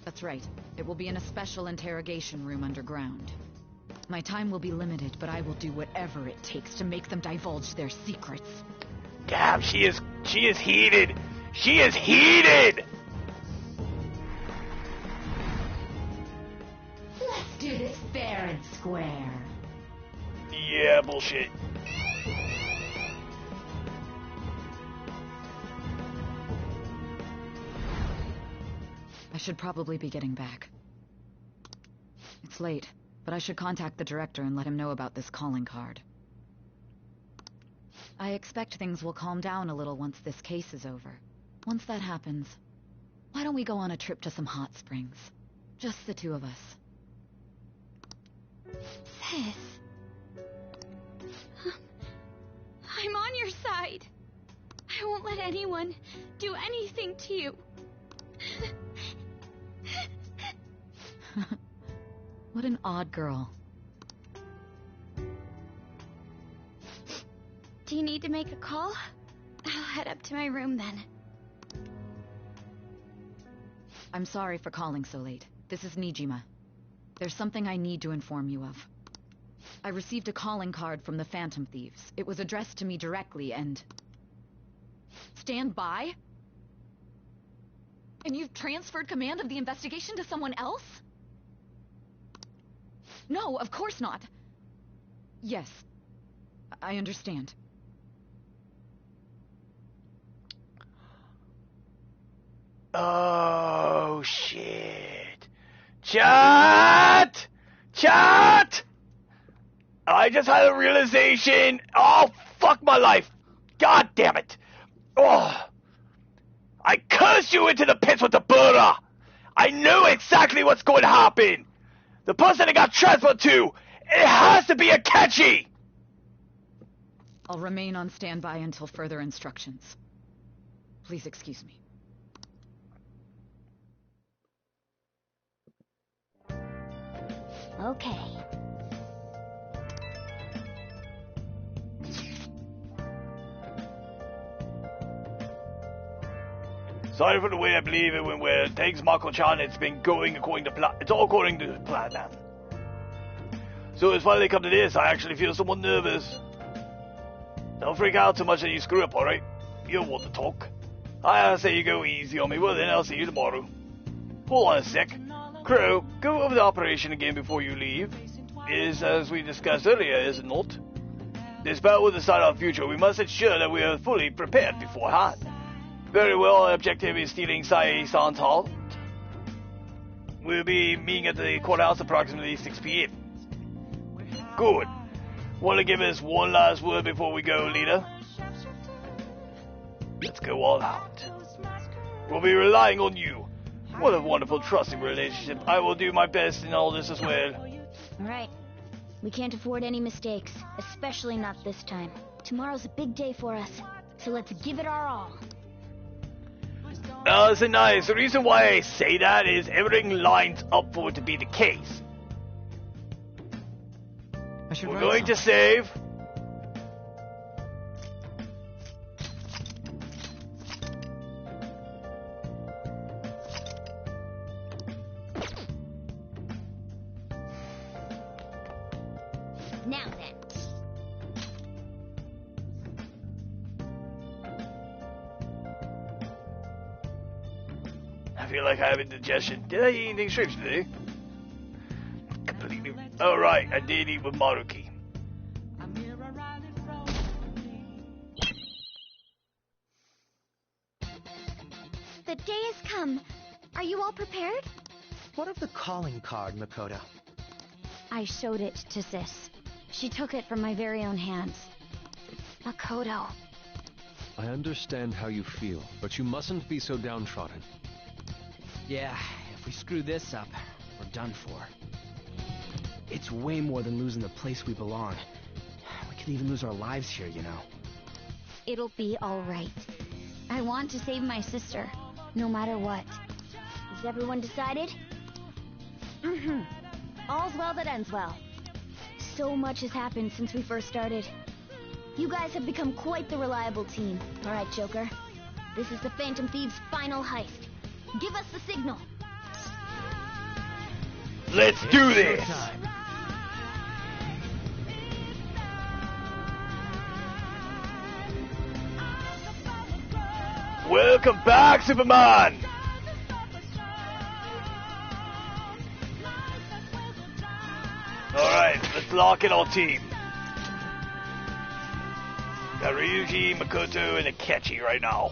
That's right. It will be in a special interrogation room underground. My time will be limited, but I will do whatever it takes to make them divulge their secrets. Damn, she is heated! She is heated! Let's do this fair and square. Yeah, bullshit. I should probably be getting back. It's late, but I should contact the director and let him know about this calling card. I expect things will calm down a little once this case is over. Once that happens, why don't we go on a trip to some hot springs? Just the two of us. Sis. I'm on your side. I won't let anyone do anything to you. What an odd girl. Do you need to make a call? I'll head up to my room then. I'm sorry for calling so late. This is Nijima. There's something I need to inform you of. I received a calling card from the Phantom Thieves. It was addressed to me directly and... Stand by? And you've transferred command of the investigation to someone else? No, of course not. Yes, I understand. Oh, shit. Chat! Chat! I just had a realization. Oh, fuck my life. God damn it. Oh. I cursed you into the pits with the Buddha. I knew exactly what's going to happen. The person it got transferred to, it has to be a Akechi. I'll remain on standby until further instructions. Please excuse me. Okay. Sorry for the way I believe it went well. Thanks, Mako-chan. It's been going according to plan. It's all according to plan now. So it's finally come to this. I actually feel somewhat nervous. Don't freak out too much that you screw up, alright? You'll want to talk. I say you go easy on me. Well then, I'll see you tomorrow. Hold on a sec. Crow, go over the operation again before you leave. Is as we discussed earlier, is it not? This battle will decide our future. We must ensure that we are fully prepared beforehand. Very well, our objective is stealing Sai-san's hall. We'll be meeting at the courthouse approximately 6 p.m. Good. Want to give us one last word before we go, leader? Let's go all out. We'll be relying on you. What a wonderful trusting relationship. I will do my best in all this as well. Right. We can't afford any mistakes, especially not this time. Tomorrow's a big day for us, so let's give it our all. Listen, nice. The reason why I say that is everything lines up for it to be the case. We're going to save. Now then. I feel like I have indigestion. Did I eat anything strange today? Completely. Oh right, I did eat with Maruki. The day has come. Are you all prepared? What of the calling card, Makoto? I showed it to Sis. She took it from my very own hands. Makoto. I understand how you feel, but you mustn't be so downtrodden. Yeah, if we screw this up, we're done for. It's way more than losing the place we belong. We could even lose our lives here, you know. It'll be all right. I want to save my sister, no matter what. Is everyone decided? Mm-hmm. All's well that ends well. So much has happened since we first started. You guys have become quite the reliable team. All right, Joker. This is the Phantom Thieves' final heist. Give us the signal. Let's do this. Welcome back, Superman. Alright, let's lock in our team. Got Ryuji, Makoto, and Akechi right now.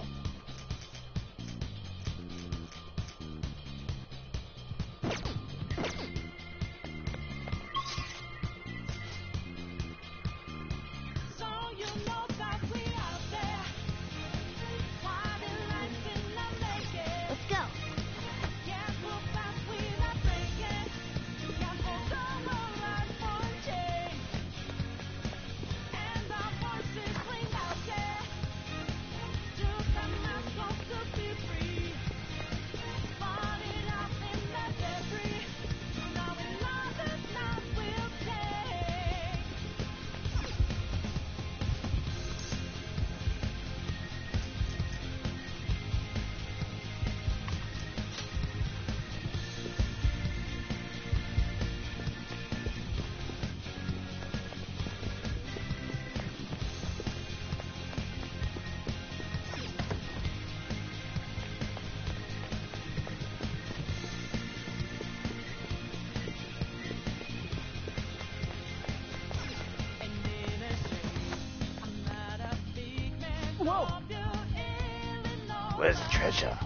Where's the treasure?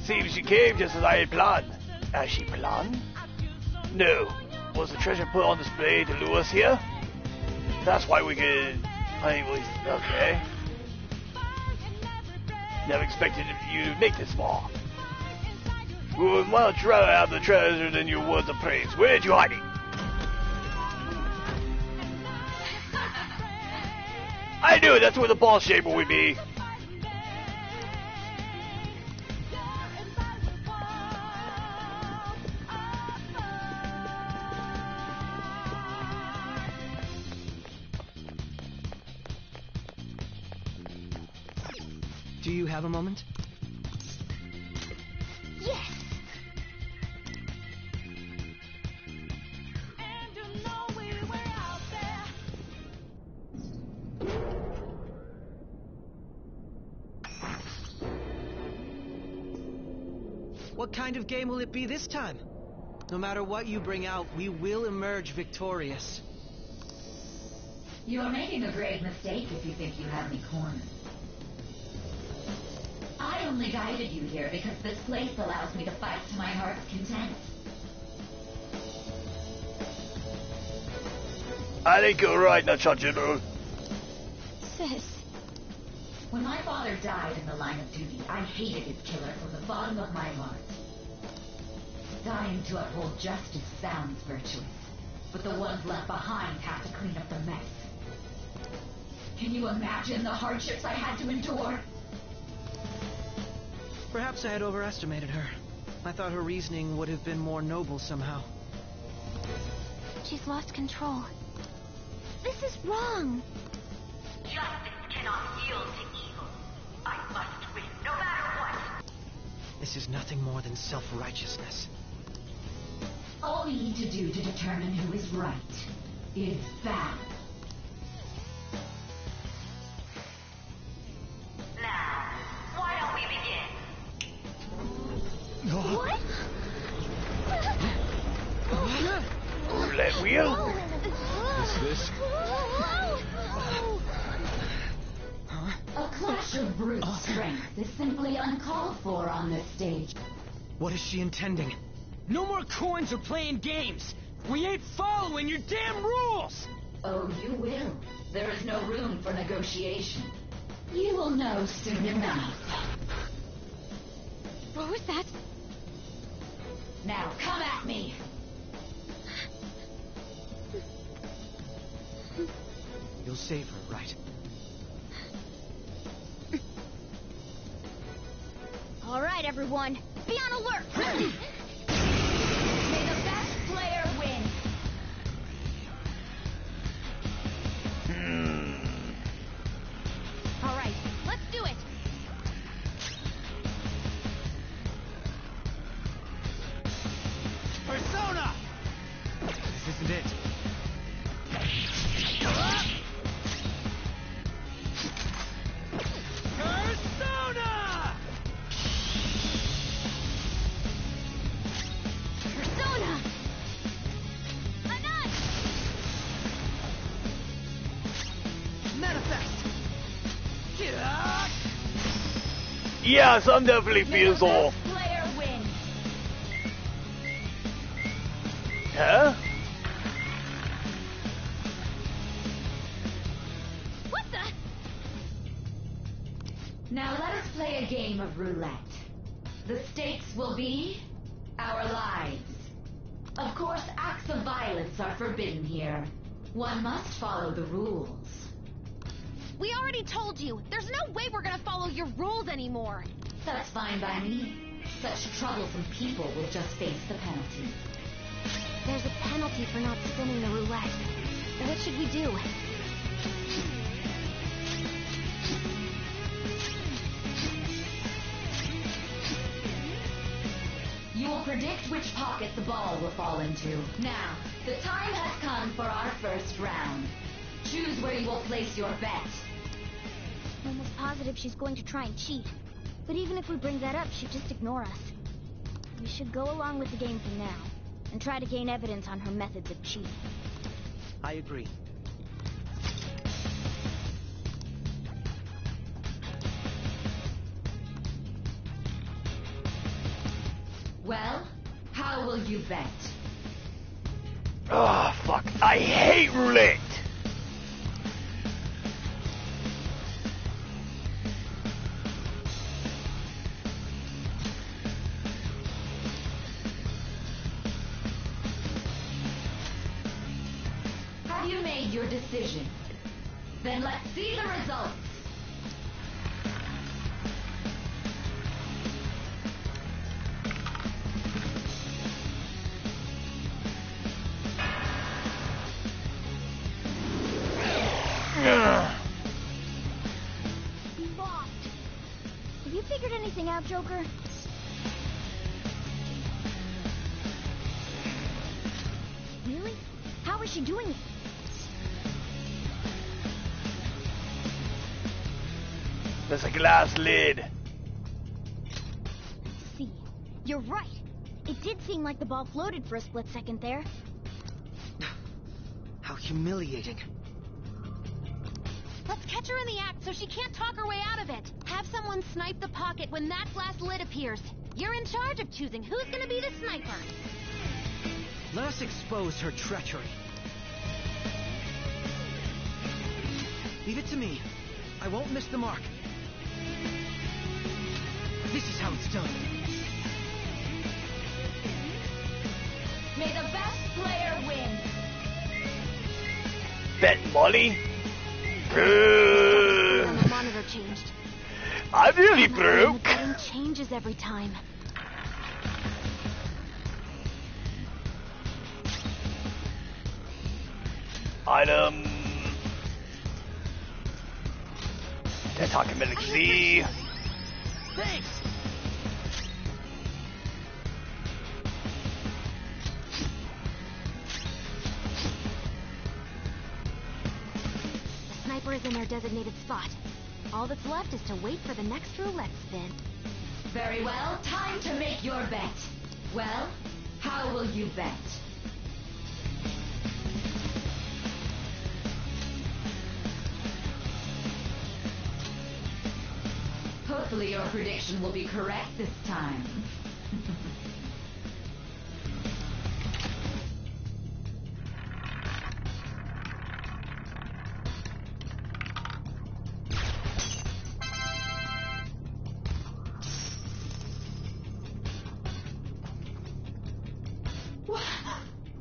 Seems she came just as I had planned. As she planned? No. Was the treasure put on display to lure us here? That's why we could... Okay. Never expected you to make this far. We would much rather have the treasure than your words of praise. Where did you hide it? I knew it! That's where the ball shaper would be. Do you have a moment? Yes! What kind of game will it be this time? No matter what you bring out, we will emerge victorious. You are making a grave mistake if you think you have me cornered. I only guided you here because this place allows me to fight to my heart's content. I think you're right, Nachajiro. Sis. When my father died in the line of duty, I hated his killer from the bottom of my heart. Dying to uphold justice sounds virtuous, but the ones left behind have to clean up the mess. Can you imagine the hardships I had to endure? Perhaps I had overestimated her. I thought her reasoning would have been more noble somehow. She's lost control. This is wrong. Justice cannot yield to evil. I must win, no matter what. This is nothing more than self-righteousness. All we need to do to determine who is right is battle. Now, why don't we begin? What? Roulette wheel? Is this? A clash of brute strength is simply uncalled for on this stage. What is she intending? No more coins or playing games! We ain't following your damn rules! Oh, you will. There is no room for negotiation. You will know soon enough. What was that? Now come at me! You'll save her, right? All right, everyone. Be on alert! May the best player win! All right, let's do it! Persona! This isn't it. Persona! Persona! A knife! Manifest! Yes, I'm definitely feels off. Player win! Huh? What the? Now let us play a game of roulette. The stakes will be our lives. Of course, acts of violence are forbidden here. One must follow the rules. We already told you. There's no way we're gonna follow your rules anymore. That's fine by me. Such troublesome people will just face the penalty. There's a penalty for not spinning the roulette. What should we do? You will predict which pocket the ball will fall into. Now, the time has come for our first round. Choose where you will place your bet. I'm almost positive she's going to try and cheat. But even if we bring that up, she'd just ignore us. We should go along with the game for now, and try to gain evidence on her methods of cheating. I agree. Well, how will you bet? Oh, fuck. I hate roulette. Have you made your decision? Then let's see the results. We lost. Have you figured anything out, Joker? Really? How is she doing it? There's a glass lid. See, You're right. It did seem like the ball floated for a split second there. How humiliating. Let's catch her in the act so she can't talk her way out of it. Have someone snipe the pocket when that glass lid appears. You're in charge of choosing who's gonna be the sniper. Let us expose her treachery. Leave it to me. I won't miss the mark. This is how it's done. May the best player win. Bet Molly. The monitor changed. I'm really The broke. setting changes every time. Item. Dragonball Z. Thanks! The sniper is in their designated spot. All that's left is to wait for the next roulette spin. Very well, time to make your bet. Well, how will you bet? Hopefully your prediction will be correct this time.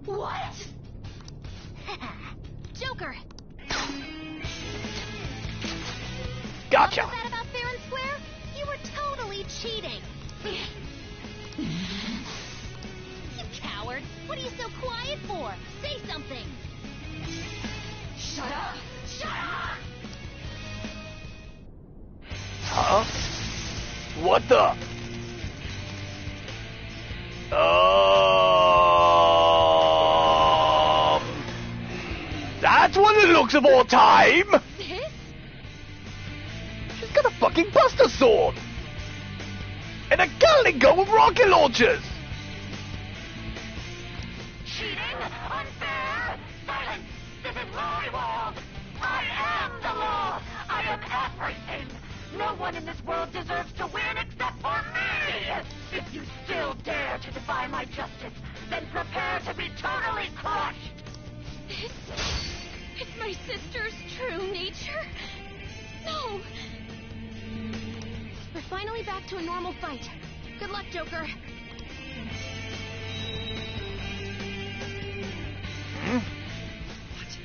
What? Joker! Gotcha. What was that about fair and square? You were totally cheating. You coward! What are you so quiet for? Say something! Shut up! Shut up! Huh? What the? That's what it looks of all time! This? She's got a fucking Buster Sword! And a Gatling gun with rocket launchers! Cheating? Unfair? Silence! This is my world! I am the law! I am everything! No one in this world deserves to win except for me! If you still dare to defy my justice, then prepare to be totally crushed! It's my sister's true nature? No! We're finally back to a normal fight. Good luck, Joker. What?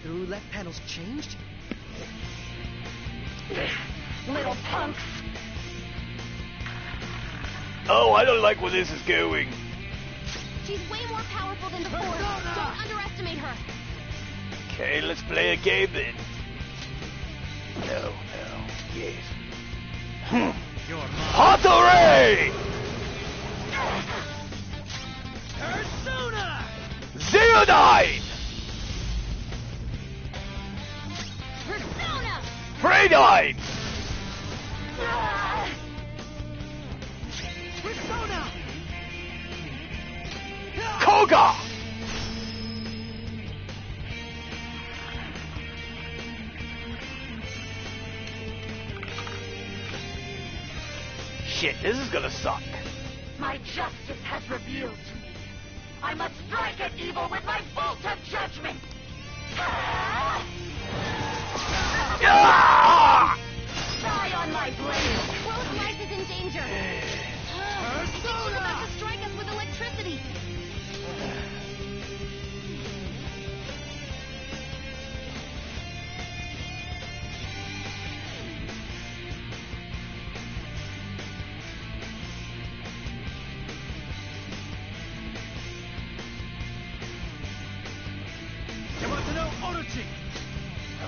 The roulette panel's changed? Little punks! Oh, I don't like where this is going. She's way more powerful than before. Don't underestimate her. Okay, let's play a game then. No, yes. Hathaway! Persona! Zeodine! Persona! Freydine! Persona! Koga! Shit, this is gonna suck. My justice has revealed to me. I must strike at evil with my bolt of judgment! Ah! Die on my blade! World's life is in danger. I think she's about to strike us with electricity. You want to know Orochi?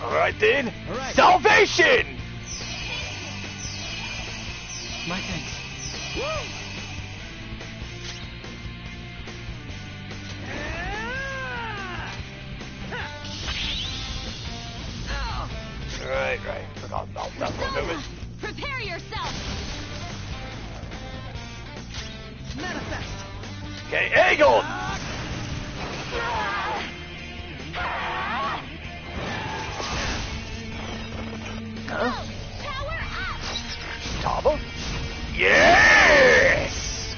Alright then. Alright. Salvation! My thanks. Right. Forgot about that for a moment. Prepare yourself. Manifest! Okay, Aegon! Huh? Taba? Yes!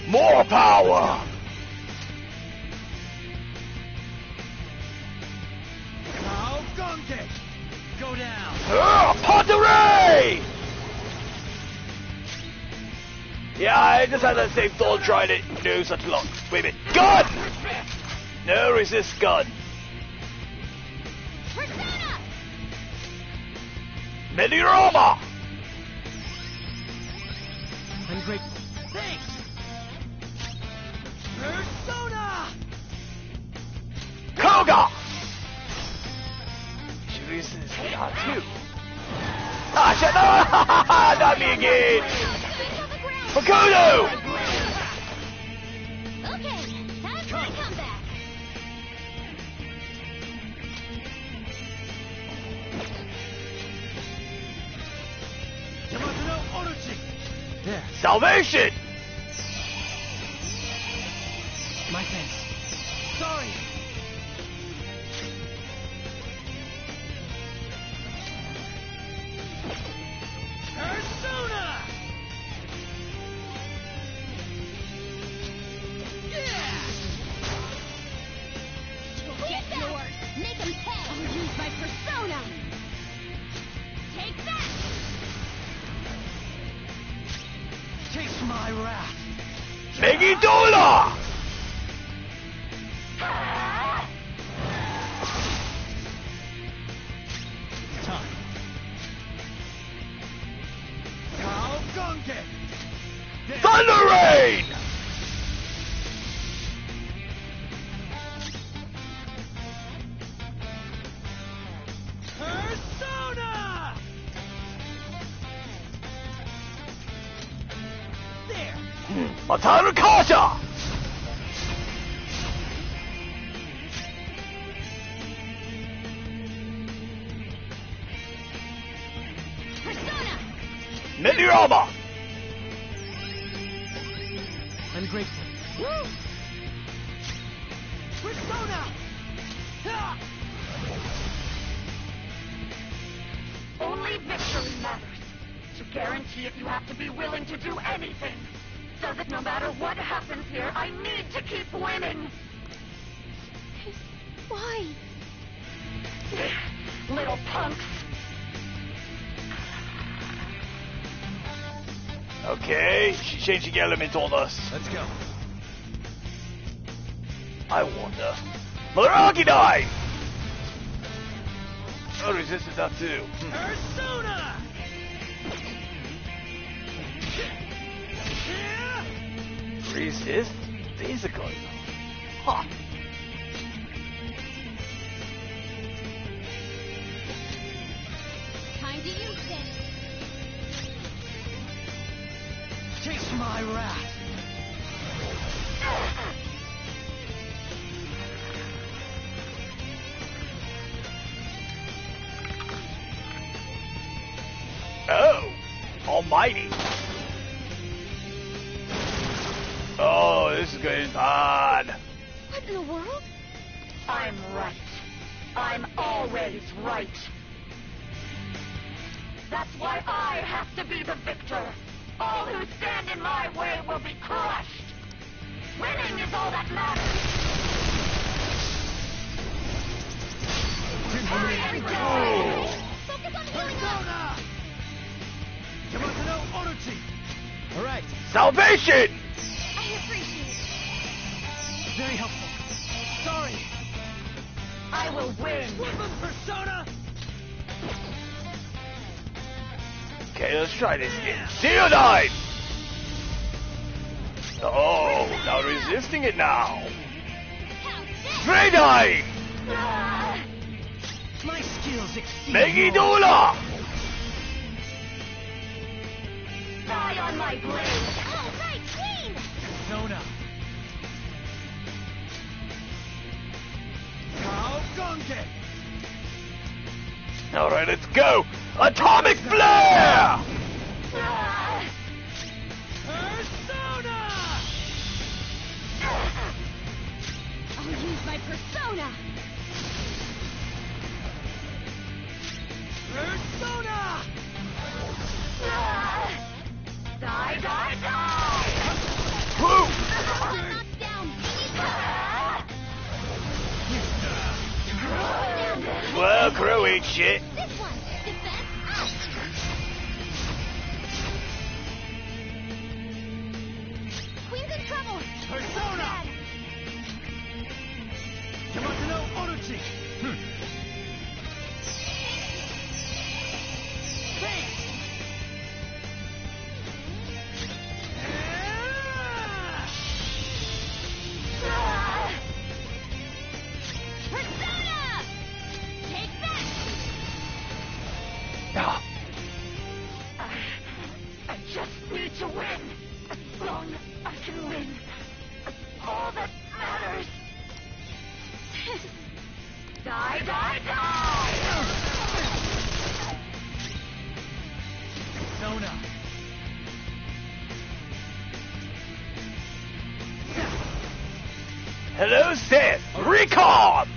More power! Now, Gonke! Go down! Pottery! Yeah, I just had that same thought trying to do such long. Wait a minute. Gun! No, resist gun. Persona! Mediorama! I'm grateful. Thanks! Persona! Koga! She uses R2. Ah, shit, no! Not me again! Fakudo! Okay, time for a comeback. Yamato no Orochi! There. Salvation! My thanks. Sorry! Persona! Yeah! Get yours! Make him pay! I'll use my persona! Take that! Taste my wrath! Megidola! Time. Now, Gonke! Thunder Rain! Persona! There! Mataru Kasha! Persona! Mediorama! I'm grateful. Woo! Persona! Ha! Only victory matters. To guarantee it, you have to be willing to do anything. So that no matter what happens here, I need to keep winning. Why? Little punks. Okay, she's changing element on us. Let's go. I wonder. Malaraki Knife! I resisted that too. Persona! Resist physical. Huh. Time to use this. Taste my wrath! Oh, almighty. Oh, this is going bad. What in the world? I'm right. I'm always right. That's why I have to be the victor. All who stand in my way will be crushed. Winning is all that matters. Hurry, everybody! Focus on healing up! Persona! Yamato no Orochi! Alright, Salvation! I appreciate it. very helpful. Sorry! I will win. Woman Persona! Okay, let's try this again. Theodine! Oh, now resisting it now. Dragonball! My skills exceed Megidola! Die on my blade. All right, Queen! Persona! Now, Gonke! Alright, let's go! Atomic Flare! Persona! my persona! Persona! Die, die, die! Woo! Knocked down! Well, Crow ain't shit. This one! Defense out! Queen's in trouble! Persona! Yamato no Orochi! Persona! Take that! Ah. I just need to win. As long as I can win. That's all that matters. Die, die, die! Persona! Hello, Sith. Recon.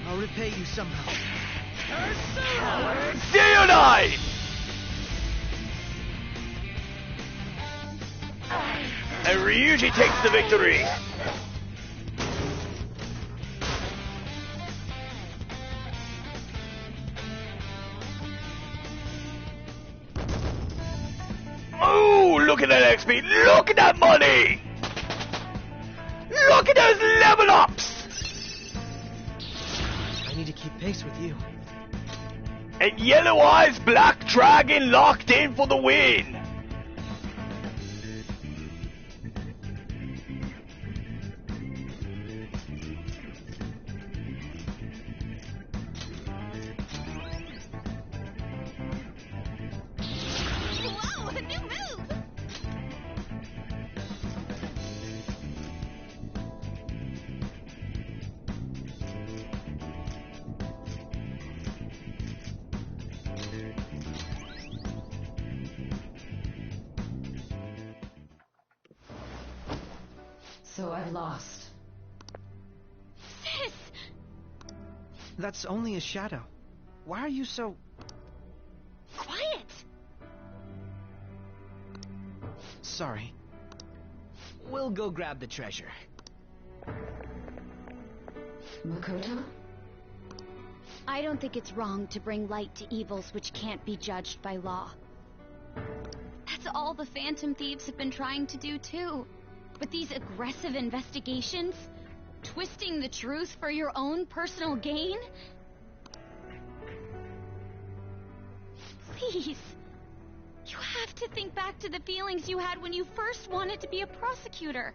I'll repay you somehow. Cyanide. And Ryuji takes the victory. Oh, look at that XP. Look at that money. Look at those level ups. I need to keep pace with you. And Yellow Eyes Black Dragon locked in for the win. Wow, a new move! So I've lost. Sis! That's only a shadow. Why are you so... Quiet! Sorry. We'll go grab the treasure. Makoto? I don't think it's wrong to bring light to evils which can't be judged by law. That's all the Phantom Thieves have been trying to do, too. But these aggressive investigations? Twisting the truth for your own personal gain? Please. You have to think back to the feelings you had when you first wanted to be a prosecutor.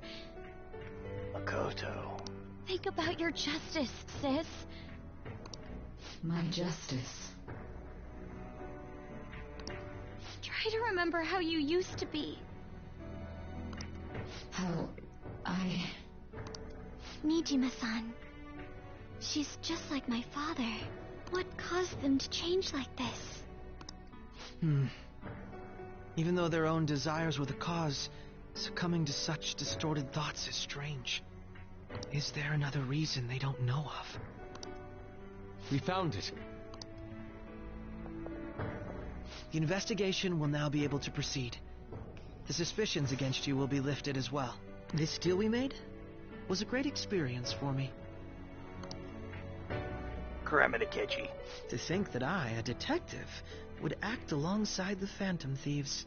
Makoto. Think about your justice, sis. My justice. Try to remember how you used to be. How I... Nijima-san. She's just like my father. What caused them to change like this? Even though their own desires were the cause, succumbing to such distorted thoughts is strange. Is there another reason they don't know of? We found it. The investigation will now be able to proceed. The suspicions against you will be lifted as well. This deal we made was a great experience for me. Karamitakechi. To think that I, a detective, would act alongside the Phantom Thieves.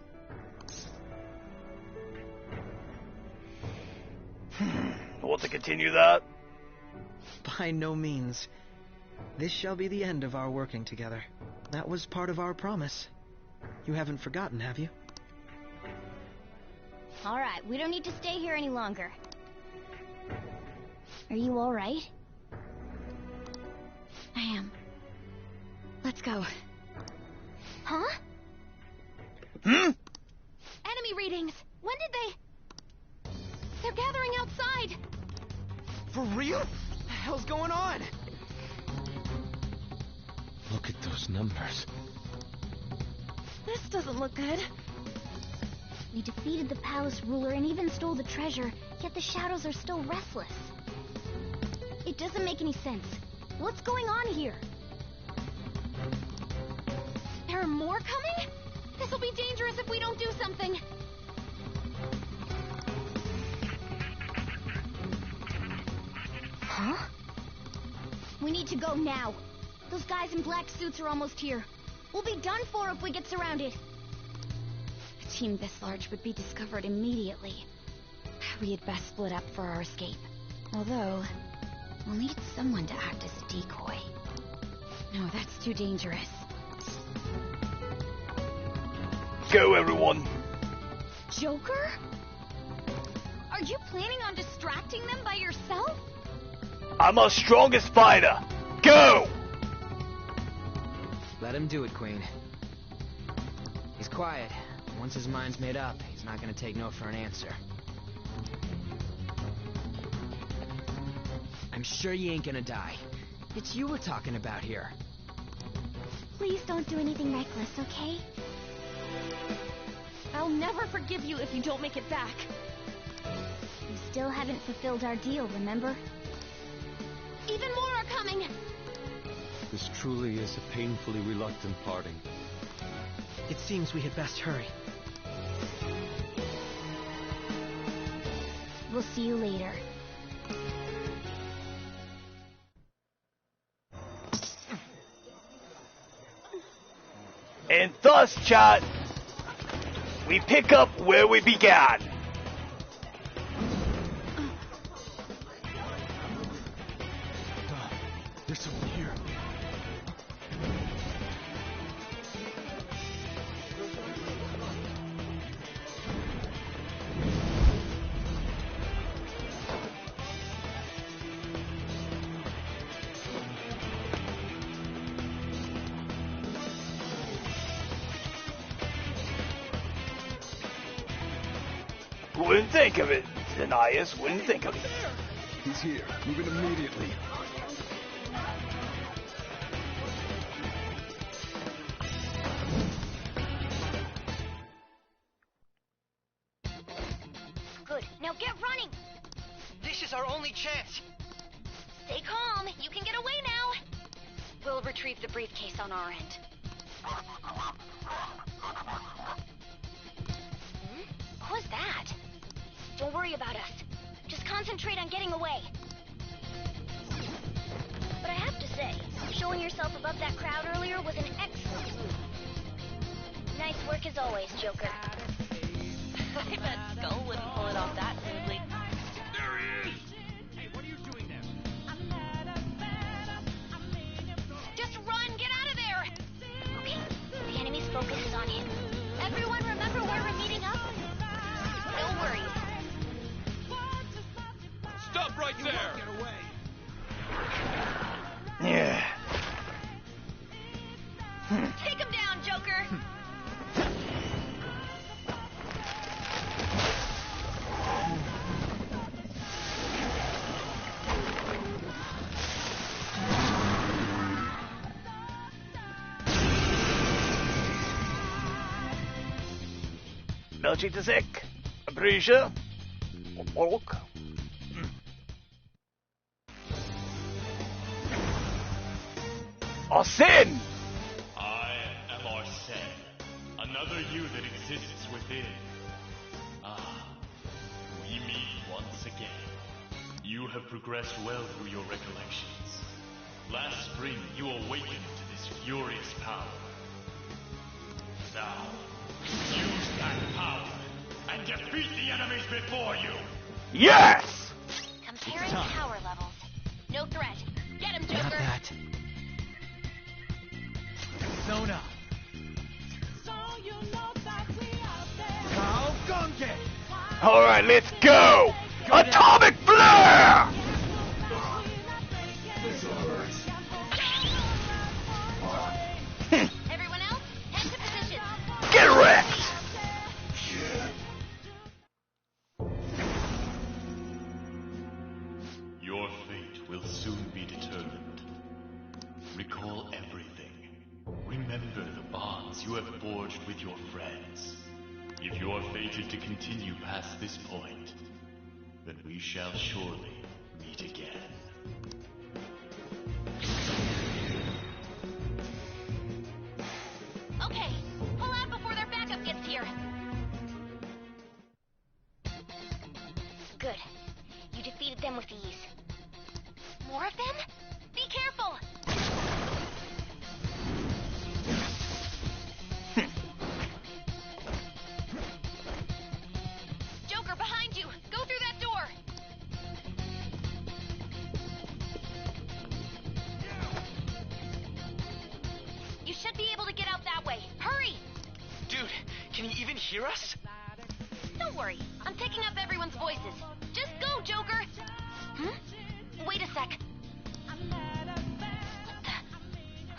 Want to continue that? By no means. This shall be the end of our working together. That was part of our promise. You haven't forgotten, have you? Alright, we don't need to stay here any longer. Are you alright? I am. Let's go. Huh? Hmm? Enemy readings! When did they... They're gathering outside! For real? What the hell's going on? Look at those numbers. This doesn't look good. We defeated the palace ruler and even stole the treasure, yet the shadows are still restless. It doesn't make any sense. What's going on here? There are more coming? This'll be dangerous if we don't do something. Huh? We need to go now. Those guys in black suits are almost here. We'll be done for if we get surrounded. A team this large would be discovered immediately. We had best split up for our escape. Although, we'll need someone to act as a decoy. No, that's too dangerous. Go, everyone. Joker? Are you planning on distracting them by yourself? I'm our strongest fighter. Go! Let him do it, Queen. He's quiet. Once his mind's made up, he's not gonna take no for an answer. I'm sure you ain't gonna die. It's you we're talking about here. Please don't do anything reckless, okay? I'll never forgive you if you don't make it back. We still haven't fulfilled our deal, remember? Even more are coming! This truly is a painfully reluctant parting. It seems we had best hurry. We'll see you later. And thus, chat, we pick up where we began. There's someone here. Wouldn't think of it. Denias wouldn't think of it. He's here. Move in immediately. Good. Now get running! This is our only chance. Stay calm. You can get away now. We'll retrieve the briefcase on our end. What was that? Don't worry about us. Just concentrate on getting away. But I have to say, showing yourself above that crowd earlier was an excellent move. Nice work as always, Joker. I bet Skull wouldn't pull it off that smoothly. There he is! Hey, what are you doing there? Just run! Get out of there! Okay, the enemy's focus is on him. Everyone remember where we're meeting up? No worries. Stop right there! Get away! Yeah. Take him down, Joker! Melchie to sick. Appreciate. Ork. Arsene! I am Arsene, another you that exists within. Ah, we meet once again. You have progressed well through your recollections. Last spring, you awakened to this furious power. Now, use that power and defeat the enemies before you! Yes! Comparing power levels. No threat. Get him, Joker! Not that. Sona! How gonge! Alright, let's go! Atomic Flare! Everyone else, head to position. Get wrecked! Your fate will soon be determined. Recall everything. Remember the bonds you have forged with your friends. If you are fated to continue past this point, then we shall surely meet again. Okay, pull out before their backup gets here. Good. You defeated them with ease. More of them? Be careful! Joker, behind you! Go through that door! You should be able to get out that way. Hurry! Dude, can you even hear us? Don't worry. I'm picking up everyone's voices. Just go, Joker! Wait a sec. What the?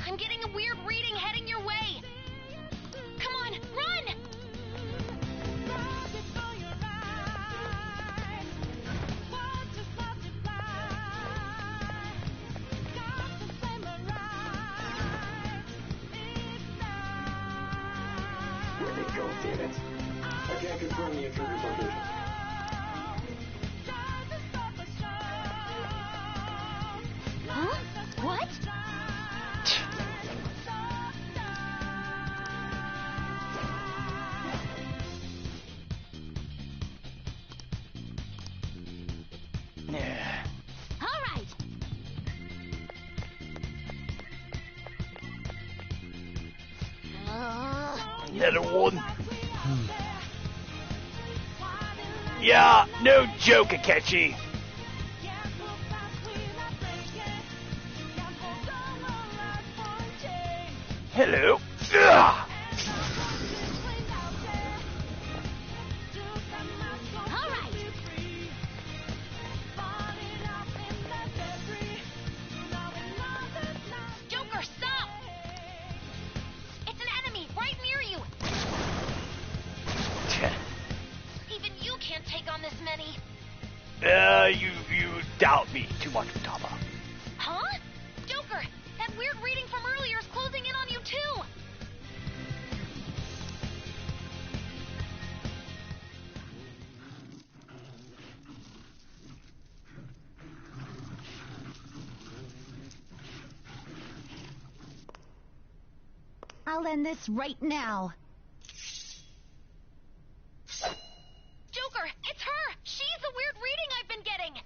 I'm getting a weird reading heading your way. Come on, run! Where'd they go, damn it? I can't confirm the intruder's location. Huh? What? All right. Another one. Yeah, no joke, Akechi. Hello. Ugh. All right. Joker, stop! It's an enemy right near you. Even you can't take on this many. You doubt me too much, Futaba. Huh? Joker, that weird reading from earlier is closing in on you too. I'll end this right now. Joker, it's her! She's the weird reading I've been getting!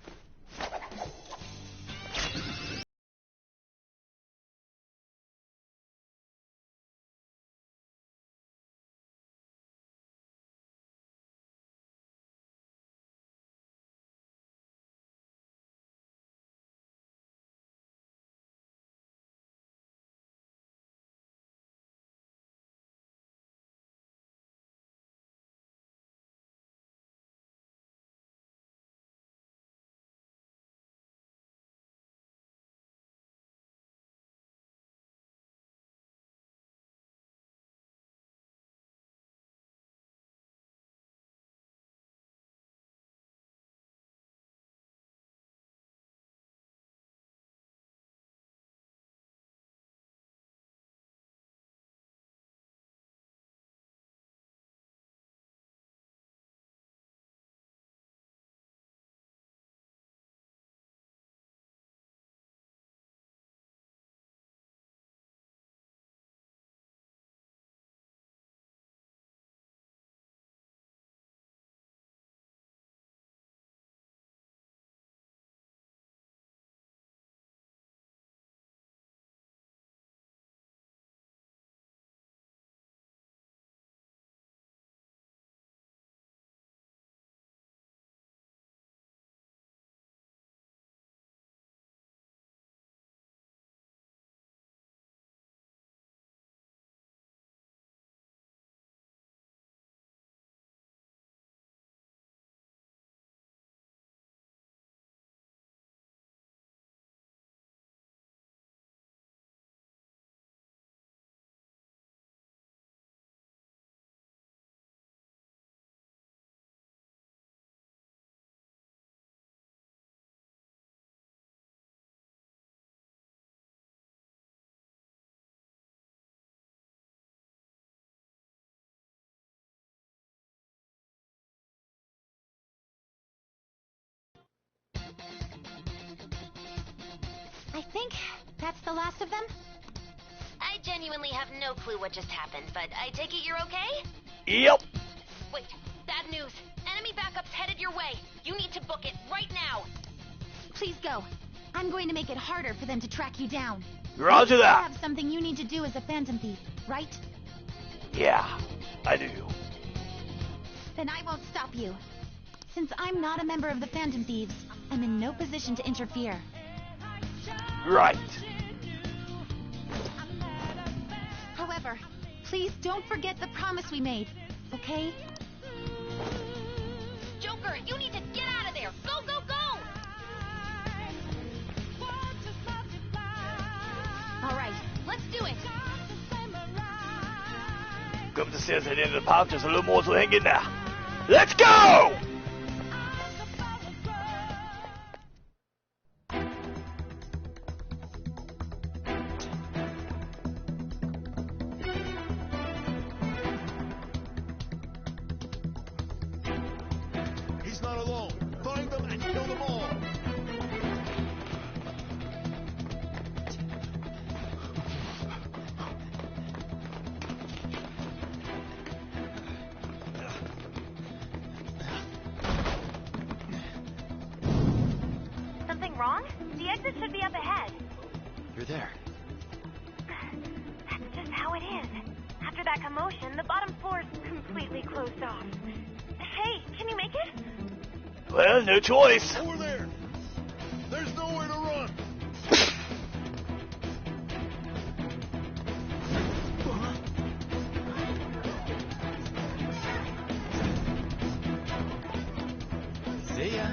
I think that's the last of them. I genuinely have no clue what just happened, but I take it you're okay? Yep. Wait, bad news. Enemy backup's headed your way. You need to book it right now. Please go. I'm going to make it harder for them to track you down. Roger that. You have something you need to do as a phantom thief, right? Yeah, I do. Then I won't stop you. Since I'm not a member of the Phantom Thieves, I'm in no position to interfere. Right. However, please don't forget the promise we made, okay? Joker, you need to get out of there! Go, go, go! All right, let's do it! Go up the stairs at the end of the path, just a little more, so hang in there. Let's go! He's not alone. Find them and kill them all. Something wrong? The exit should be up ahead. You're there. That's just how it is. After that commotion, the bottom floor's completely closed off. Hey, can you make it? Well, no choice. Over there. There's nowhere to run. See ya.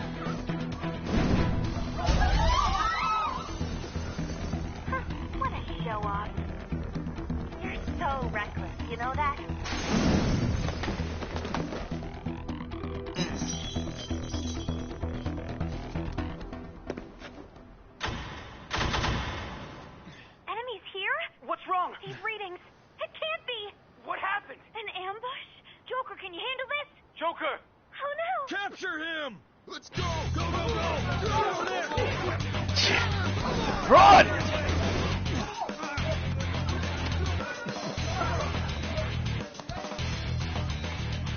What a show off. You're so reckless, you know that? Enemies here? What's wrong? These readings. It can't be. What happened? An ambush? Joker, can you handle this? Joker! Oh no! Capture him! Let's go! Go, go, go! Go over there! Run!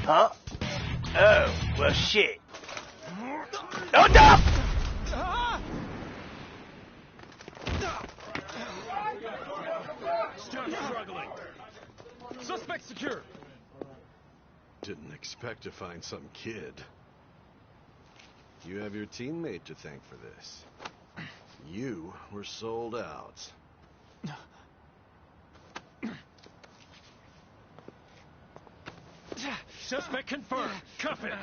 Huh? Oh, well, shit. Oh, no! Stop struggling. Suspect secure. Didn't expect to find some kid. You have your teammate to thank for this. You were sold out. Suspect confirmed. Cuff it.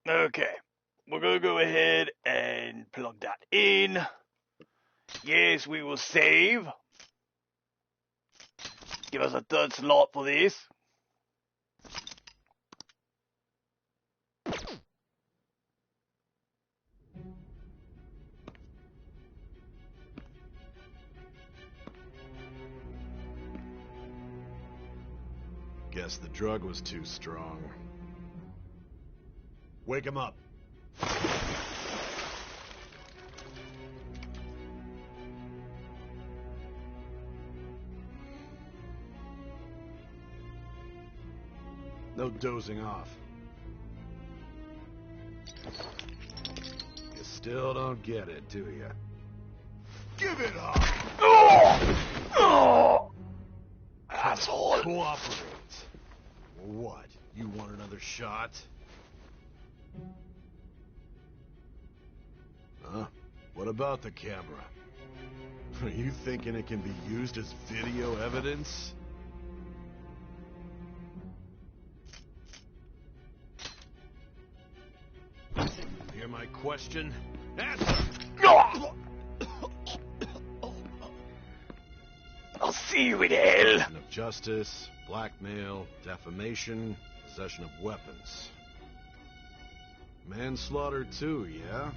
Okay, we're gonna go ahead and plug that in. Yes, we will save. Give us a third slot for this. Guess the drug was too strong. Wake him up. No dozing off. You still don't get it, do you? Give it up! Oh! Asshole! Cooperate. What? You want another shot? Huh? What about the camera? Are you thinking it can be used as video evidence? Hear my question? Answer! I'll see you in hell! Of justice, blackmail, defamation, possession of weapons. Manslaughter too, yeah?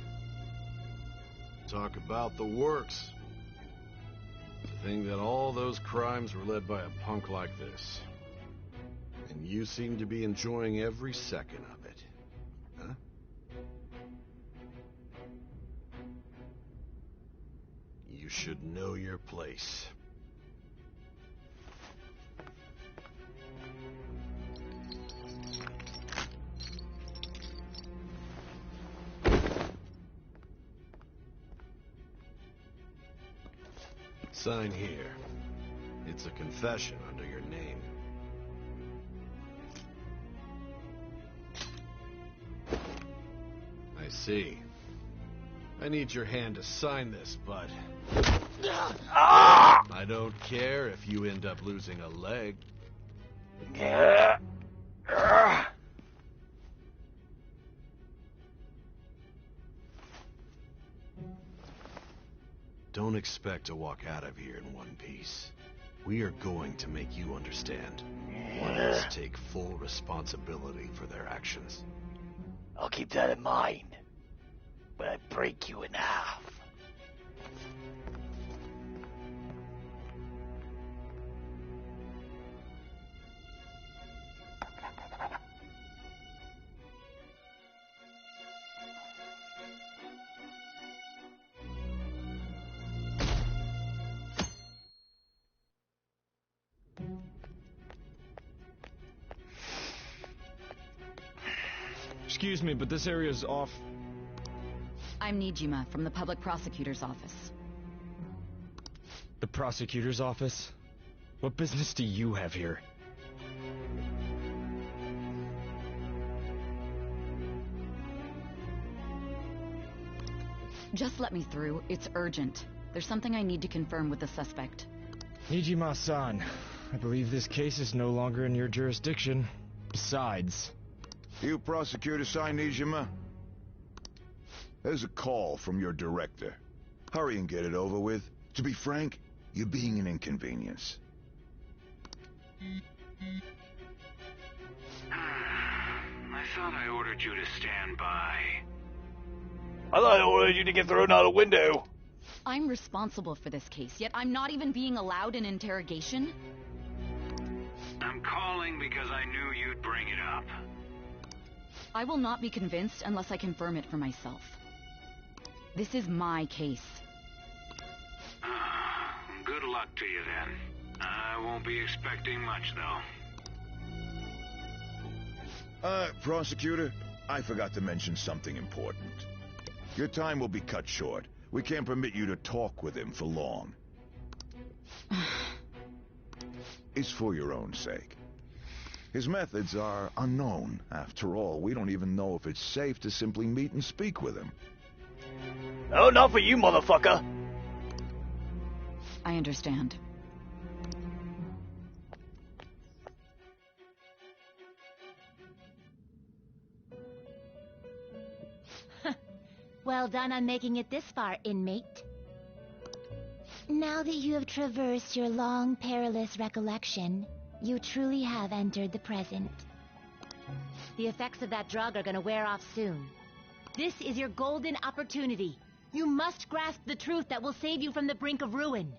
Talk about the works. To think that all those crimes were led by a punk like this. And you seem to be enjoying every second of it. Huh? You should know your place. Sign here. It's a confession under your name. I see. I need your hand to sign this, but... I don't care if you end up losing a leg. Don't expect to walk out of here in one piece. We are going to make you understand. Others take full responsibility for their actions. I'll keep that in mind. But I break you in half. Excuse me, but this area's off. I'm Nijima from the Public Prosecutor's Office. The Prosecutor's Office? What business do you have here? Just let me through. It's urgent. There's something I need to confirm with the suspect. Nijima-san, I believe this case is no longer in your jurisdiction. Besides... You prosecutor sign Nijima? There's a call from your director. Hurry and get it over with. To be frank, you're being an inconvenience. I thought I ordered you to stand by. I thought I ordered you to get thrown out a window. I'm responsible for this case, yet I'm not even being allowed an interrogation? I'm calling because I knew you'd bring it up. I will not be convinced unless I confirm it for myself. This is my case. Good luck to you then. I won't be expecting much, though. Prosecutor, I forgot to mention something important. Your time will be cut short. We can't permit you to talk with him for long. It's for your own sake. His methods are unknown. After all, we don't even know if it's safe to simply meet and speak with him. Oh, not for you, motherfucker. I understand. Well done on making it this far, inmate. Now that you have traversed your long, perilous recollection, you truly have entered the present. The effects of that drug are gonna wear off soon. This is your golden opportunity. You must grasp the truth that will save you from the brink of ruin.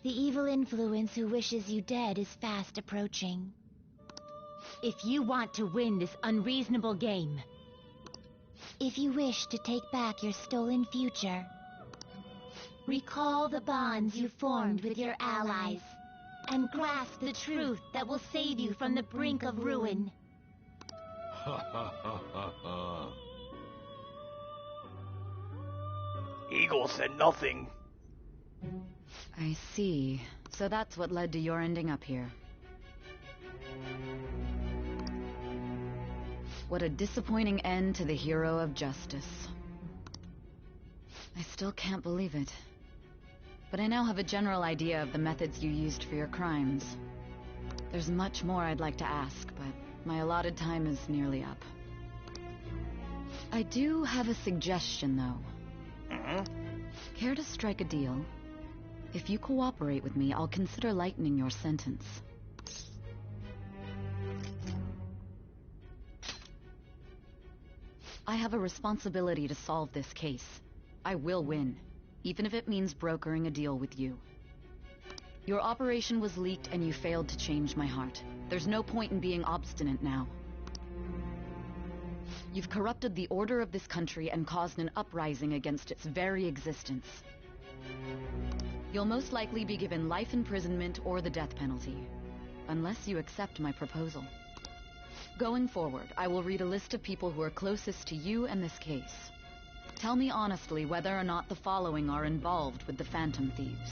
The evil influence who wishes you dead is fast approaching. If you want to win this unreasonable game, if you wish to take back your stolen future, recall the bonds you formed with your allies, and grasp the truth that will save you from the brink of ruin. Eagle said nothing. I see. So that's what led to your ending up here. What a disappointing end to the hero of justice. I still can't believe it. But I now have a general idea of the methods you used for your crimes. There's much more I'd like to ask, but my allotted time is nearly up. I do have a suggestion, though. Care to strike a deal? If you cooperate with me, I'll consider lightening your sentence. I have a responsibility to solve this case. I will win, even if it means brokering a deal with you. Your operation was leaked and you failed to change my heart. There's no point in being obstinate now. You've corrupted the order of this country and caused an uprising against its very existence. You'll most likely be given life imprisonment or the death penalty, unless you accept my proposal. Going forward, I will read a list of people who are closest to you and this case. Tell me honestly whether or not the following are involved with the Phantom Thieves.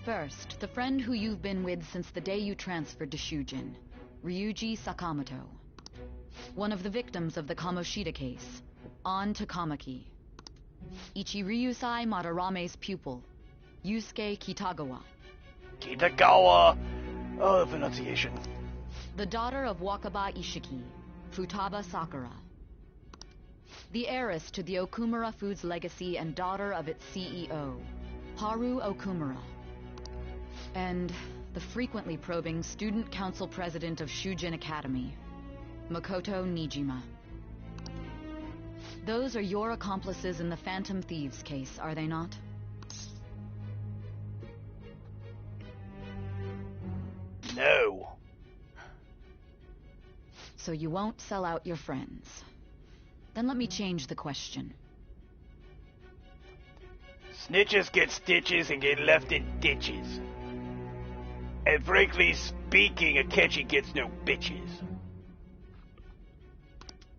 First, the friend who you've been with since the day you transferred to Shujin, Ryuji Sakamoto. One of the victims of the Kamoshida case, An Takamaki. Ichiryusai Madarame's pupil, Yusuke Kitagawa. Kitagawa! Oh, pronunciation. The daughter of Wakaba Ishiki, Futaba Sakura. The heiress to the Okumura Foods legacy and daughter of its CEO, Haru Okumura. And the frequently probing student council president of Shujin Academy, Makoto Nijima. Those are your accomplices in the Phantom Thieves case, are they not? No. So you won't sell out your friends. Then let me change the question. Snitches get stitches and get left in ditches. And frankly speaking, Akechi gets no bitches.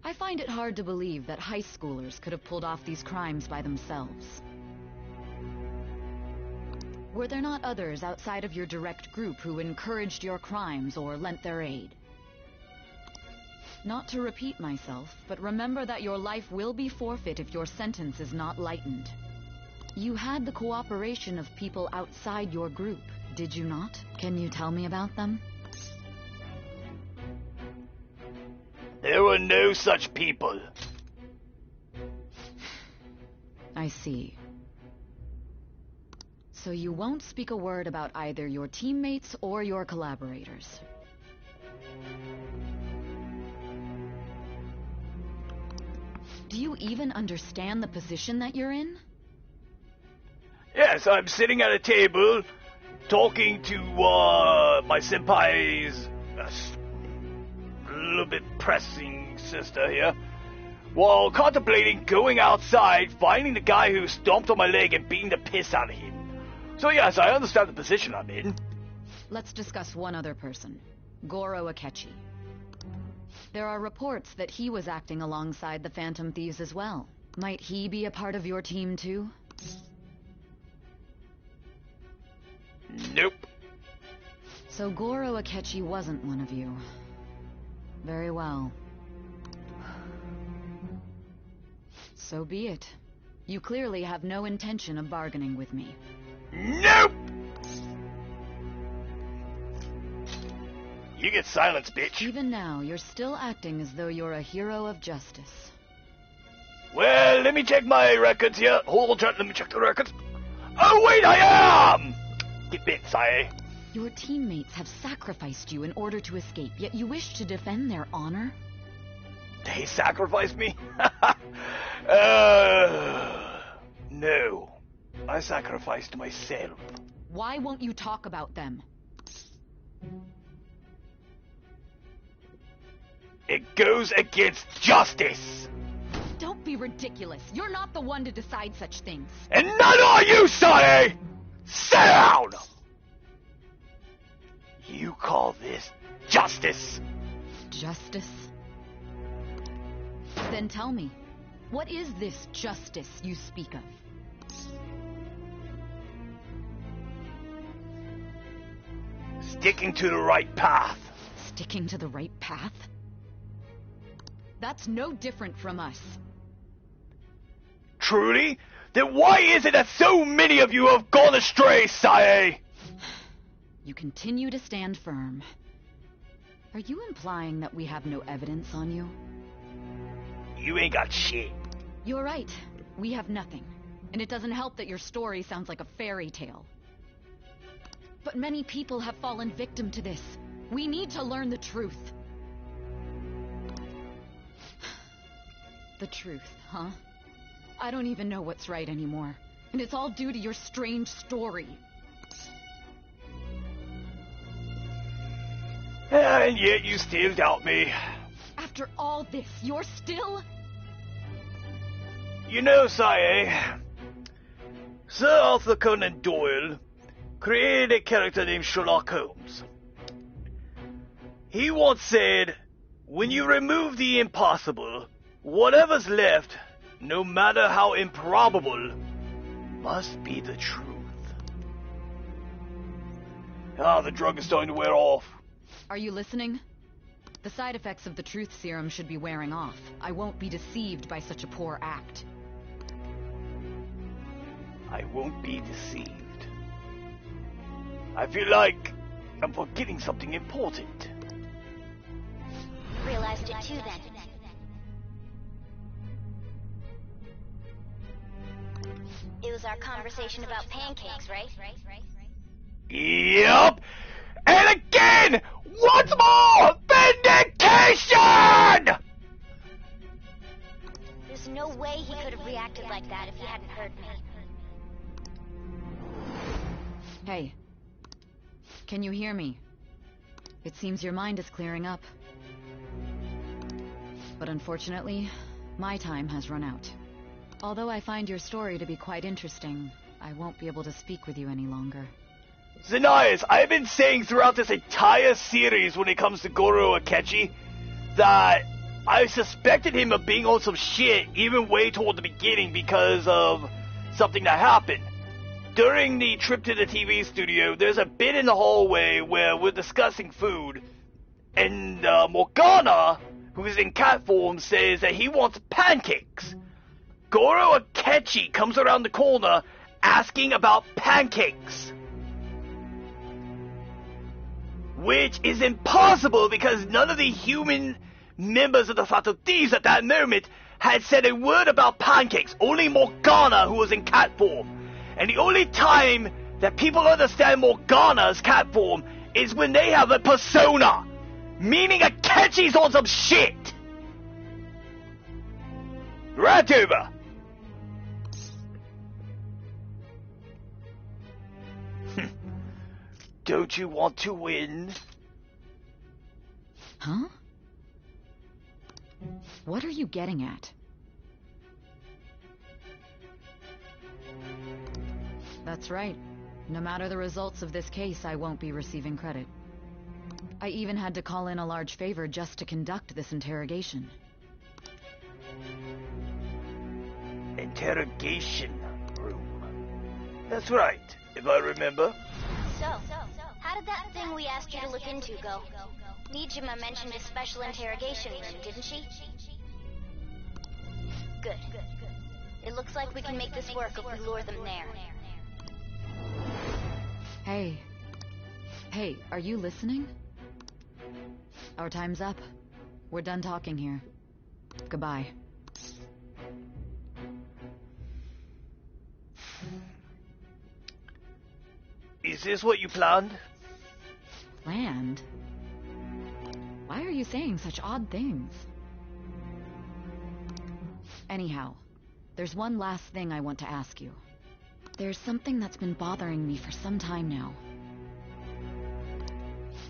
I find it hard to believe that high schoolers could have pulled off these crimes by themselves. Were there not others outside of your direct group who encouraged your crimes or lent their aid? Not to repeat myself, but remember that your life will be forfeit if your sentence is not lightened. You had the cooperation of people outside your group, did you not? Can you tell me about them? There were no such people. I see. So you won't speak a word about either your teammates or your collaborators. Do you even understand the position that you're in? Yes, I'm sitting at a table, talking to, my senpai's a little bit pressing sister here, while contemplating going outside, finding the guy who stomped on my leg and beating the piss out of him. So yes, I understand the position I'm in. Let's discuss one other person, Goro Akechi. There are reports that he was acting alongside the Phantom Thieves as well. Might he be a part of your team too? Nope. So Goro Akechi wasn't one of you. Very well. So be it. You clearly have no intention of bargaining with me. Nope! You get silenced, bitch. Even now, you're still acting as though you're a hero of justice. Well, let me check my records here. Hold on, let me check the records. Oh, wait, I am! Get bit, Sae. Your teammates have sacrificed you in order to escape, yet you wish to defend their honor? They sacrificed me? No. I sacrificed myself. Why won't you talk about them? It goes against justice! Don't be ridiculous. You're not the one to decide such things. And none are you, Sae! Sit down! You call this justice? Justice? Then tell me, what is this justice you speak of? Sticking to the right path. Sticking to the right path? That's no different from us. Truly? Then why is it that so many of you have gone astray, Sae? You continue to stand firm. Are you implying that we have no evidence on you? You ain't got shit. You're right. We have nothing. And it doesn't help that your story sounds like a fairy tale. But many people have fallen victim to this. We need to learn the truth. The truth, huh? I don't even know what's right anymore. And it's all due to your strange story. And yet you still doubt me. After all this, you're still... You know, Sire, Sir Arthur Conan Doyle created a character named Sherlock Holmes. He once said, when you remove the impossible, whatever's left, no matter how improbable, must be the truth. Ah, the drug is starting to wear off. Are you listening? The side effects of the truth serum should be wearing off. I won't be deceived by such a poor act. I won't be deceived. I feel like I'm forgetting something important. Realized it too, then. It was our conversation about pancakes, right? Yup! And again! Once more! Vindication! There's no way he could have reacted like that if he hadn't heard me. Hey. Can you hear me? It seems your mind is clearing up. But unfortunately, my time has run out. Although I find your story to be quite interesting, I won't be able to speak with you any longer. Xenias, I've been saying throughout this entire series when it comes to Goro Akechi that I suspected him of being on some shit even way toward the beginning because of something that happened. During the trip to the TV studio, there's a bit in the hallway where we're discussing food, and Morgana, who's in cat form, says that he wants pancakes. Goro Akechi comes around the corner asking about pancakes. Which is impossible because none of the human members of the Fatal Thieves at that moment had said a word about pancakes. Only Morgana, who was in cat form. And the only time that people understand Morgana's cat form is when they have a persona. Meaning Akechi's on some shit. Right over. Don't you want to win? Huh? What are you getting at? That's right. No matter the results of this case, I won't be receiving credit. I even had to call in a large favor just to conduct this interrogation. Interrogation room. That's right, if I remember. So, how did that thing we asked you to look into go? Nijima mentioned a special interrogation room, didn't she? Good. It looks like we can make this work if we lure them there. Hey, are you listening? Our time's up. We're done talking here. Goodbye. Is this what you planned? Planned? Why are you saying such odd things? Anyhow, there's one last thing I want to ask you. There's something that's been bothering me for some time now.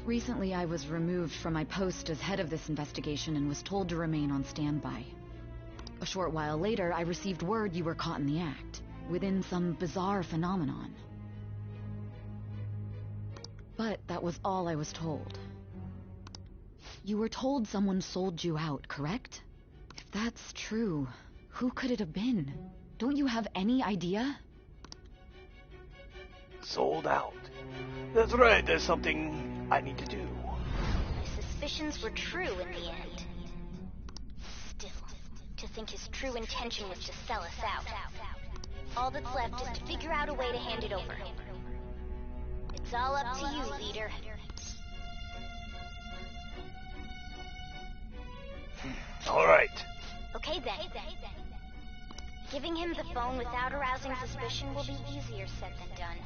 Recently, I was removed from my post as head of this investigation and was told to remain on standby. A short while later, I received word you were caught in the act, within some bizarre phenomenon. But that was all I was told. You were told someone sold you out, correct? If that's true, who could it have been? Don't you have any idea? Sold out. That's right, there's something I need to do. My suspicions were true in the end. Still, to think his true intention was to sell us out. All that's left is to figure out a way to hand it over. It's all up to you, leader. All right. Okay then. Giving him the phone without arousing suspicion will be easier said than done.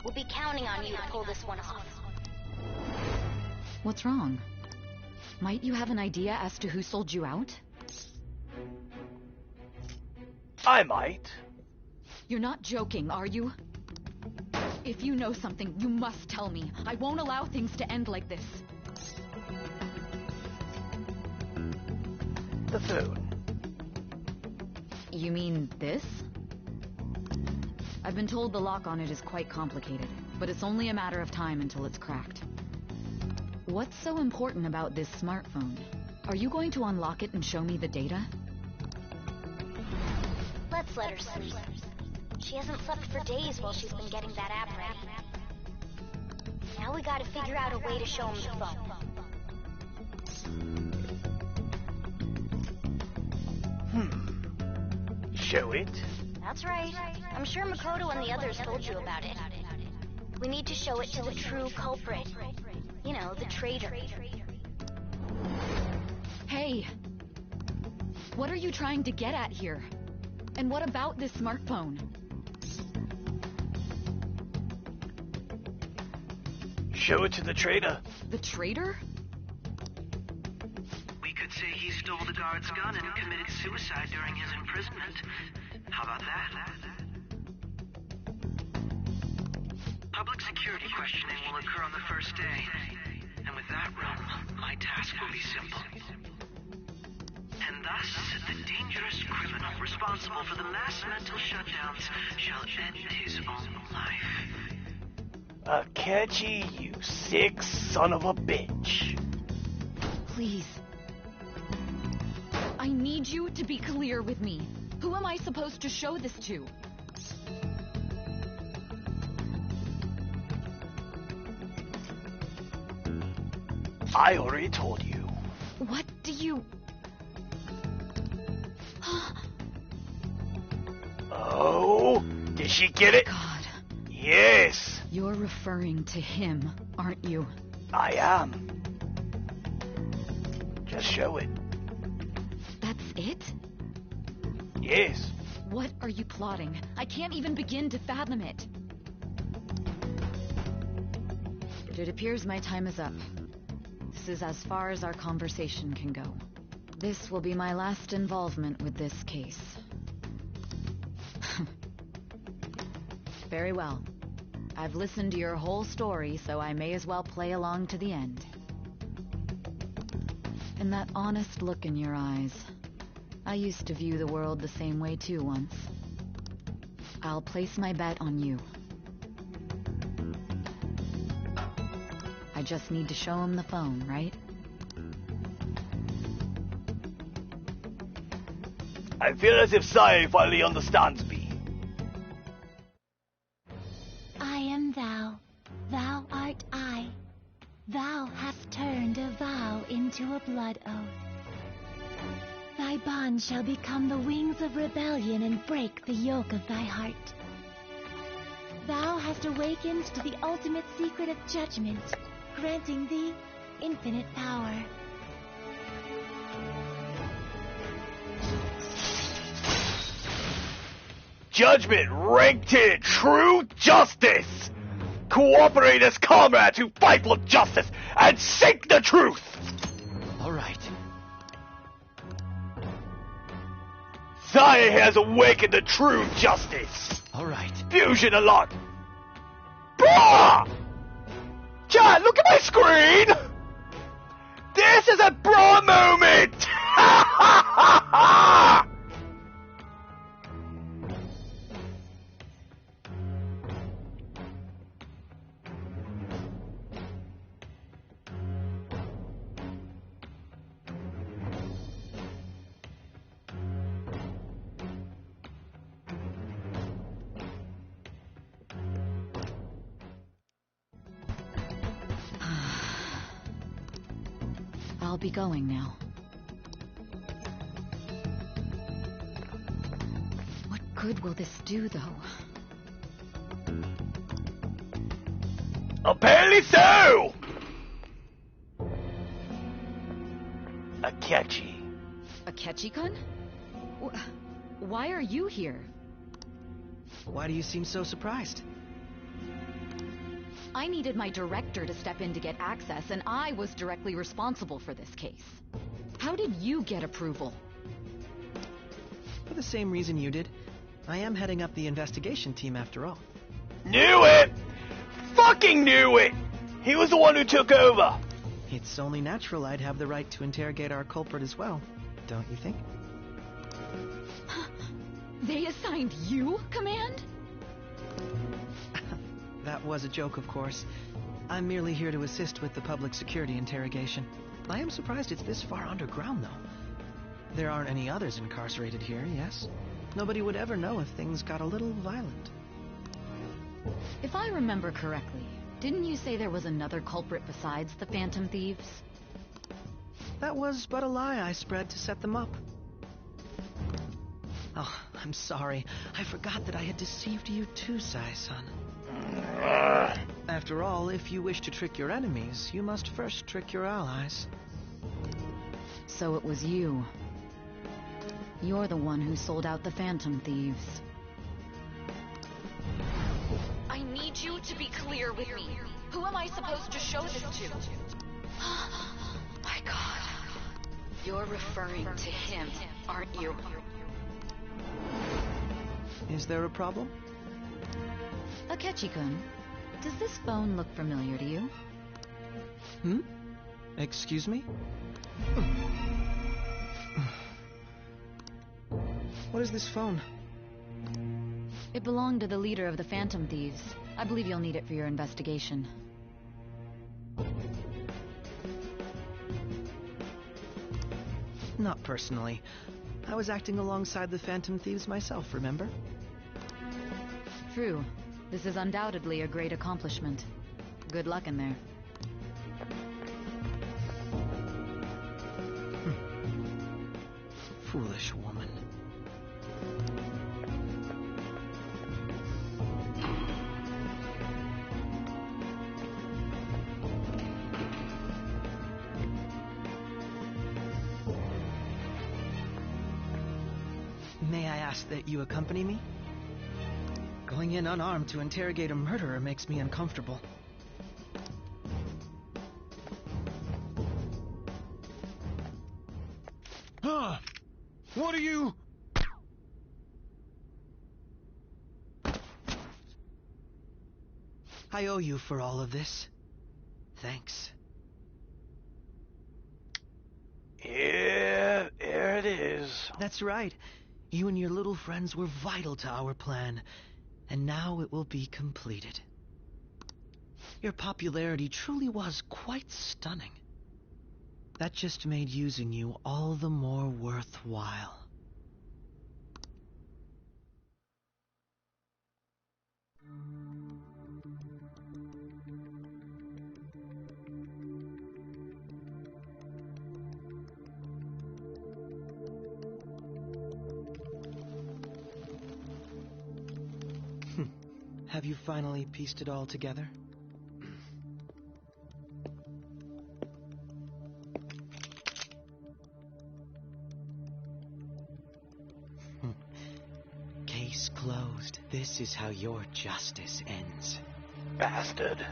We'll be counting on you to pull this one off. What's wrong? Might you have an idea as to who sold you out? I might. You're not joking, are you? If you know something, you must tell me. I won't allow things to end like this. The phone. You mean this? I've been told the lock on it is quite complicated, but it's only a matter of time until it's cracked. What's so important about this smartphone? Are you going to unlock it and show me the data? Let's let her sleep. She hasn't slept for days while she's been getting that app ready. Now we gotta figure out a way to show him the phone. Show it? That's right. I'm sure Makoto and the others told you about it. We need to show it to the true culprit. You know, the traitor. Hey! What are you trying to get at here? And what about this smartphone? Show it to the traitor. The traitor? We could say he stole the guard's gun and committed suicide during his imprisonment. How about that? Public security questioning will occur on the first day. And with that realm, my task will be simple. And thus, the dangerous criminal responsible for the mass mental shutdowns shall end his own life. Akechi, you sick son of a bitch. Please. I need you to be clear with me. Who am I supposed to show this to? I already told you. What do you... Oh, did she get it? God. Yes. You're referring to him, aren't you? I am. Just show it. That's it? Yes. What are you plotting? I can't even begin to fathom it. It appears my time is up. This is as far as our conversation can go. This will be my last involvement with this case. Very well. I've listened to your whole story, so I may as well play along to the end. And that honest look in your eyes. I used to view the world the same way too once. I'll place my bet on you. I just need to show him the phone, right? I feel as if Sai finally understands me. I am thou, thou art I. Thou hast turned a vow into a blood oath. Thy bond shall become the wings of rebellion and break the yoke of thy heart. Thou hast awakened to the ultimate secret of judgment, granting thee infinite power. Judgment ranked in true justice. Cooperate as comrades who fight for justice and seek the truth. All right. Sai has awakened to true justice. All right. Fusion unlocked. Bra! Chat, look at my screen. This is a bra moment. Ha ha ha ha! I'll be going now. What good will this do, though? Apparently so! Akechi. Akechi-kun? Why are you here? Why do you seem so surprised? I needed my director to step in to get access, and I was directly responsible for this case. How did you get approval? the same reason you did. I am heading up the investigation team after all. Knew it! Fucking knew it! He was the one who took over. It's only natural I'd have the right to interrogate our culprit as well, don't you think? They assigned you command? That was a joke, of course. I'm merely here to assist with the public security interrogation. I am surprised it's this far underground, though. There aren't any others incarcerated here, yes? Nobody would ever know if things got a little violent. If I remember correctly, didn't you say there was another culprit besides the Phantom Thieves? That was but a lie I spread to set them up. Oh, I'm sorry. I forgot that I had deceived you too, Sai-san. After all, if you wish to trick your enemies, you must first trick your allies. So it was you. You're the one who sold out the Phantom Thieves. I need you to be clear with me. Who am I supposed to show this to? My God. You're referring to him, aren't you? Is there a problem? Akechi-kun, does this phone look familiar to you? Excuse me? What is this phone? It belonged to the leader of the Phantom Thieves. I believe you'll need it for your investigation. Not personally. I was acting alongside the Phantom Thieves myself, remember? True. This is undoubtedly a great accomplishment. Good luck in there. Foolish woman. May I ask that you accompany me? Going in unarmed to interrogate a murderer makes me uncomfortable. What are you... I owe you for all of this. Thanks. Yeah, there it is. That's right. You and your little friends were vital to our plan, and now it will be completed. Your popularity truly was quite stunning. That just made using you all the more worthwhile. Have you finally pieced it all together? Case closed. This is how your justice ends. Bastard.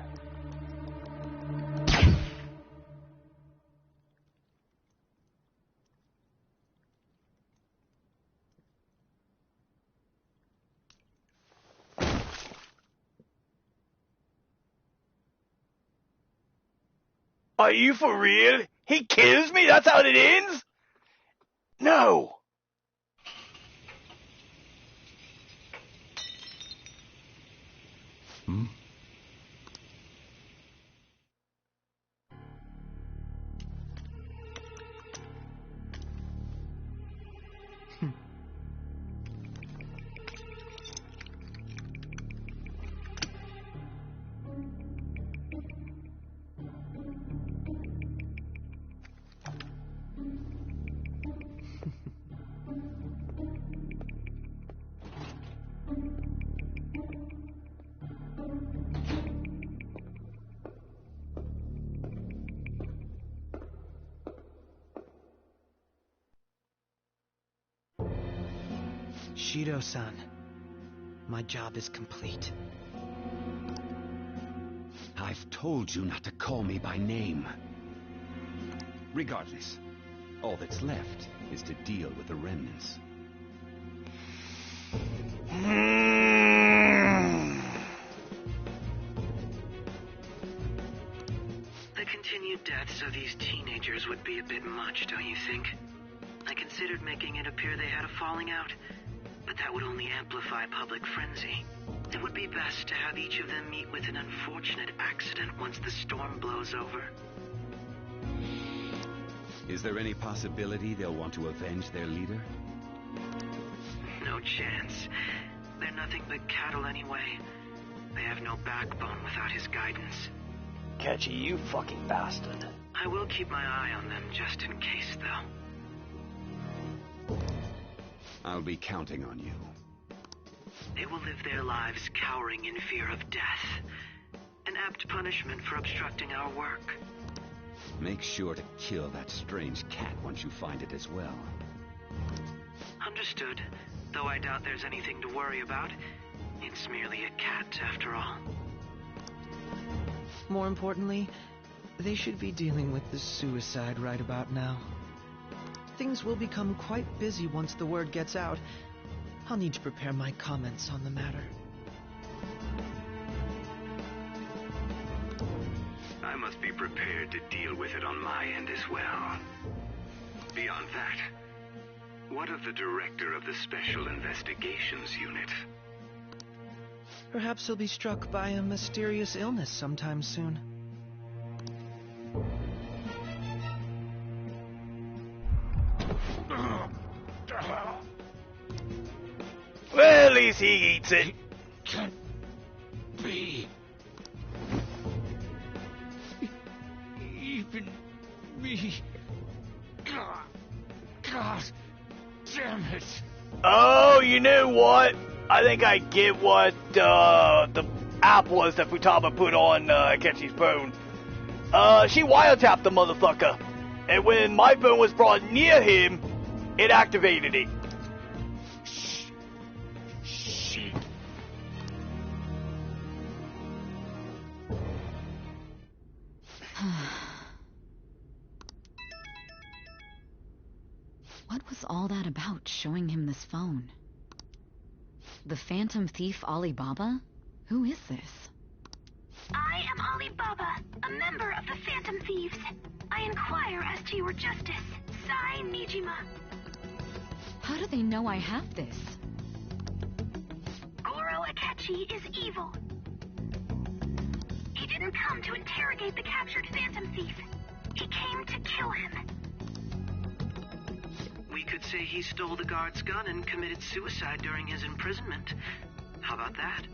Are you for real? He kills me? That's how it ends? No. Shido-san, my job is complete. I've told you not to call me by name. Regardless, all that's left is to deal with the remnants. would be a bit much, don't you think? I considered making it appear they had a falling out, but that would only amplify public frenzy. It would be best to have each of them meet with an unfortunate accident once the storm blows over. Is there any possibility they'll want to avenge their leader? No chance. They're nothing but cattle anyway. They have no backbone without his guidance. Catchy, you fucking bastard. I will keep my eye on them just in case, though. I'll be counting on you. They will live their lives cowering in fear of death. An apt punishment for obstructing our work. Make sure to kill that strange cat once you find it as well. Understood. Though I doubt there's anything to worry about. It's merely a cat, after all. More importantly, they should be dealing with the suicide right about now. Things will become quite busy once the word gets out. I'll need to prepare my comments on the matter. I must be prepared to deal with it on my end as well. Beyond that, what of the director of the Special Investigations Unit? Perhaps he'll be struck by a mysterious illness sometime soon. Well, at least he eats it. Can't be. Even me. God damn it. Oh, you know what? I think I get what the app was that Futaba put on Ketchy's bone. She wiretapped the motherfucker. And when my bone was brought near him, it activated it. Shit. What was all that about, showing him this phone? The Phantom Thief Alibaba? Who is this? I am Alibaba, a member of the Phantom Thieves. I inquire as to your justice. Sai Nijima. How do they know I have this? Goro Akechi is evil. He didn't come to interrogate the captured Phantom Thief. He came to kill him. We could say he stole the guard's gun and committed suicide during his imprisonment. How about that?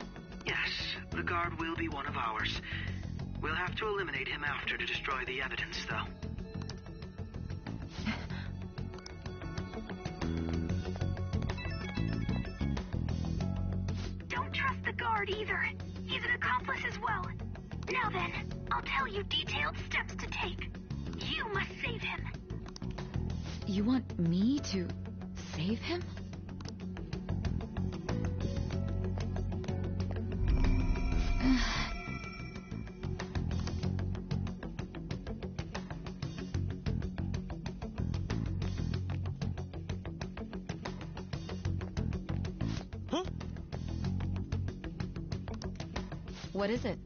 Yes, the guard will be one of ours. We'll have to eliminate him after to destroy the evidence, though. Don't trust the guard either. He's an accomplice as well. Now then, I'll tell you detailed steps to take. You must save him. You want me to save him? Huh? What is it?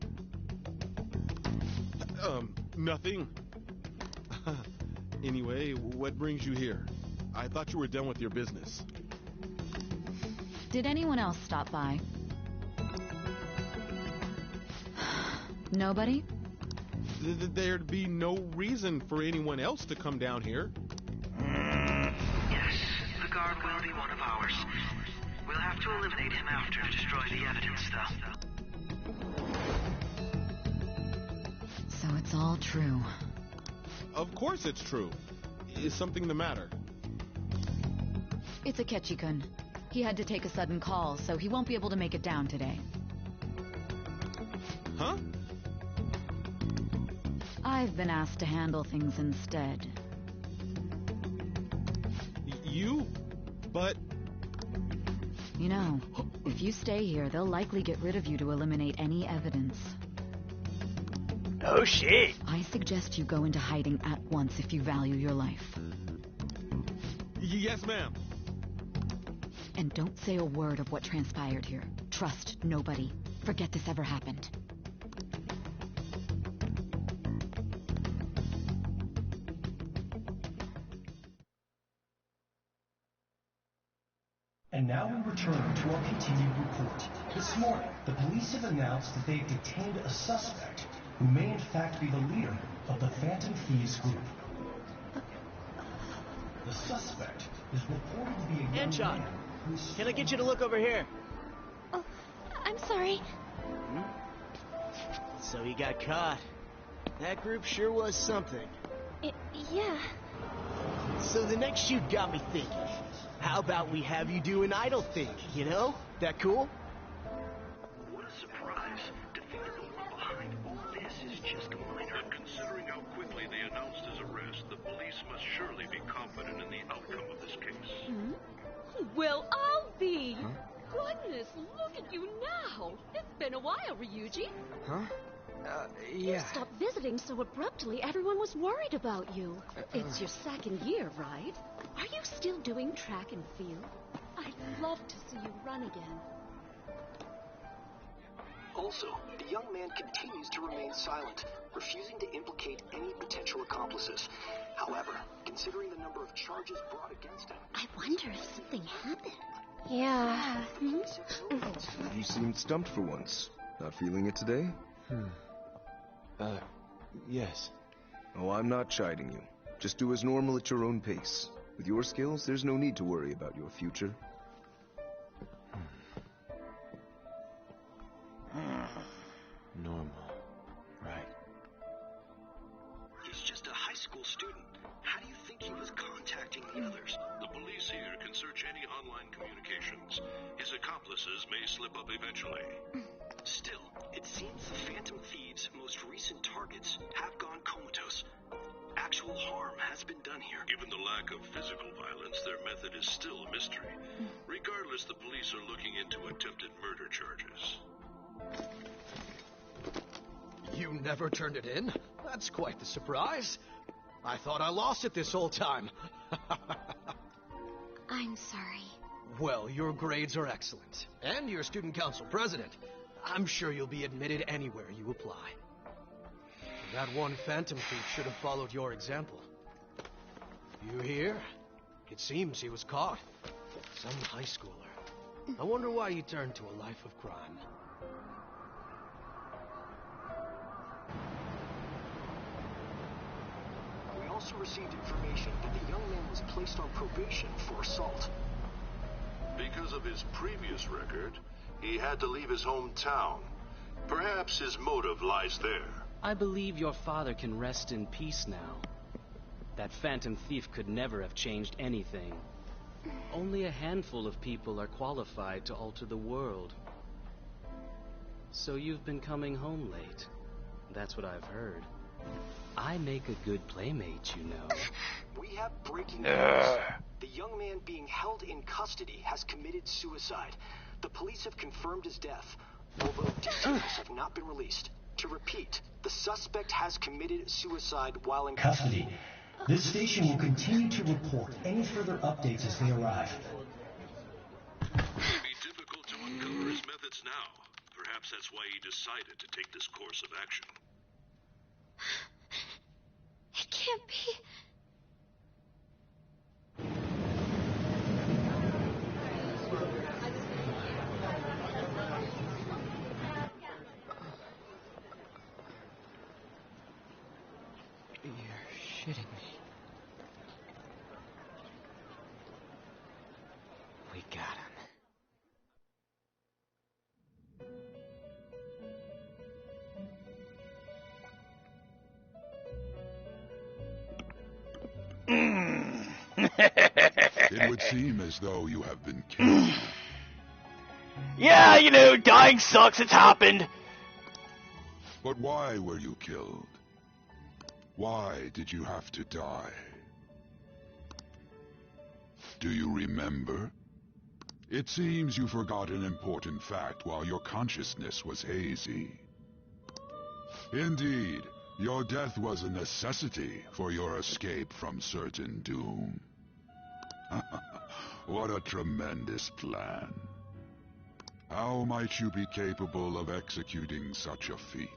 Nothing. Anyway, what brings you here? I thought you were done with your business. Did anyone else stop by? Nobody? There'd be no reason for anyone else to come down here. Yes, the guard will be one of ours. We'll have to eliminate him after to destroy the evidence, though. So it's all true. Of course it's true. Is something the matter? It's Akechi-kun. He had to take a sudden call, so he won't be able to make it down today. Huh? I've been asked to handle things instead. You? But... You know, if you stay here, they'll likely get rid of you to eliminate any evidence. Oh shit! I suggest you go into hiding at once if you value your life. Yes, ma'am. And don't say a word of what transpired here. Trust nobody. Forget this ever happened. our continued report. This morning, the police have announced that they've detained a suspect who may in fact be the leader of the Phantom Thieves group. The suspect is reported to be a young Anton, man who's... can I get you to look over here? Oh, I'm sorry. So he got caught. That group sure was something. Yeah. So the next shoot got me thinking. How about we have you do an idle thing, you know? That cool? What a surprise to think that the one behind all this is just a minor. But considering how quickly they announced his arrest, the police must surely be confident in the outcome of this case. Well, I'll be. Goodness, look at you now. It's been a while, Ryuji. Huh? You Yeah. stopped visiting so abruptly, everyone was worried about you. It's your second year, right? Are you still doing track and field? I'd love to see you run again. Also, the young man continues to remain silent, refusing to implicate any potential accomplices. However, considering the number of charges brought against him... I wonder if something happened. Yeah. You seemed stumped for once. Not feeling it today? Yes. Oh, I'm not chiding you. Just do as normal at your own pace. With your skills, there's no need to worry about your future. Normal. Right. He's just a high school student. How do you think he was contacting the others? The police here can search any online communications. His accomplices may slip up eventually. Still, it seems the Phantom Thieves' most recent targets have gone comatose. Actual harm has been done here. Given the lack of physical violence, their method is still a mystery. Regardless, the police are looking into attempted murder charges. You never turned it in? That's quite the surprise. I thought I lost it this whole time. I'm sorry. Well, your grades are excellent. And you're student council president. I'm sure you'll be admitted anywhere you apply. That one Phantom Thief should have followed your example. You hear? It seems he was caught. Some high schooler. I wonder why he turned to a life of crime. We also received information that the young man was placed on probation for assault. Because of his previous record, he had to leave his hometown. Perhaps his motive lies there. I believe your father can rest in peace now. That Phantom Thief could never have changed anything. Only a handful of people are qualified to alter the world. So you've been coming home late. That's what I've heard. I make a good playmate, you know. We have breaking news. The young man being held in custody has committed suicide. The police have confirmed his death, although details have not been released. To repeat, the suspect has committed suicide while in custody. This station will continue to report any further updates as they arrive. It may be difficult to uncover his methods now. Perhaps that's why he decided to take this course of action. It can't be. You're shitting me. We got him. It would seem as though you have been killed. Yeah, you know, dying sucks, it's happened. But why were you killed? Why did you have to die? Do you remember? It seems you forgot an important fact while your consciousness was hazy. Indeed, your death was a necessity for your escape from certain doom. What a tremendous plan. How might you be capable of executing such a feat?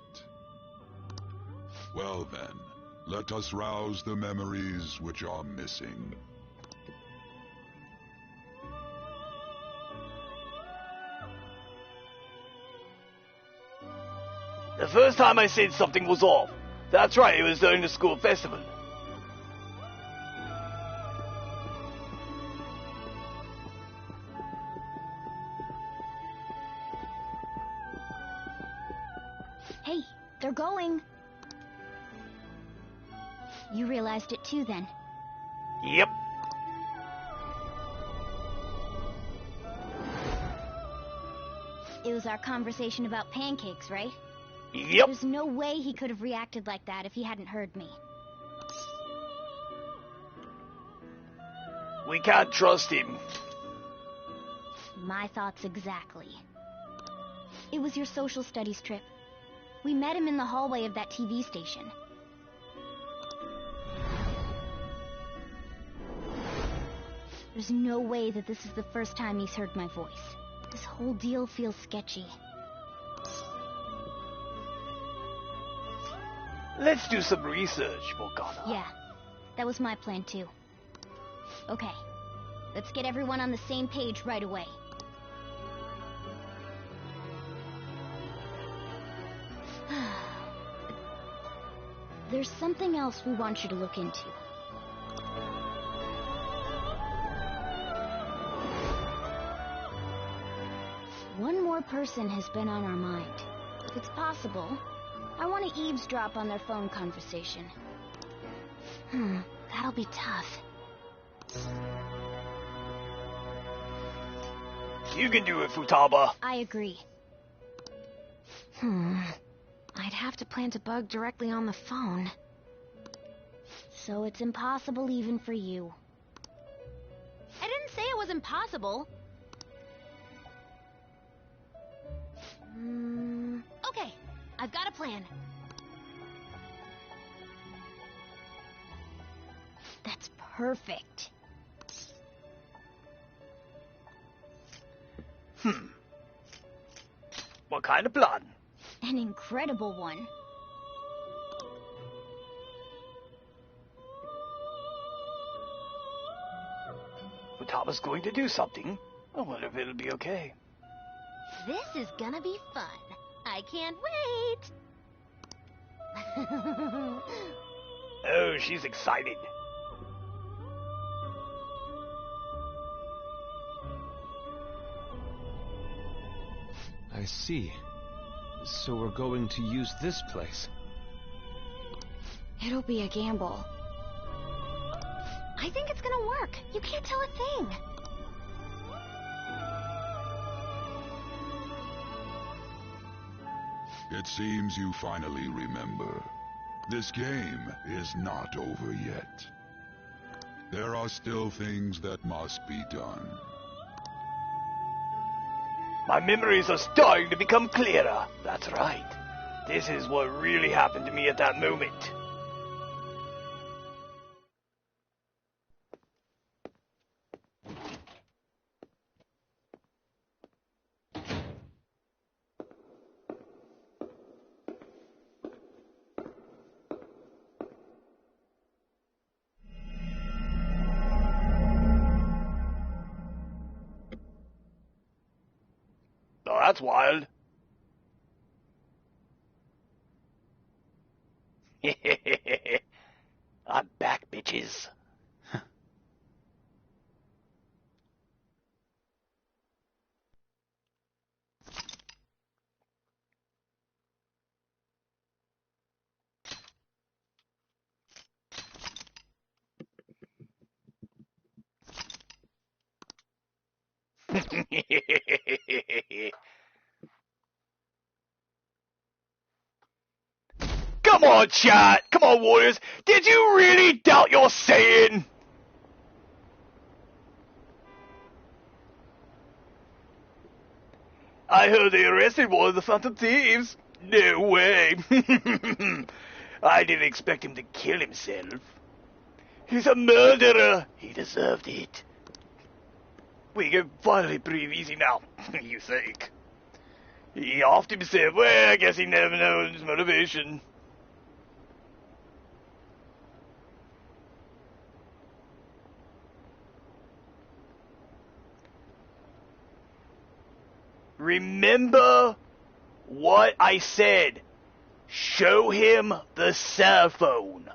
Well then, let us rouse the memories which are missing. The first time I said something was off. That's right, it was during the school festival. Hey, they're going. You realized it too, then? Yep. It was our conversation about pancakes, right? Yep. There's no way he could have reacted like that if he hadn't heard me. We can't trust him. My thoughts exactly. It was your social studies trip. We met him in the hallway of that TV station. There's no way that this is the first time he's heard my voice. This whole deal feels sketchy. Let's do some research, Morgana. Yeah, that was my plan too. Okay, let's get everyone on the same page right away. There's something else we want you to look into. One more person has been on our mind. If it's possible, I want to eavesdrop on their phone conversation. That'll be tough. You can do it, Futaba. I agree. I'd have to plant a bug directly on the phone. So it's impossible even for you. I didn't say it was impossible. Okay, I've got a plan. That's perfect. What kind of plan? An incredible one. Futaba's going to do something. I wonder if it'll be okay. This is gonna be fun. I can't wait. Oh, she's excited. I see. So we're going to use this place. It'll be a gamble. I think it's gonna work. You can't tell a thing. It seems you finally remember. This game is not over yet. There are still things that must be done. My memories are starting to become clearer. That's right. This is what really happened to me at that moment. Oh, that's wild. I'm back, bitches. Come on, chat! Come on, Warriors! Did you really doubt your saying? I heard they arrested one of the Phantom Thieves. No way. I didn't expect him to kill himself. He's a murderer. He deserved it. We can finally breathe easy now, you think? He offed himself. Well, I guess he never knows his motivation. Remember what I said. show him the cell phone.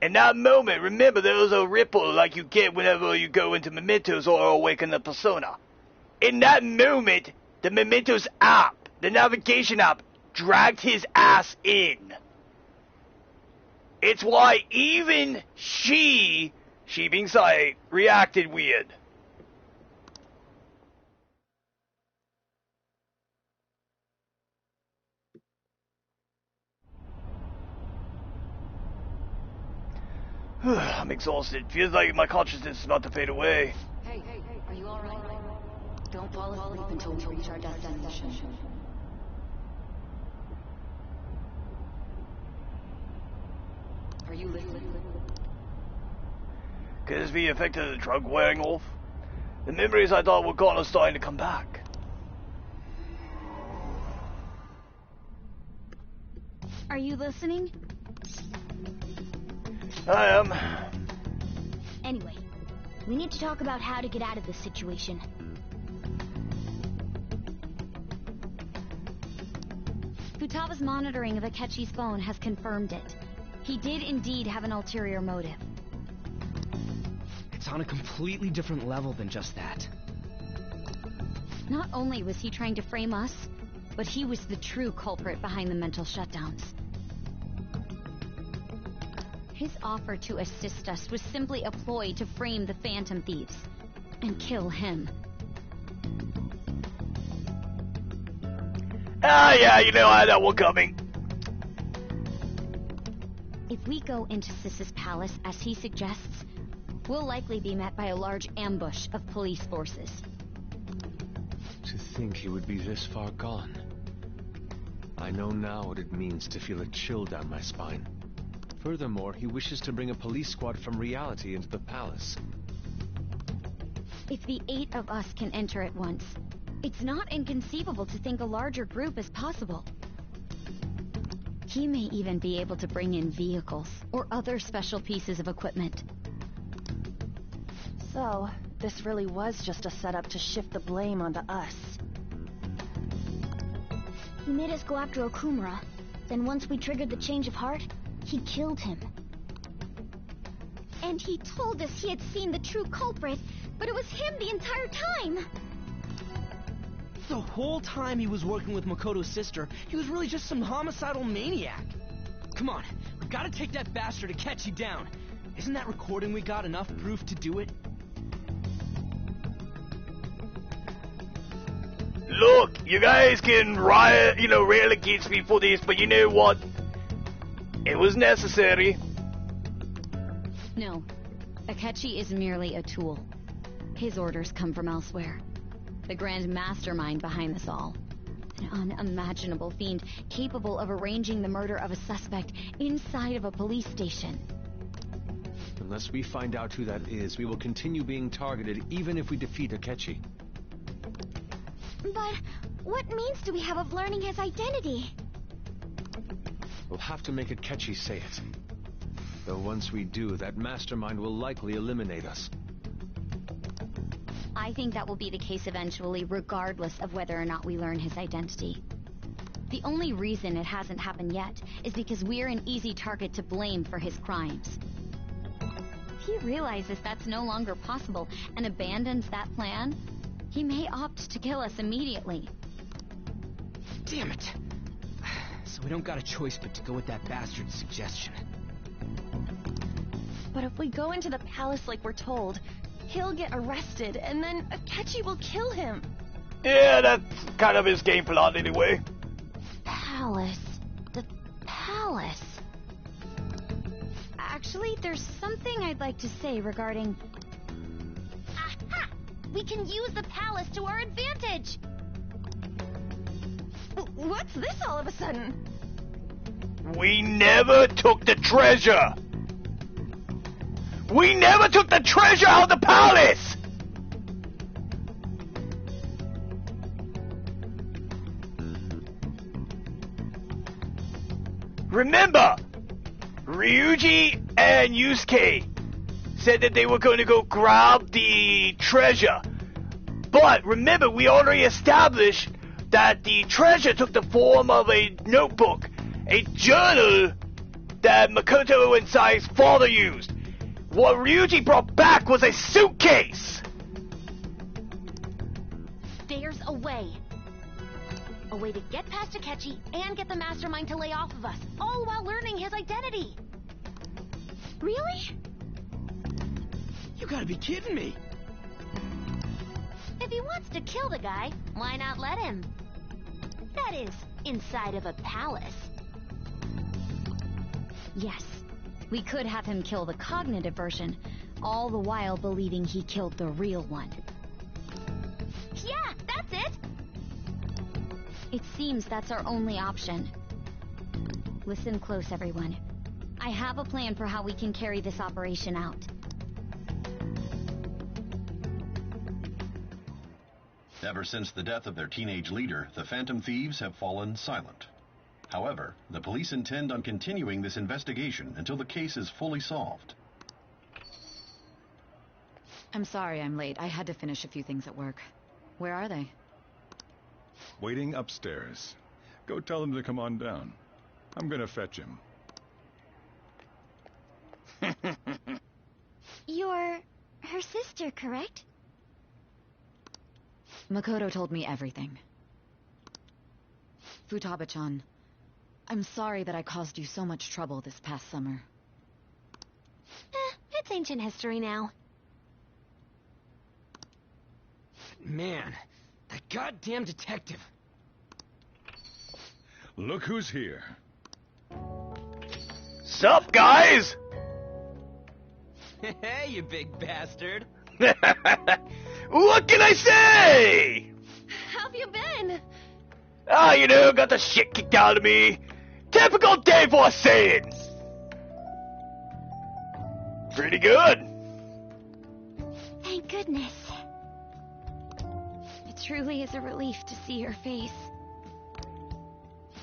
In that moment, remember there was a ripple like you get whenever you go into Mementos or awaken the persona. In that moment, the Mementos app, the navigation app, dragged his ass in. It's why even she being Sai, reacted weird. I'm exhausted. Feels like my consciousness is about to fade away. Hey, are you alright? Don't fall asleep until we reach our destination. Are you listening? Could this be the effect of the drug wearing off? The memories I thought were gone are starting to come back. Are you listening? I am. Anyway, we need to talk about how to get out of this situation. Futaba's monitoring of Akechi's phone has confirmed it. He did indeed have an ulterior motive. It's on a completely different level than just that. Not only was he trying to frame us, but he was the true culprit behind the mental shutdowns. His offer to assist us was simply a ploy to frame the Phantom Thieves and kill him. Ah, yeah, you know I had that one coming. If we go into Sis's palace, as he suggests, we'll likely be met by a large ambush of police forces. To think he would be this far gone. I know now what it means to feel a chill down my spine. Furthermore, he wishes to bring a police squad from reality into the palace. If the 8 of us can enter at once, it's not inconceivable to think a larger group is possible. He may even be able to bring in vehicles or other special pieces of equipment. So, this really was just a setup to shift the blame onto us. He made us go after Okumura. Then once we triggered the change of heart, he killed him. And he told us he had seen the true culprit, but it was him the entire time! The whole time he was working with Makoto's sister, he was really just some homicidal maniac. Come on, we've got to take that bastard Akechi down. Isn't that recording we got enough proof to do it? Look, you guys can riot, rail against me for this, but you know what? It was necessary. No, Akechi is merely a tool. His orders come from elsewhere. The grand mastermind behind this all. An unimaginable fiend capable of arranging the murder of a suspect inside of a police station. Unless we find out who that is, we will continue being targeted even if we defeat Akechi. But what means do we have of learning his identity? We'll have to make Akechi say it. Though once we do, that mastermind will likely eliminate us. I think that will be the case eventually, regardless of whether or not we learn his identity. The only reason it hasn't happened yet is because we're an easy target to blame for his crimes. If he realizes that's no longer possible and abandons that plan, he may opt to kill us immediately. Damn it! So we don't got a choice but to go with that bastard's suggestion. But if we go into the palace like we're told, he'll get arrested, and then Akechi will kill him. Yeah, that's kind of his game plot anyway. Palace. The palace. Actually, there's something I'd like to say regarding... Aha! We can use the palace to our advantage! What's this all of a sudden? We never took the treasure! We never took the treasure out of the palace! Remember, Ryuji and Yusuke said that they were going to go grab the treasure. But remember, we already established that the treasure took the form of a notebook, a journal that Makoto and Sai's father used. What Ryuji brought back was a suitcase! There's a way. A way to get past Akechi and get the mastermind to lay off of us, all while learning his identity. Really? You gotta be kidding me! If he wants to kill the guy, why not let him? That is, inside of a palace. Yes, we could have him kill the cognitive version, all the while believing he killed the real one. Yeah, that's it! It seems that's our only option. Listen close, everyone. I have a plan for how we can carry this operation out. Ever since the death of their teenage leader, the Phantom Thieves have fallen silent. However, the police intend on continuing this investigation until the case is fully solved. I'm sorry I'm late. I had to finish a few things at work. Where are they? Waiting upstairs. Go tell them to come on down. I'm gonna fetch him. You're her sister, correct? Makoto told me everything. Futaba-chan, I'm sorry that I caused you so much trouble this past summer. It's ancient history now. Man, that goddamn detective. Look who's here. Sup, guys? Hey, you big bastard. What can I say? How've you been? You know, got the shit kicked out of me. Typical day for a Saiyan. Pretty good. Thank goodness. It truly is a relief to see your face.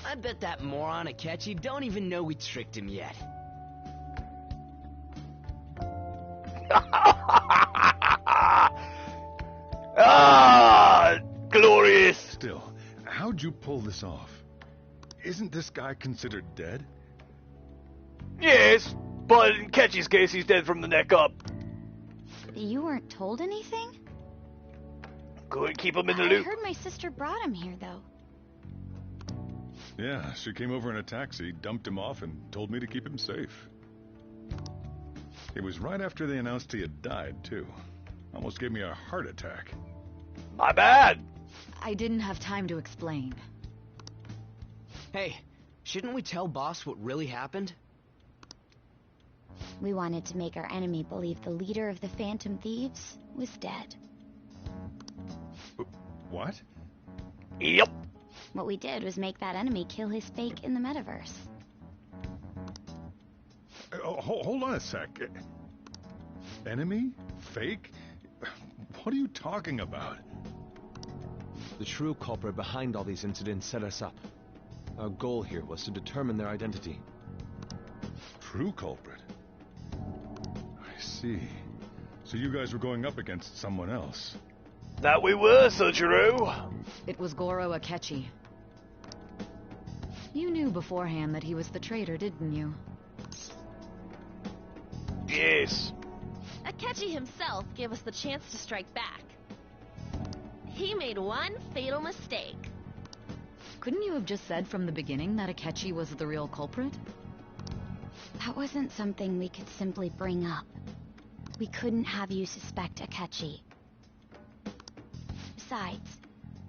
I bet that moron Akechi don't even know we tricked him yet. Glorious. Still, how'd you pull this off? Isn't this guy considered dead? Yes, but in Ketchy's case, he's dead from the neck up. You weren't told anything? Couldn't keep him in the I loop. heard my sister brought him here, though. Yeah, she came over in a taxi, dumped him off, and told me to keep him safe. It was right after they announced he had died, too. Almost gave me a heart attack. My bad. I didn't have time to explain. Hey, shouldn't we tell boss what really happened? We wanted to make our enemy believe the leader of the Phantom Thieves was dead. What? Yep. What we did was make that enemy kill his fake in the metaverse. Hold on a sec. Enemy? Fake? What are you talking about? The true culprit behind all these incidents set us up. Our goal here was to determine their identity. True culprit? I see. So you guys were going up against someone else. That we were, Sojiro. It was Goro Akechi. You knew beforehand that he was the traitor, didn't you? Yes. Akechi himself gave us the chance to strike back. He made one fatal mistake. Couldn't you have just said from the beginning that Akechi was the real culprit? That wasn't something we could simply bring up. We couldn't have you suspect Akechi. Besides,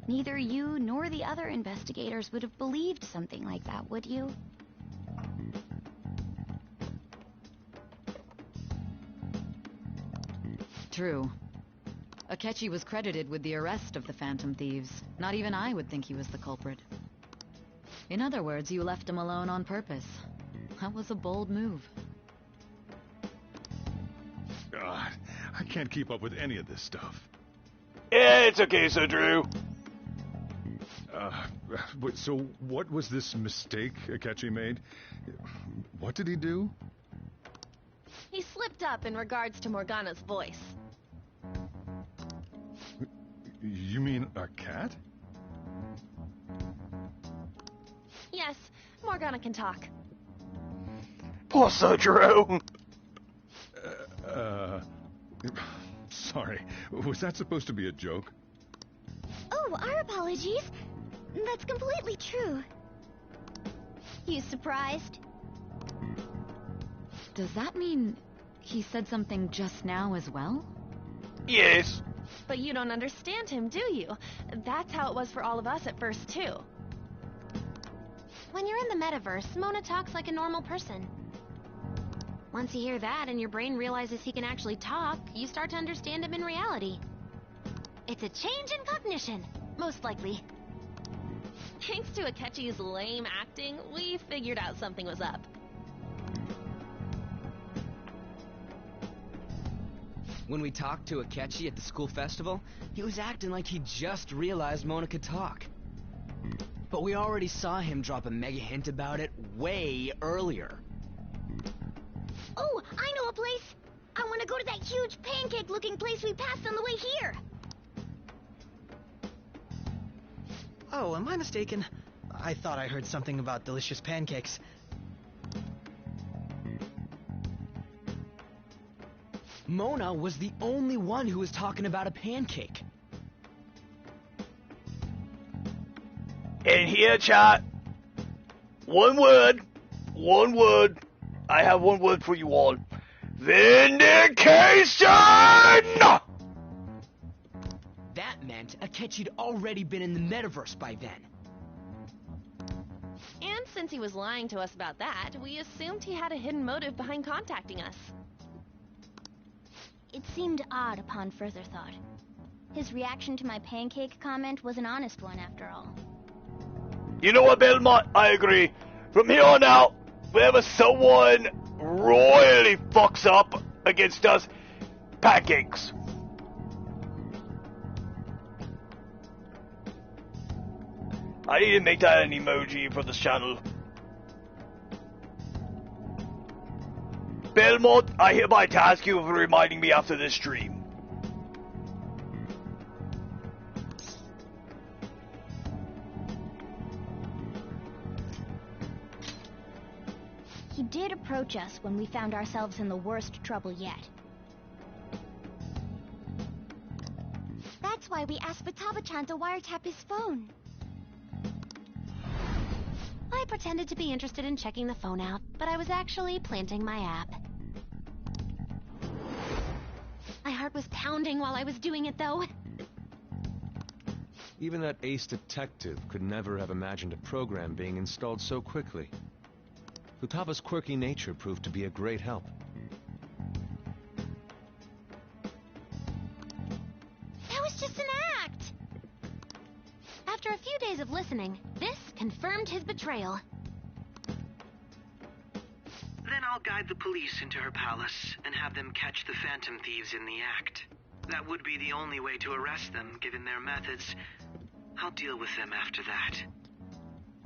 neither you nor the other investigators would have believed something like that, would you? True. Akechi was credited with the arrest of the Phantom Thieves. Not even I would think he was the culprit. In other words, you left him alone on purpose. That was a bold move. God, I can't keep up with any of this stuff. Yeah, it's okay, Sojiro. So what was this mistake Akechi made? What did he do? He slipped up in regards to Morgana's voice. You mean a cat? Yes, Morgana can talk. Poor Sojiro. Sorry. Was that supposed to be a joke? Oh, our apologies. That's completely true. You surprised? Does that mean he said something just now as well? Yes. But you don't understand him, do you? That's how it was for all of us at first, too. When you're in the metaverse, Mona talks like a normal person. Once you hear that and your brain realizes he can actually talk, you start to understand him in reality. It's a change in cognition, most likely. Thanks to Akechi's lame acting, we figured out something was up. When we talked to Akechi at the school festival, he was acting like he just realized Mona could talk. But we already saw him drop a mega hint about it way earlier. Oh, I know a place! I want to go to that huge pancake-looking place we passed on the way here! Oh, am I mistaken? I thought I heard something about delicious pancakes. Mona was the only one who was talking about a pancake. In here, chat. One word. I have one word for you all. Vindication! That meant Akechi'd already been in the metaverse by then. And since he was lying to us about that, we assumed he had a hidden motive behind contacting us. It seemed odd upon further thought. His reaction to my pancake comment was an honest one, after all. You know what, Belmont? I agree. From here on out, whenever someone royally fucks up against us, pancakes. I need to make that an emoji for this channel. Belmont, I hereby task you for reminding me after this stream. He did approach us when we found ourselves in the worst trouble yet. That's why we asked Futaba-chan to wiretap his phone. I pretended to be interested in checking the phone out, but I was actually planting my app. My heart was pounding while I was doing it, though. Even that ace detective could never have imagined a program being installed so quickly. Futaba's quirky nature proved to be a great help. That was just an act! After a few days of listening, this confirmed his betrayal. Then I'll guide the police into her palace and have them catch the Phantom Thieves in the act. That would be the only way to arrest them, given their methods. I'll deal with them after that.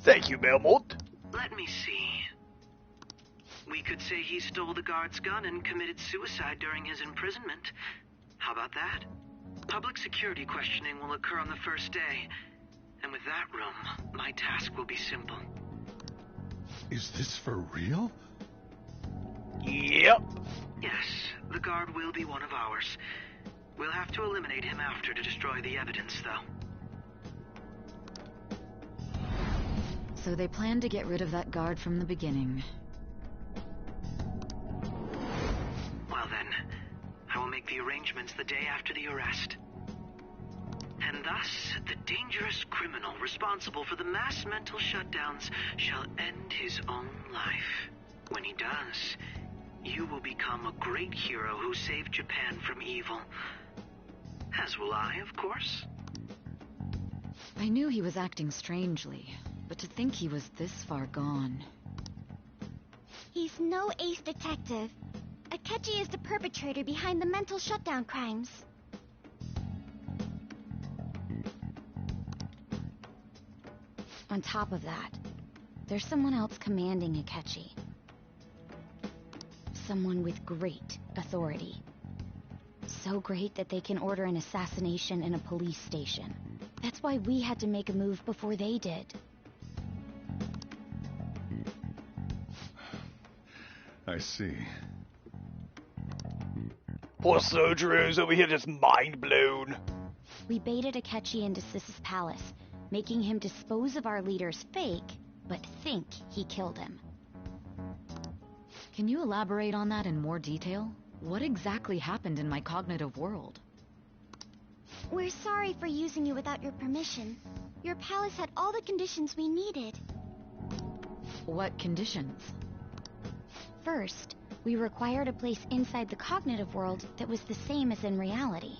Thank you, Belmont. Let me see. We could say he stole the guard's gun and committed suicide during his imprisonment. How about that? Public security questioning will occur on the first day. And with that room, my task will be simple. Is this for real? Yep. Yes, the guard will be one of ours. We'll have to eliminate him after to destroy the evidence, though. So they planned to get rid of that guard from the beginning. Well then, I will make the arrangements the day after the arrest. And thus, the dangerous criminal responsible for the mass mental shutdowns shall end his own life. When he does, you will become a great hero who saved Japan from evil. As will I, of course. I knew he was acting strangely, but to think he was this far gone. He's no ace detective. Akechi is the perpetrator behind the mental shutdown crimes. On top of that, there's someone else commanding Akechi. Someone with great authority. So great that they can order an assassination in a police station. That's why we had to make a move before they did. I see. Poor Sojiro's over here just mind blown. We baited Akechi into Sis's palace, making him dispose of our leader's fake, but think he killed him. Can you elaborate on that in more detail? What exactly happened in my cognitive world? We're sorry for using you without your permission. Your palace had all the conditions we needed. What conditions? First, we required a place inside the cognitive world that was the same as in reality.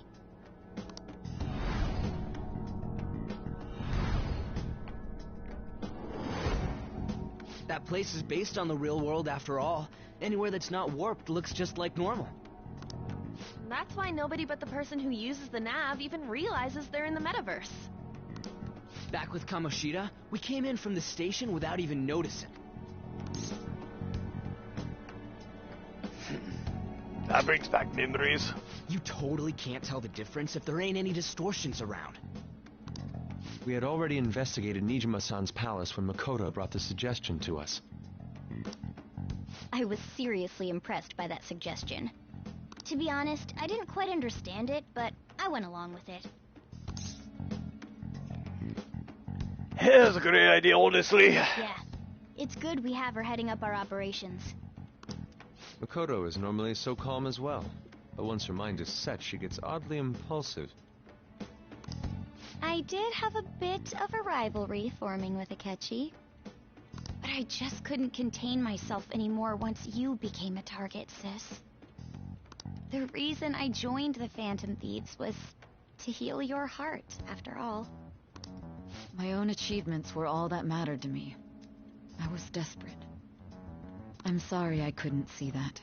That place is based on the real world after all. Anywhere that's not warped looks just like normal. That's why nobody but the person who uses the nav even realizes they're in the metaverse. Back with Kamoshida, we came in from the station without even noticing. That brings back memories. You totally can't tell the difference if there ain't any distortions around. We had already investigated Nijima-san's palace when Makoto brought the suggestion to us. I was seriously impressed by that suggestion. To be honest, I didn't quite understand it, but I went along with it. It's a great idea, honestly. Yeah, it's good we have her heading up our operations. Makoto is normally so calm as well, but once her mind is set, she gets oddly impulsive. I did have a bit of a rivalry forming with Akechi, but I just couldn't contain myself anymore once you became a target, sis. The reason I joined the Phantom Thieves was to heal your heart, after all. My own achievements were all that mattered to me. I was desperate. I'm sorry I couldn't see that.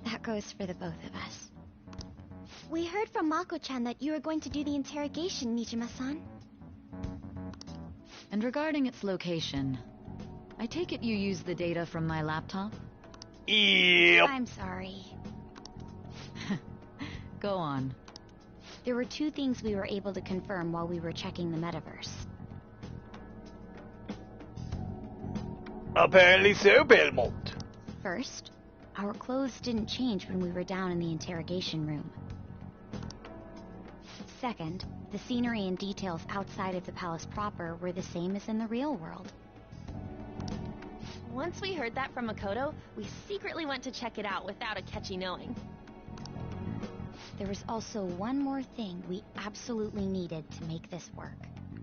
That goes for the both of us. We heard from Mako-chan that you were going to do the interrogation, Nijima-san. And regarding its location, I take it you used the data from my laptop? Yep. I'm sorry. Go on. There were two things we were able to confirm while we were checking the metaverse. Apparently so, Belmont. First, our clothes didn't change when we were down in the interrogation room. Second, the scenery and details outside of the palace proper were the same as in the real world. Once we heard that from Makoto, we secretly went to check it out without Akechi knowing. There was also one more thing we absolutely needed to make this work.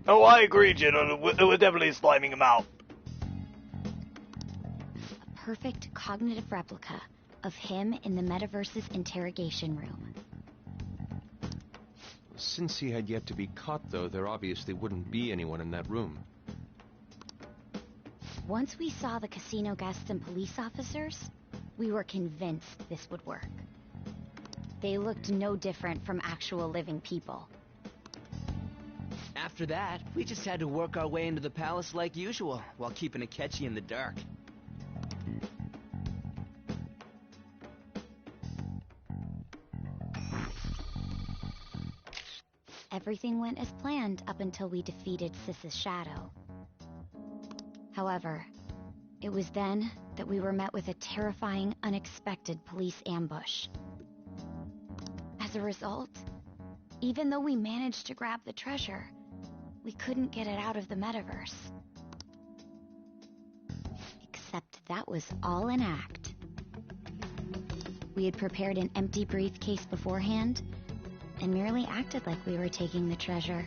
Oh, I agree, Jin. We're definitely sliming him out. A perfect cognitive replica of him in the metaverse's interrogation room. Since he had yet to be caught, though, there obviously wouldn't be anyone in that room. Once we saw the casino guests and police officers, we were convinced this would work. They looked no different from actual living people. After that, we just had to work our way into the palace like usual, while keeping Akechi in the dark. Everything went as planned up until we defeated Sis's shadow. However, it was then that we were met with a terrifying, unexpected police ambush. As a result, even though we managed to grab the treasure, we couldn't get it out of the metaverse. Except that was all an act. We had prepared an empty briefcase beforehand, and merely acted like we were taking the treasure.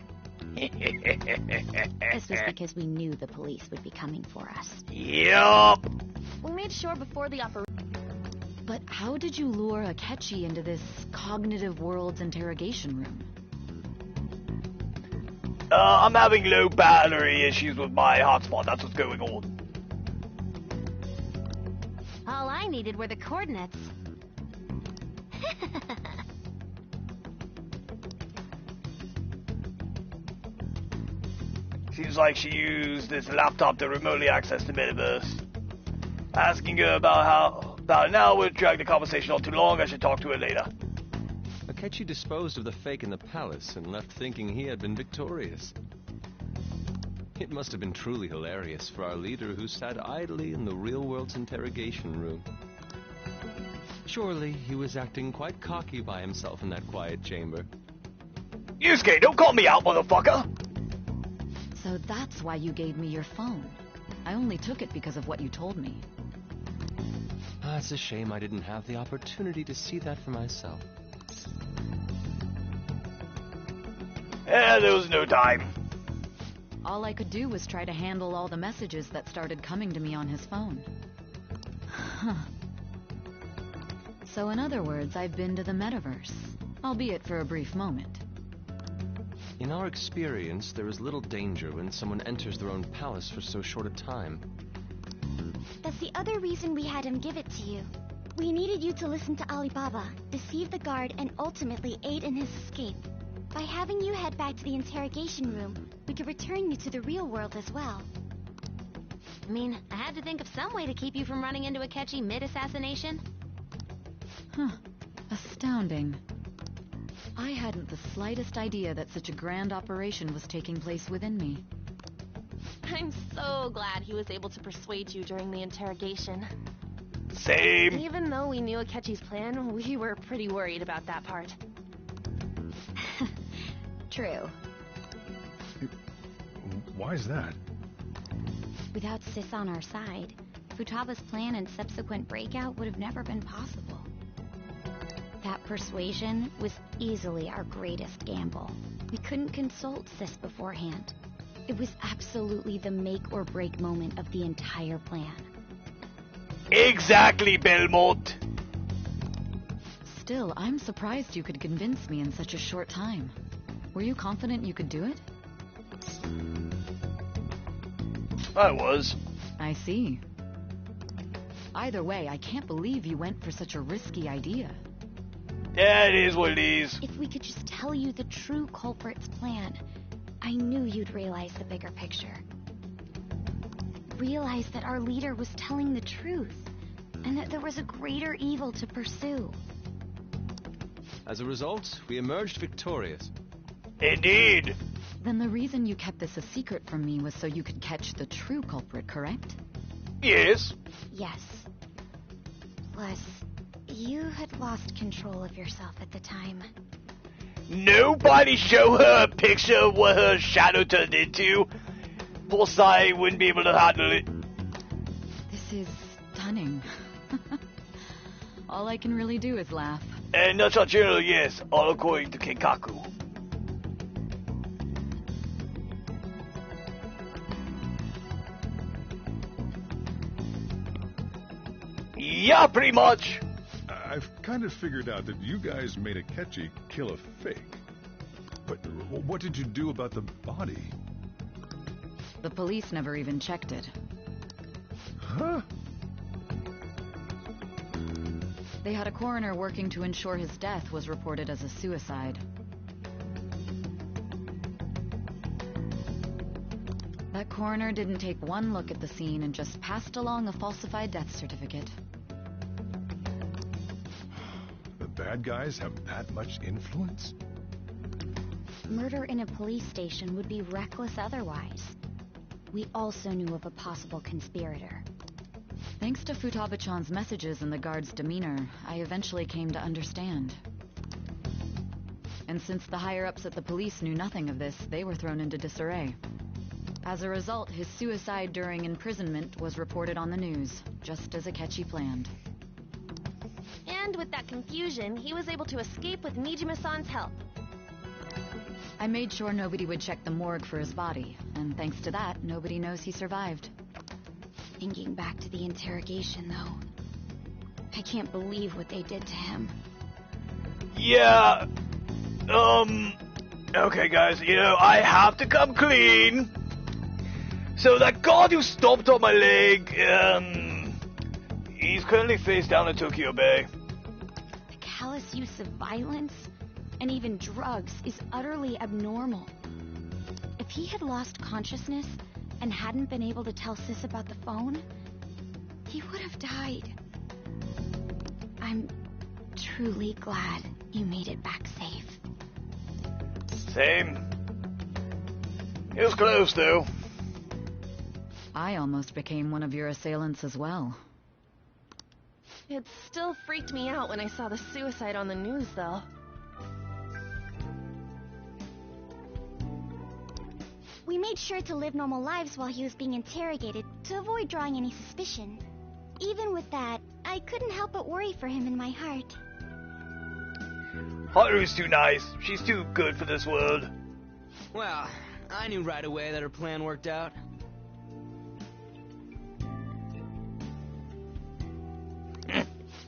This was because we knew the police would be coming for us. Yup! We made sure before the operation. But how did you lure Akechi into this cognitive world's interrogation room? I'm having low battery issues with my hotspot. That's what's going on. All I needed were the coordinates. Seems like she used this laptop to remotely access the metaverse. Asking her about an hour would drag the conversation on too long. I should talk to her later. Akechi disposed of the fake in the palace and left thinking he had been victorious. It must have been truly hilarious for our leader who sat idly in the real world's interrogation room. Surely he was acting quite cocky by himself in that quiet chamber. Yusuke, don't call me out, motherfucker! So that's why you gave me your phone. I only took it because of what you told me. It's a shame I didn't have the opportunity to see that for myself. There was no time. All I could do was try to handle all the messages that started coming to me on his phone. Huh. So in other words, I've been to the metaverse, albeit for a brief moment. In our experience, there is little danger when someone enters their own palace for so short a time. That's the other reason we had him give it to you. We needed you to listen to Alibaba, deceive the guard, and ultimately aid in his escape. By having you head back to the interrogation room, we could return you to the real world as well. I mean, I had to think of some way to keep you from running into Akechi mid-assassination. Huh. Astounding. I hadn't the slightest idea that such a grand operation was taking place within me. I'm so glad he was able to persuade you during the interrogation. Same. Even though we knew Akechi's plan, we were pretty worried about that part. True. Why is that? Without Sis on our side, Futaba's plan and subsequent breakout would have never been possible. That persuasion was easily our greatest gamble. We couldn't consult Sis beforehand. It was absolutely the make or break moment of the entire plan. Exactly, Belmont. Still, I'm surprised you could convince me in such a short time. Were you confident you could do it? I was. I see. Either way, I can't believe you went for such a risky idea. Yeah, it is what it is. If we could just tell you the true culprit's plan, I knew you'd realize the bigger picture. Realize that our leader was telling the truth, and that there was a greater evil to pursue. As a result, we emerged victorious. Indeed. Then the reason you kept this a secret from me was so you could catch the true culprit, correct? Yes. Yes. Plus, you had lost control of yourself at the time. Nobody show her a picture of what her shadow turned into. Poor Sai wouldn't be able to handle it. This is stunning. All I can really do is laugh. And that's our journal, yes, all according to Keikaku. Yeah, pretty much. I've kind of figured out that you guys made Akechi kill a fake. But what did you do about the body? The police never even checked it. Huh? They had a coroner working to ensure his death was reported as a suicide. That coroner didn't take one look at the scene and just passed along a falsified death certificate. The bad guys have that much influence? Murder in a police station would be reckless otherwise. We also knew of a possible conspirator. Thanks to Futaba-chan's messages and the guard's demeanor, I eventually came to understand. And since the higher-ups at the police knew nothing of this, they were thrown into disarray. As a result, his suicide during imprisonment was reported on the news, just as Akechi planned. And with that confusion, he was able to escape with Nijima-san's help. I made sure nobody would check the morgue for his body, and thanks to that, nobody knows he survived. Thinking back to the interrogation, though, I can't believe what they did to him. Yeah, okay guys, you know, I have to come clean. So that guard who stomped on my leg, he's currently face down in Tokyo Bay. The callous use of violence, and even drugs, is utterly abnormal. If he had lost consciousness and hadn't been able to tell Sis about the phone, he would have died. I'm truly glad you made it back safe. Same. It was close, though. I almost became one of your assailants as well. It still freaked me out when I saw the suicide on the news, though. We made sure to live normal lives while he was being interrogated to avoid drawing any suspicion. Even with that, I couldn't help but worry for him in my heart. Haru's too nice. She's too good for this world. Well, I knew right away that her plan worked out.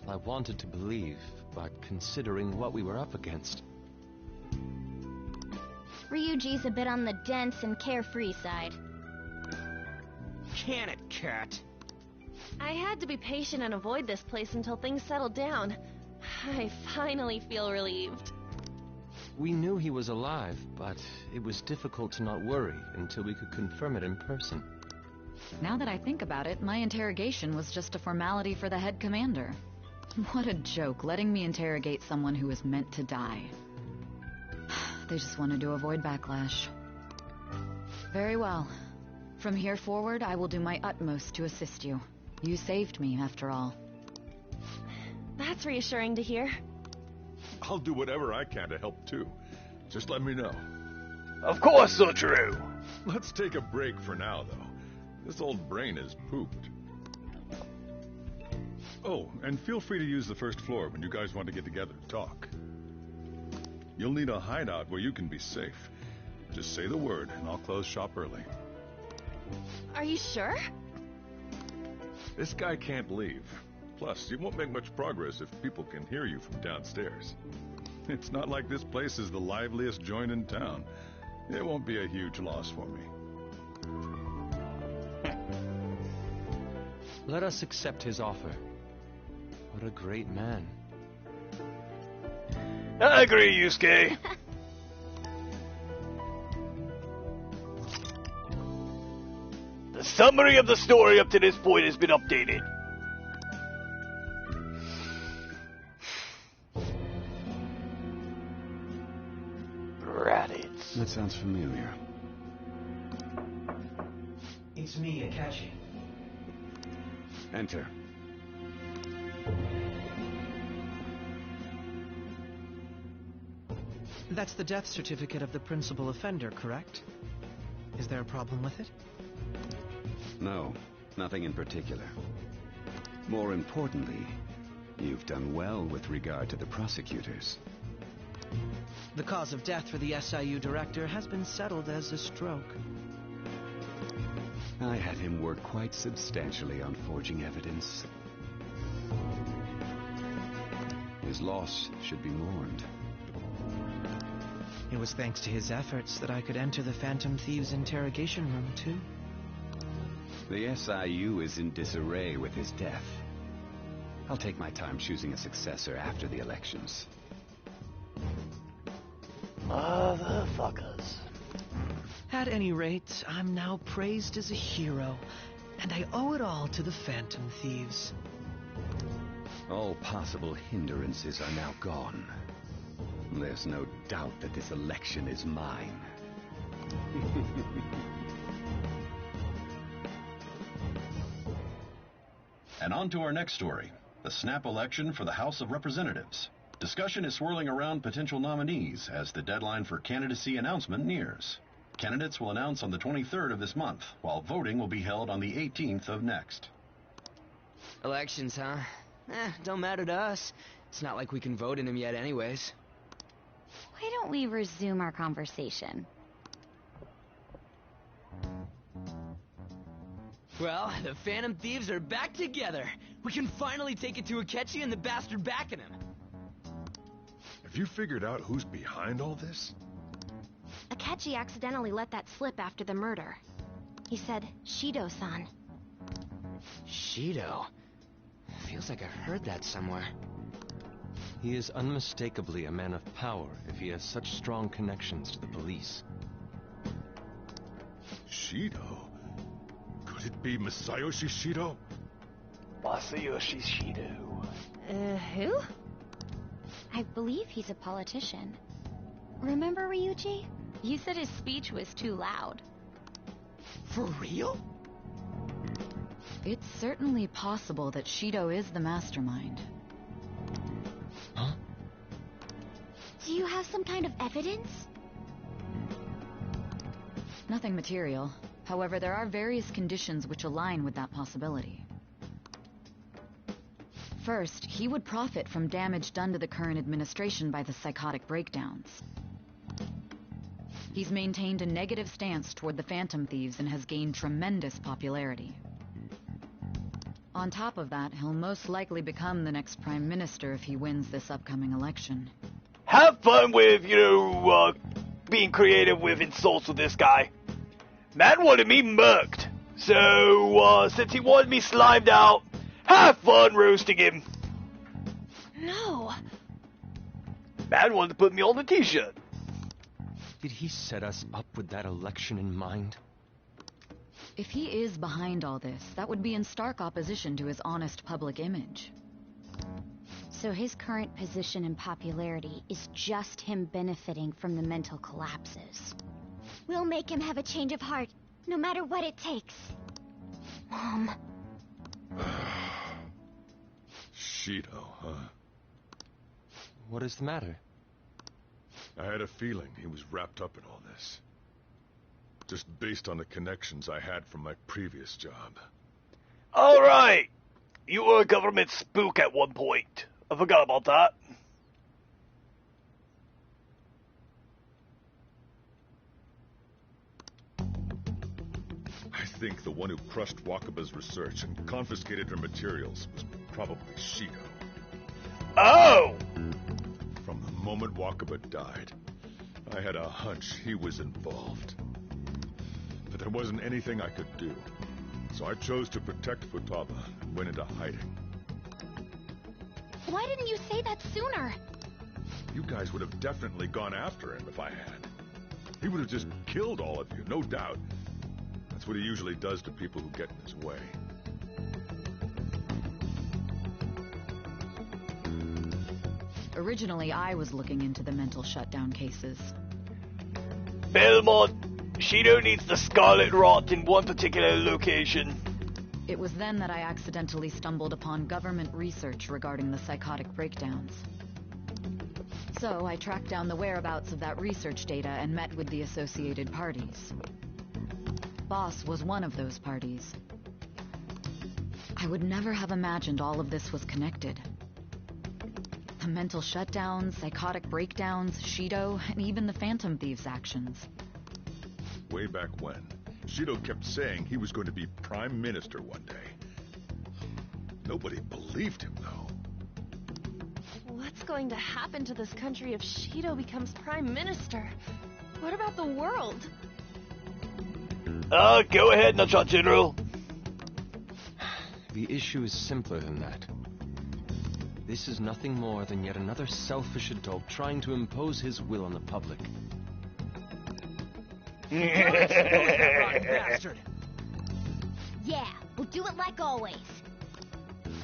I wanted to believe, but considering what we were up against... Ryuji's a bit on the dense and carefree side. Can it, Cat? I had to be patient and avoid this place until things settled down. I finally feel relieved. We knew he was alive, but it was difficult to not worry until we could confirm it in person. Now that I think about it, my interrogation was just a formality for the head commander. What a joke, letting me interrogate someone who was meant to die. They just wanted to avoid backlash. Very well. From here forward, I will do my utmost to assist you. You saved me, after all. That's reassuring to hear. I'll do whatever I can to help too. Just let me know. Of course, so true. Let's take a break for now, though. This old brain is pooped. Oh, and feel free to use the first floor when you guys want to get together and talk. You'll need a hideout where you can be safe. Just say the word, and I'll close shop early. Are you sure? This guy can't leave. Plus, you won't make much progress if people can hear you from downstairs. It's not like this place is the liveliest joint in town. It won't be a huge loss for me. Let us accept his offer. What a great man. I agree, Yusuke. The summary of the story up to this point has been updated. Raditz. That sounds familiar. It's me, Akachi. Enter. That's the death certificate of the principal offender, correct? Is there a problem with it? No, nothing in particular. More importantly, you've done well with regard to the prosecutors. The cause of death for the SIU director has been settled as a stroke. I had him work quite substantially on forging evidence. His loss should be mourned. It was thanks to his efforts that I could enter the Phantom Thieves' interrogation room, too. The SIU is in disarray with his death. I'll take my time choosing a successor after the elections. Motherfuckers. At any rate, I'm now praised as a hero, and I owe it all to the Phantom Thieves. All possible hindrances are now gone. There's no doubt that this election is mine. And on to our next story, the snap election for the House of Representatives. Discussion is swirling around potential nominees as the deadline for candidacy announcement nears. Candidates will announce on the 23rd of this month, while voting will be held on the 18th of next. Elections, huh? Don't matter to us. It's not like we can vote in them yet anyways. Why don't we resume our conversation? Well, the Phantom Thieves are back together. We can finally take it to Akechi and the bastard backing him. Have you figured out who's behind all this? Akechi accidentally let that slip after the murder. He said, Shido-san. Shido? Feels like I've heard that somewhere. He is unmistakably a man of power if he has such strong connections to the police. Shido? Could it be Masayoshi Shido? Masayoshi Shido. Who? I believe he's a politician. Remember, Ryuji? You said his speech was too loud. For real? It's certainly possible that Shido is the mastermind. Huh? Do you have some kind of evidence? Nothing material. However, there are various conditions which align with that possibility. First, he would profit from damage done to the current administration by the psychotic breakdowns. He's maintained a negative stance toward the Phantom Thieves and has gained tremendous popularity. On top of that, he'll most likely become the next Prime Minister if he wins this upcoming election. Have fun with, being creative with insults with this guy. Man wanted me murked. So, since he wanted me slimed out, have fun roasting him. No. Man wanted to put me on the t-shirt. Did he set us up with that election in mind? If he is behind all this, that would be in stark opposition to his honest public image. So his current position and popularity is just him benefiting from the mental collapses. We'll make him have a change of heart, no matter what it takes. Mom. Shido, huh? What is the matter? I had a feeling he was wrapped up in all this. Just based on the connections I had from my previous job. Alright! You were a government spook at one point. I forgot about that. I think the one who crushed Wakaba's research and confiscated her materials was probably Shido. Oh! From the moment Wakaba died, I had a hunch he was involved. But there wasn't anything I could do, so I chose to protect Futaba and went into hiding. Why didn't you say that sooner? You guys would have definitely gone after him if I had. He would have just killed all of you, no doubt. That's what he usually does to people who get in his way. Originally, I was looking into the mental shutdown cases. Belmont, Shido needs the Scarlet Rot in one particular location. It was then that I accidentally stumbled upon government research regarding the psychotic breakdowns. So I tracked down the whereabouts of that research data and met with the associated parties. Boss was one of those parties. I would never have imagined all of this was connected. The mental shutdowns, psychotic breakdowns, Shido, and even the Phantom Thieves' actions. Way back when, Shido kept saying he was going to be Prime Minister one day. Nobody believed him, though. What's going to happen to this country if Shido becomes Prime Minister? What about the world? Go ahead, Nutshot General. The issue is simpler than that. This is nothing more than yet another selfish adult trying to impose his will on the public. Bastard. Yeah, we'll do it like always.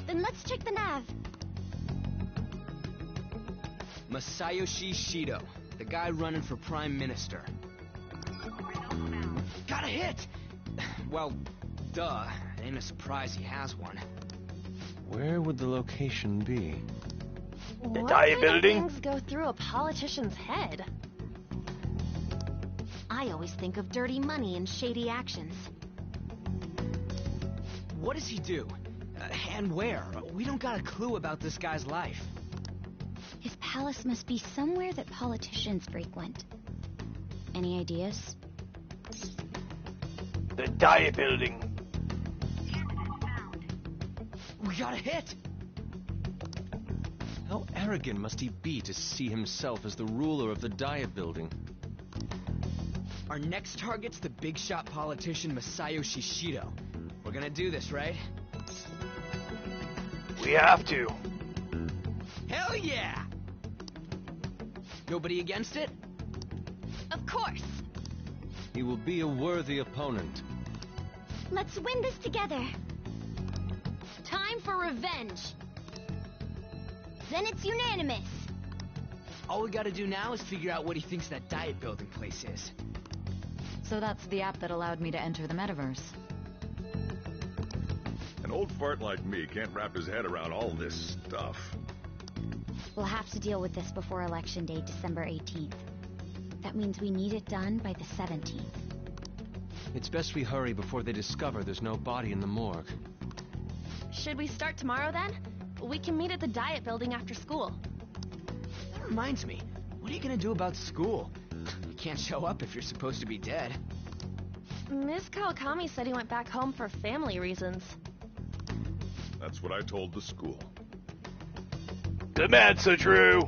Then let's check the nav. Masayoshi Shido, the guy running for Prime Minister. Got a hit! Well, duh. Ain't a surprise he has one. Where would the location be? The What Dye kind Building? of things go through a politician's head? I always think of dirty money and shady actions. What does he do? And where? We don't got a clue about this guy's life. His palace must be somewhere that politicians frequent. Any ideas? The Dye Building. We got a hit! How arrogant must he be to see himself as the ruler of the Daya Building? Our next target's the big shot politician Masayoshi Shido. We're gonna do this, right? We have to. Hell yeah! Nobody against it? Of course! He will be a worthy opponent. Let's win this together. Time for revenge! Then it's unanimous. All we gotta do now is figure out what he thinks that diet building place is. So that's the app that allowed me to enter the metaverse. old fart like me can't wrap his head around all this stuff. We'll have to deal with this before Election Day, December 18th. That means we need it done by the 17th. It's best we hurry before they discover there's no body in the morgue. Should we start tomorrow then? We can meet at the Diet Building after school. That reminds me, what are you gonna do about school? You can't show up if you're supposed to be dead. Miss Kawakami said he went back home for family reasons. That's what I told the school. Good answer, Drew.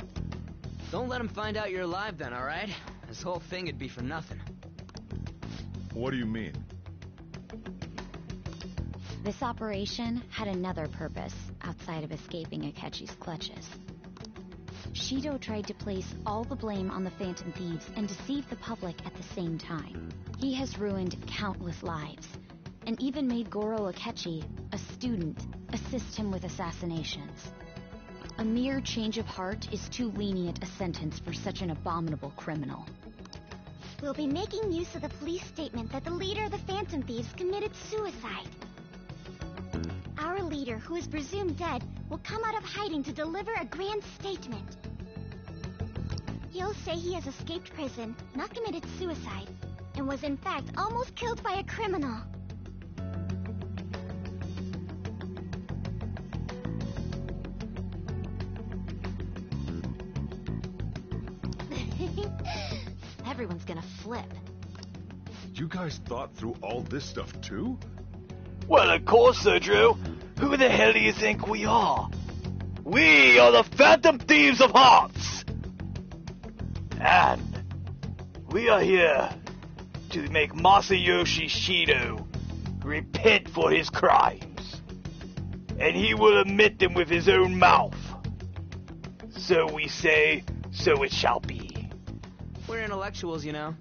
Don't let him find out you're alive then, alright? This whole thing would be for nothing. What do you mean? This operation had another purpose outside of escaping Akechi's clutches. Shido tried to place all the blame on the Phantom Thieves and deceive the public at the same time. He has ruined countless lives, and even made Goro Akechi, a student, assist him with assassinations. A mere change of heart is too lenient a sentence for such an abominable criminal. We'll be making use of the police statement that the leader of the Phantom Thieves committed suicide. Our leader, who is presumed dead, will come out of hiding to deliver a grand statement. He'll say he has escaped prison, not committed suicide, and was in fact almost killed by a criminal. Everyone's gonna flip. You guys thought through all this stuff too? Well, of course, Sir Drew. Who the hell do you think we are? We are the Phantom Thieves of Hearts! And we are here to make Masayoshi Shido repent for his crimes. And he will admit them with his own mouth. So we say, so it shall be. We're intellectuals, you know.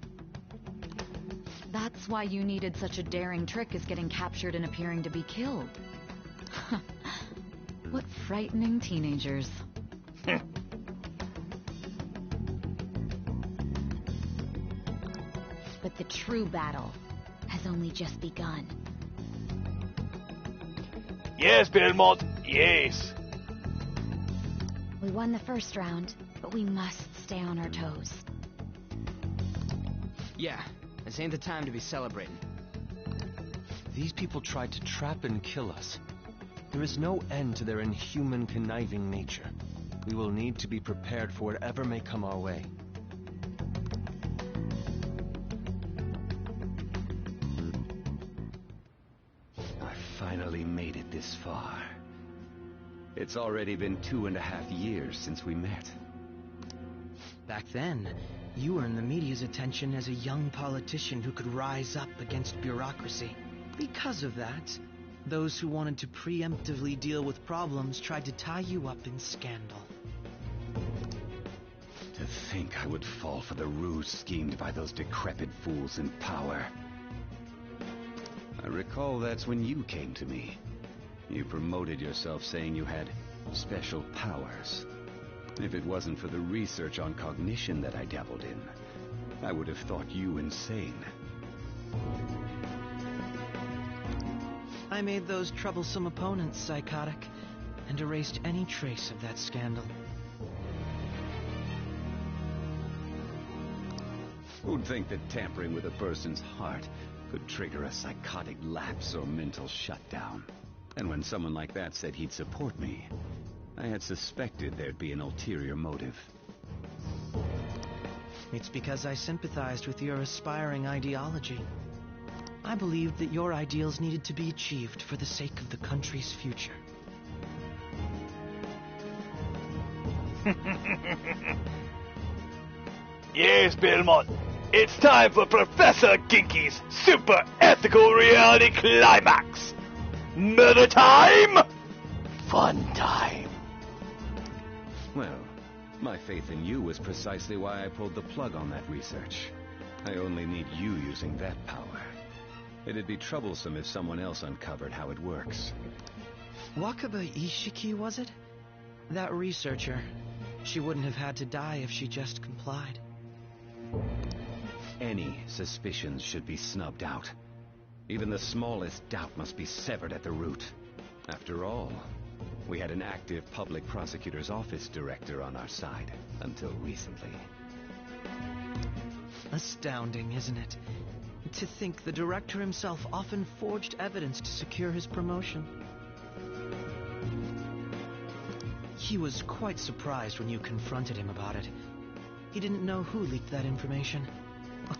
That's why you needed such a daring trick as getting captured and appearing to be killed. What frightening teenagers. But the true battle has only just begun. Yes, Belmont, yes. We won the first round, but we must stay on our toes. Yeah, this ain't the time to be celebrating. These people tried to trap and kill us. There is no end to their inhuman, conniving nature. We will need to be prepared for whatever may come our way. I finally made it this far. It's already been 2.5 years since we met. Back then, you earned the media's attention as a young politician who could rise up against bureaucracy. Because of that, those who wanted to preemptively deal with problems tried to tie you up in scandal. To think I would fall for the ruse schemed by those decrepit fools in power. I recall that's when you came to me. You promoted yourself saying you had special powers. If it wasn't for the research on cognition that I dabbled in, I would have thought you insane. I made those troublesome opponents psychotic, and erased any trace of that scandal. Who'd think that tampering with a person's heart could trigger a psychotic lapse or mental shutdown? And when someone like that said he'd support me, I had suspected there'd be an ulterior motive. It's because I sympathized with your aspiring ideology. I believed that your ideals needed to be achieved for the sake of the country's future. Yes, Belmont. It's time for Professor Ginky's Super Ethical Reality Climax. Murder time! Fun time. Well, my faith in you was precisely why I pulled the plug on that research. I only need you using that power. It'd be troublesome if someone else uncovered how it works. Wakaba Ishiki, was it? That researcher. She wouldn't have had to die if she just complied. Any suspicions should be snubbed out. Even the smallest doubt must be severed at the root. After all, we had an active public prosecutor's office director on our side until recently. Astounding, isn't it? To think the director himself often forged evidence to secure his promotion. He was quite surprised when you confronted him about it. He didn't know who leaked that information.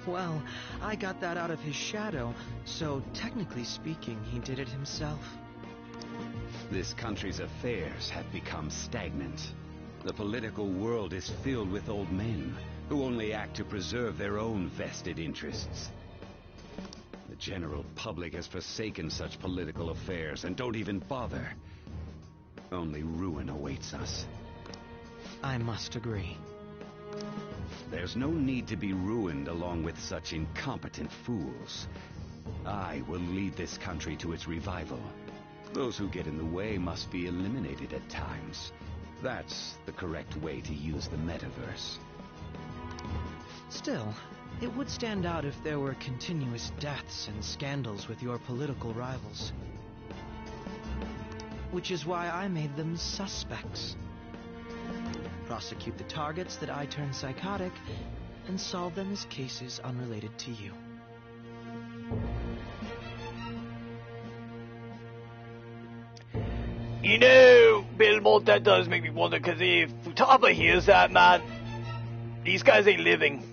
Well, I got that out of his shadow, so technically speaking, he did it himself. This country's affairs have become stagnant. The political world is filled with old men who only act to preserve their own vested interests. The general public has forsaken such political affairs and don't even bother. Only ruin awaits us. I must agree. There's no need to be ruined along with such incompetent fools. I will lead this country to its revival. Those who get in the way must be eliminated at times. That's the correct way to use the metaverse. Still, it would stand out if there were continuous deaths and scandals with your political rivals. Which is why I made them suspects. Prosecute the targets that I turn psychotic, and solve them as cases unrelated to you. You know, Belmont, that does make me wonder, because if Futaba hears that, man, these guys ain't living.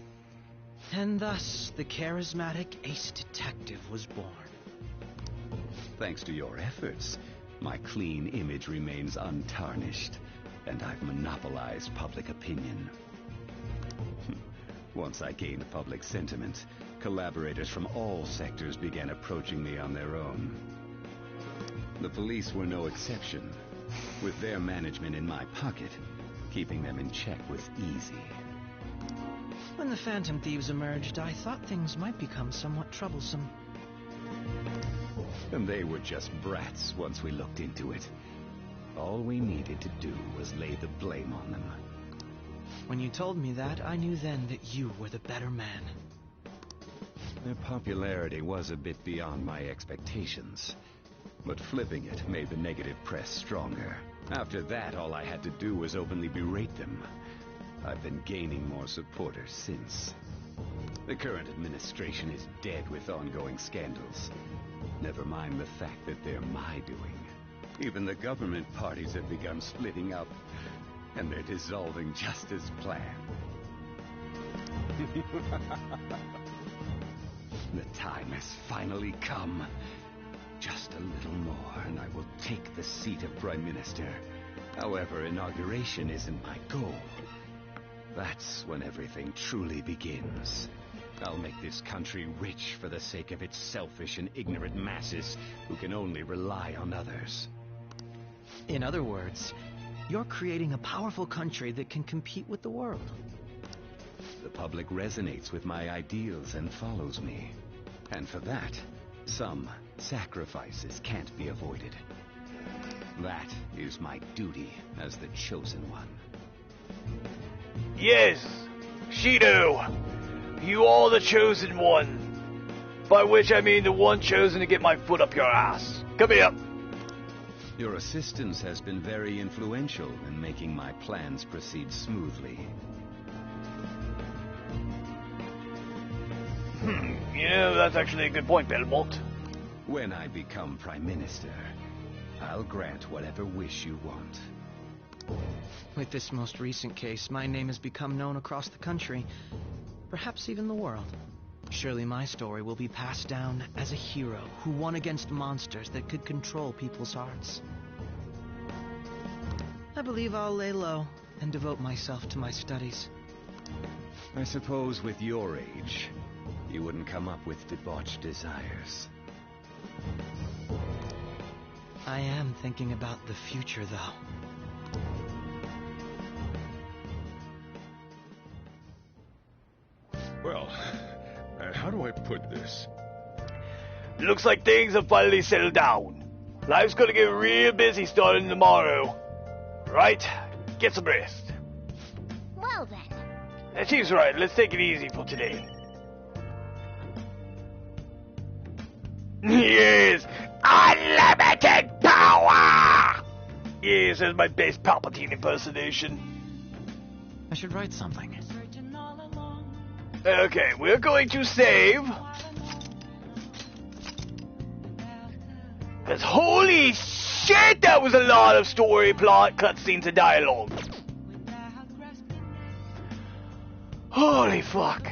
And thus, the charismatic ace detective was born. Thanks to your efforts, my clean image remains untarnished, and I've monopolized public opinion. Once I gained public sentiment, collaborators from all sectors began approaching me on their own. The police were no exception. With their management in my pocket, keeping them in check was easy. When the Phantom Thieves emerged, I thought things might become somewhat troublesome. And they were just brats once we looked into it. All we needed to do was lay the blame on them. When you told me that, I knew then that you were the better man. Their popularity was a bit beyond my expectations. But flipping it made the negative press stronger. After that, all I had to do was openly berate them. I've been gaining more supporters since. The current administration is dead with ongoing scandals. Never mind the fact that they're my doing. Even the government parties have begun splitting up, and they're dissolving just as planned. The time has finally come. Just a little more, and I will take the seat of Prime Minister. However, inauguration isn't my goal. That's when everything truly begins. I'll make this country rich for the sake of its selfish and ignorant masses who can only rely on others. In other words, you're creating a powerful country that can compete with the world. The public resonates with my ideals and follows me. And for that, some sacrifices can't be avoided. That is my duty as the chosen one. Yes, Shido, you are the chosen one. By which I mean the one chosen to get my foot up your ass. Come here. Your assistance has been very influential in making my plans proceed smoothly. Yeah, that's actually a good point, Belmont. When I become Prime Minister, I'll grant whatever wish you want. With this most recent case, my name has become known across the country, perhaps even the world. Surely my story will be passed down as a hero who won against monsters that could control people's hearts. I believe I'll lay low and devote myself to my studies. I suppose with your age, you wouldn't come up with debauched desires. I am thinking about the future, though. Well, how do I put this? Looks like things have finally settled down. Life's gonna get real busy starting tomorrow. Right? Get some rest. Well then. That seems right. Let's take it easy for today. Yes! Unlimited power! Yes, that's my best Palpatine impersonation. I should write something. Okay, we're going to save. Because holy shit, that was a lot of story, plot, cutscenes, and dialogue. Holy fuck.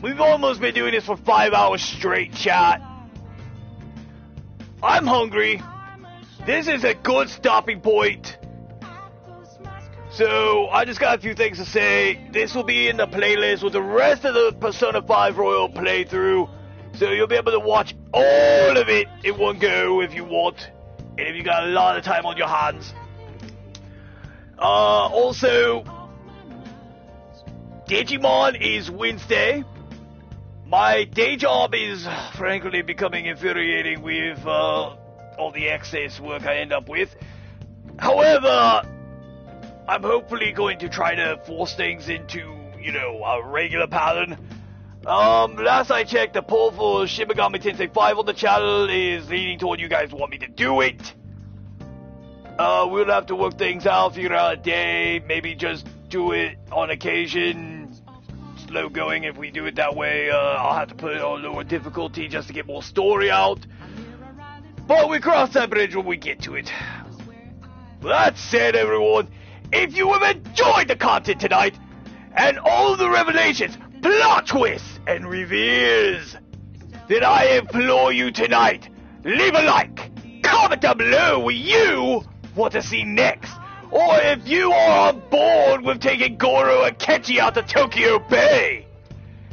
We've almost been doing this for 5 hours straight, chat. I'm hungry. This is a good stopping point. So, I just got a few things to say. This will be in the playlist with the rest of the Persona 5 Royal playthrough. So you'll be able to watch all of it in one go if you want. And if you got a lot of time on your hands. Also, Digimon is Wednesday. My day job is, frankly, becoming infuriating with all the excess work I end up with. However, I'm hopefully going to try to force things into, you know, a regular pattern. Last I checked, the poll for Shin Megami Tensei 5 on the channel is leaning toward you guys want me to do it. We'll have to work things out, figure out a day, maybe just do it on occasion. Slow going if we do it that way. I'll have to put it on lower difficulty just to get more story out. But we cross that bridge when we get to it. That said, everyone, if you have enjoyed the content tonight, and all the revelations, plot twists, and reveals, then I implore you tonight, leave a like, comment down below what you want to see next, or if you are on board with taking Goro and Kechi out to Tokyo Bay.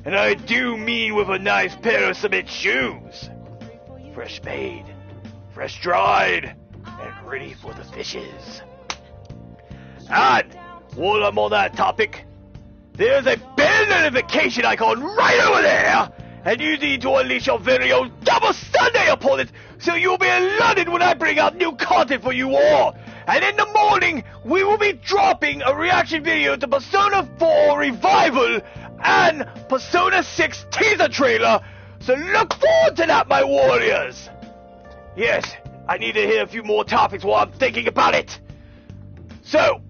And I do mean with a nice pair of cement shoes. Fresh made, fresh dried, and ready for the fishes. And while I'm on that topic, there's a bell notification icon right over there, and you need to unleash your very own Double Sunday upon it, so you'll be alerted when I bring out new content for you all. And in the morning, we will be dropping a reaction video to Persona 4 Revival and Persona 6 teaser trailer, so look forward to that, my warriors. Yes, I need to hear a few more topics while I'm thinking about it. So,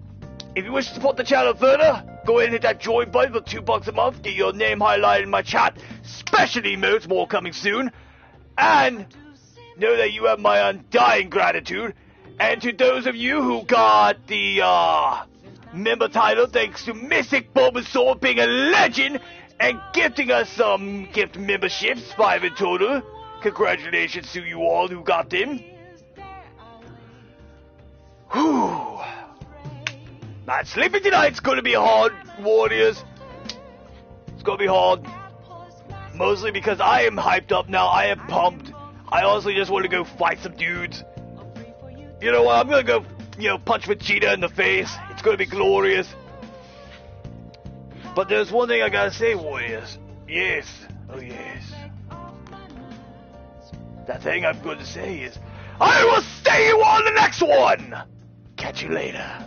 if you wish to support the channel further, go ahead and hit that join button for $2 a month, get your name highlighted in my chat, special emotes, more coming soon, and know that you have my undying gratitude. And to those of you who got the member title, thanks to Mystic Bulbasaur being a legend and gifting us some gift memberships, 5 in total. Congratulations to you all who got them. Whew. Man, sleeping tonight's gonna be hard, warriors. It's gonna be hard. Mostly because I am hyped up now, I am pumped. I honestly just want to go fight some dudes. You know what, I'm gonna go, punch Vegeta in the face. It's gonna be glorious. But there's one thing I gotta say, warriors. Yes, oh yes. That thing I'm going to say is, I will see you on the next one! Catch you later.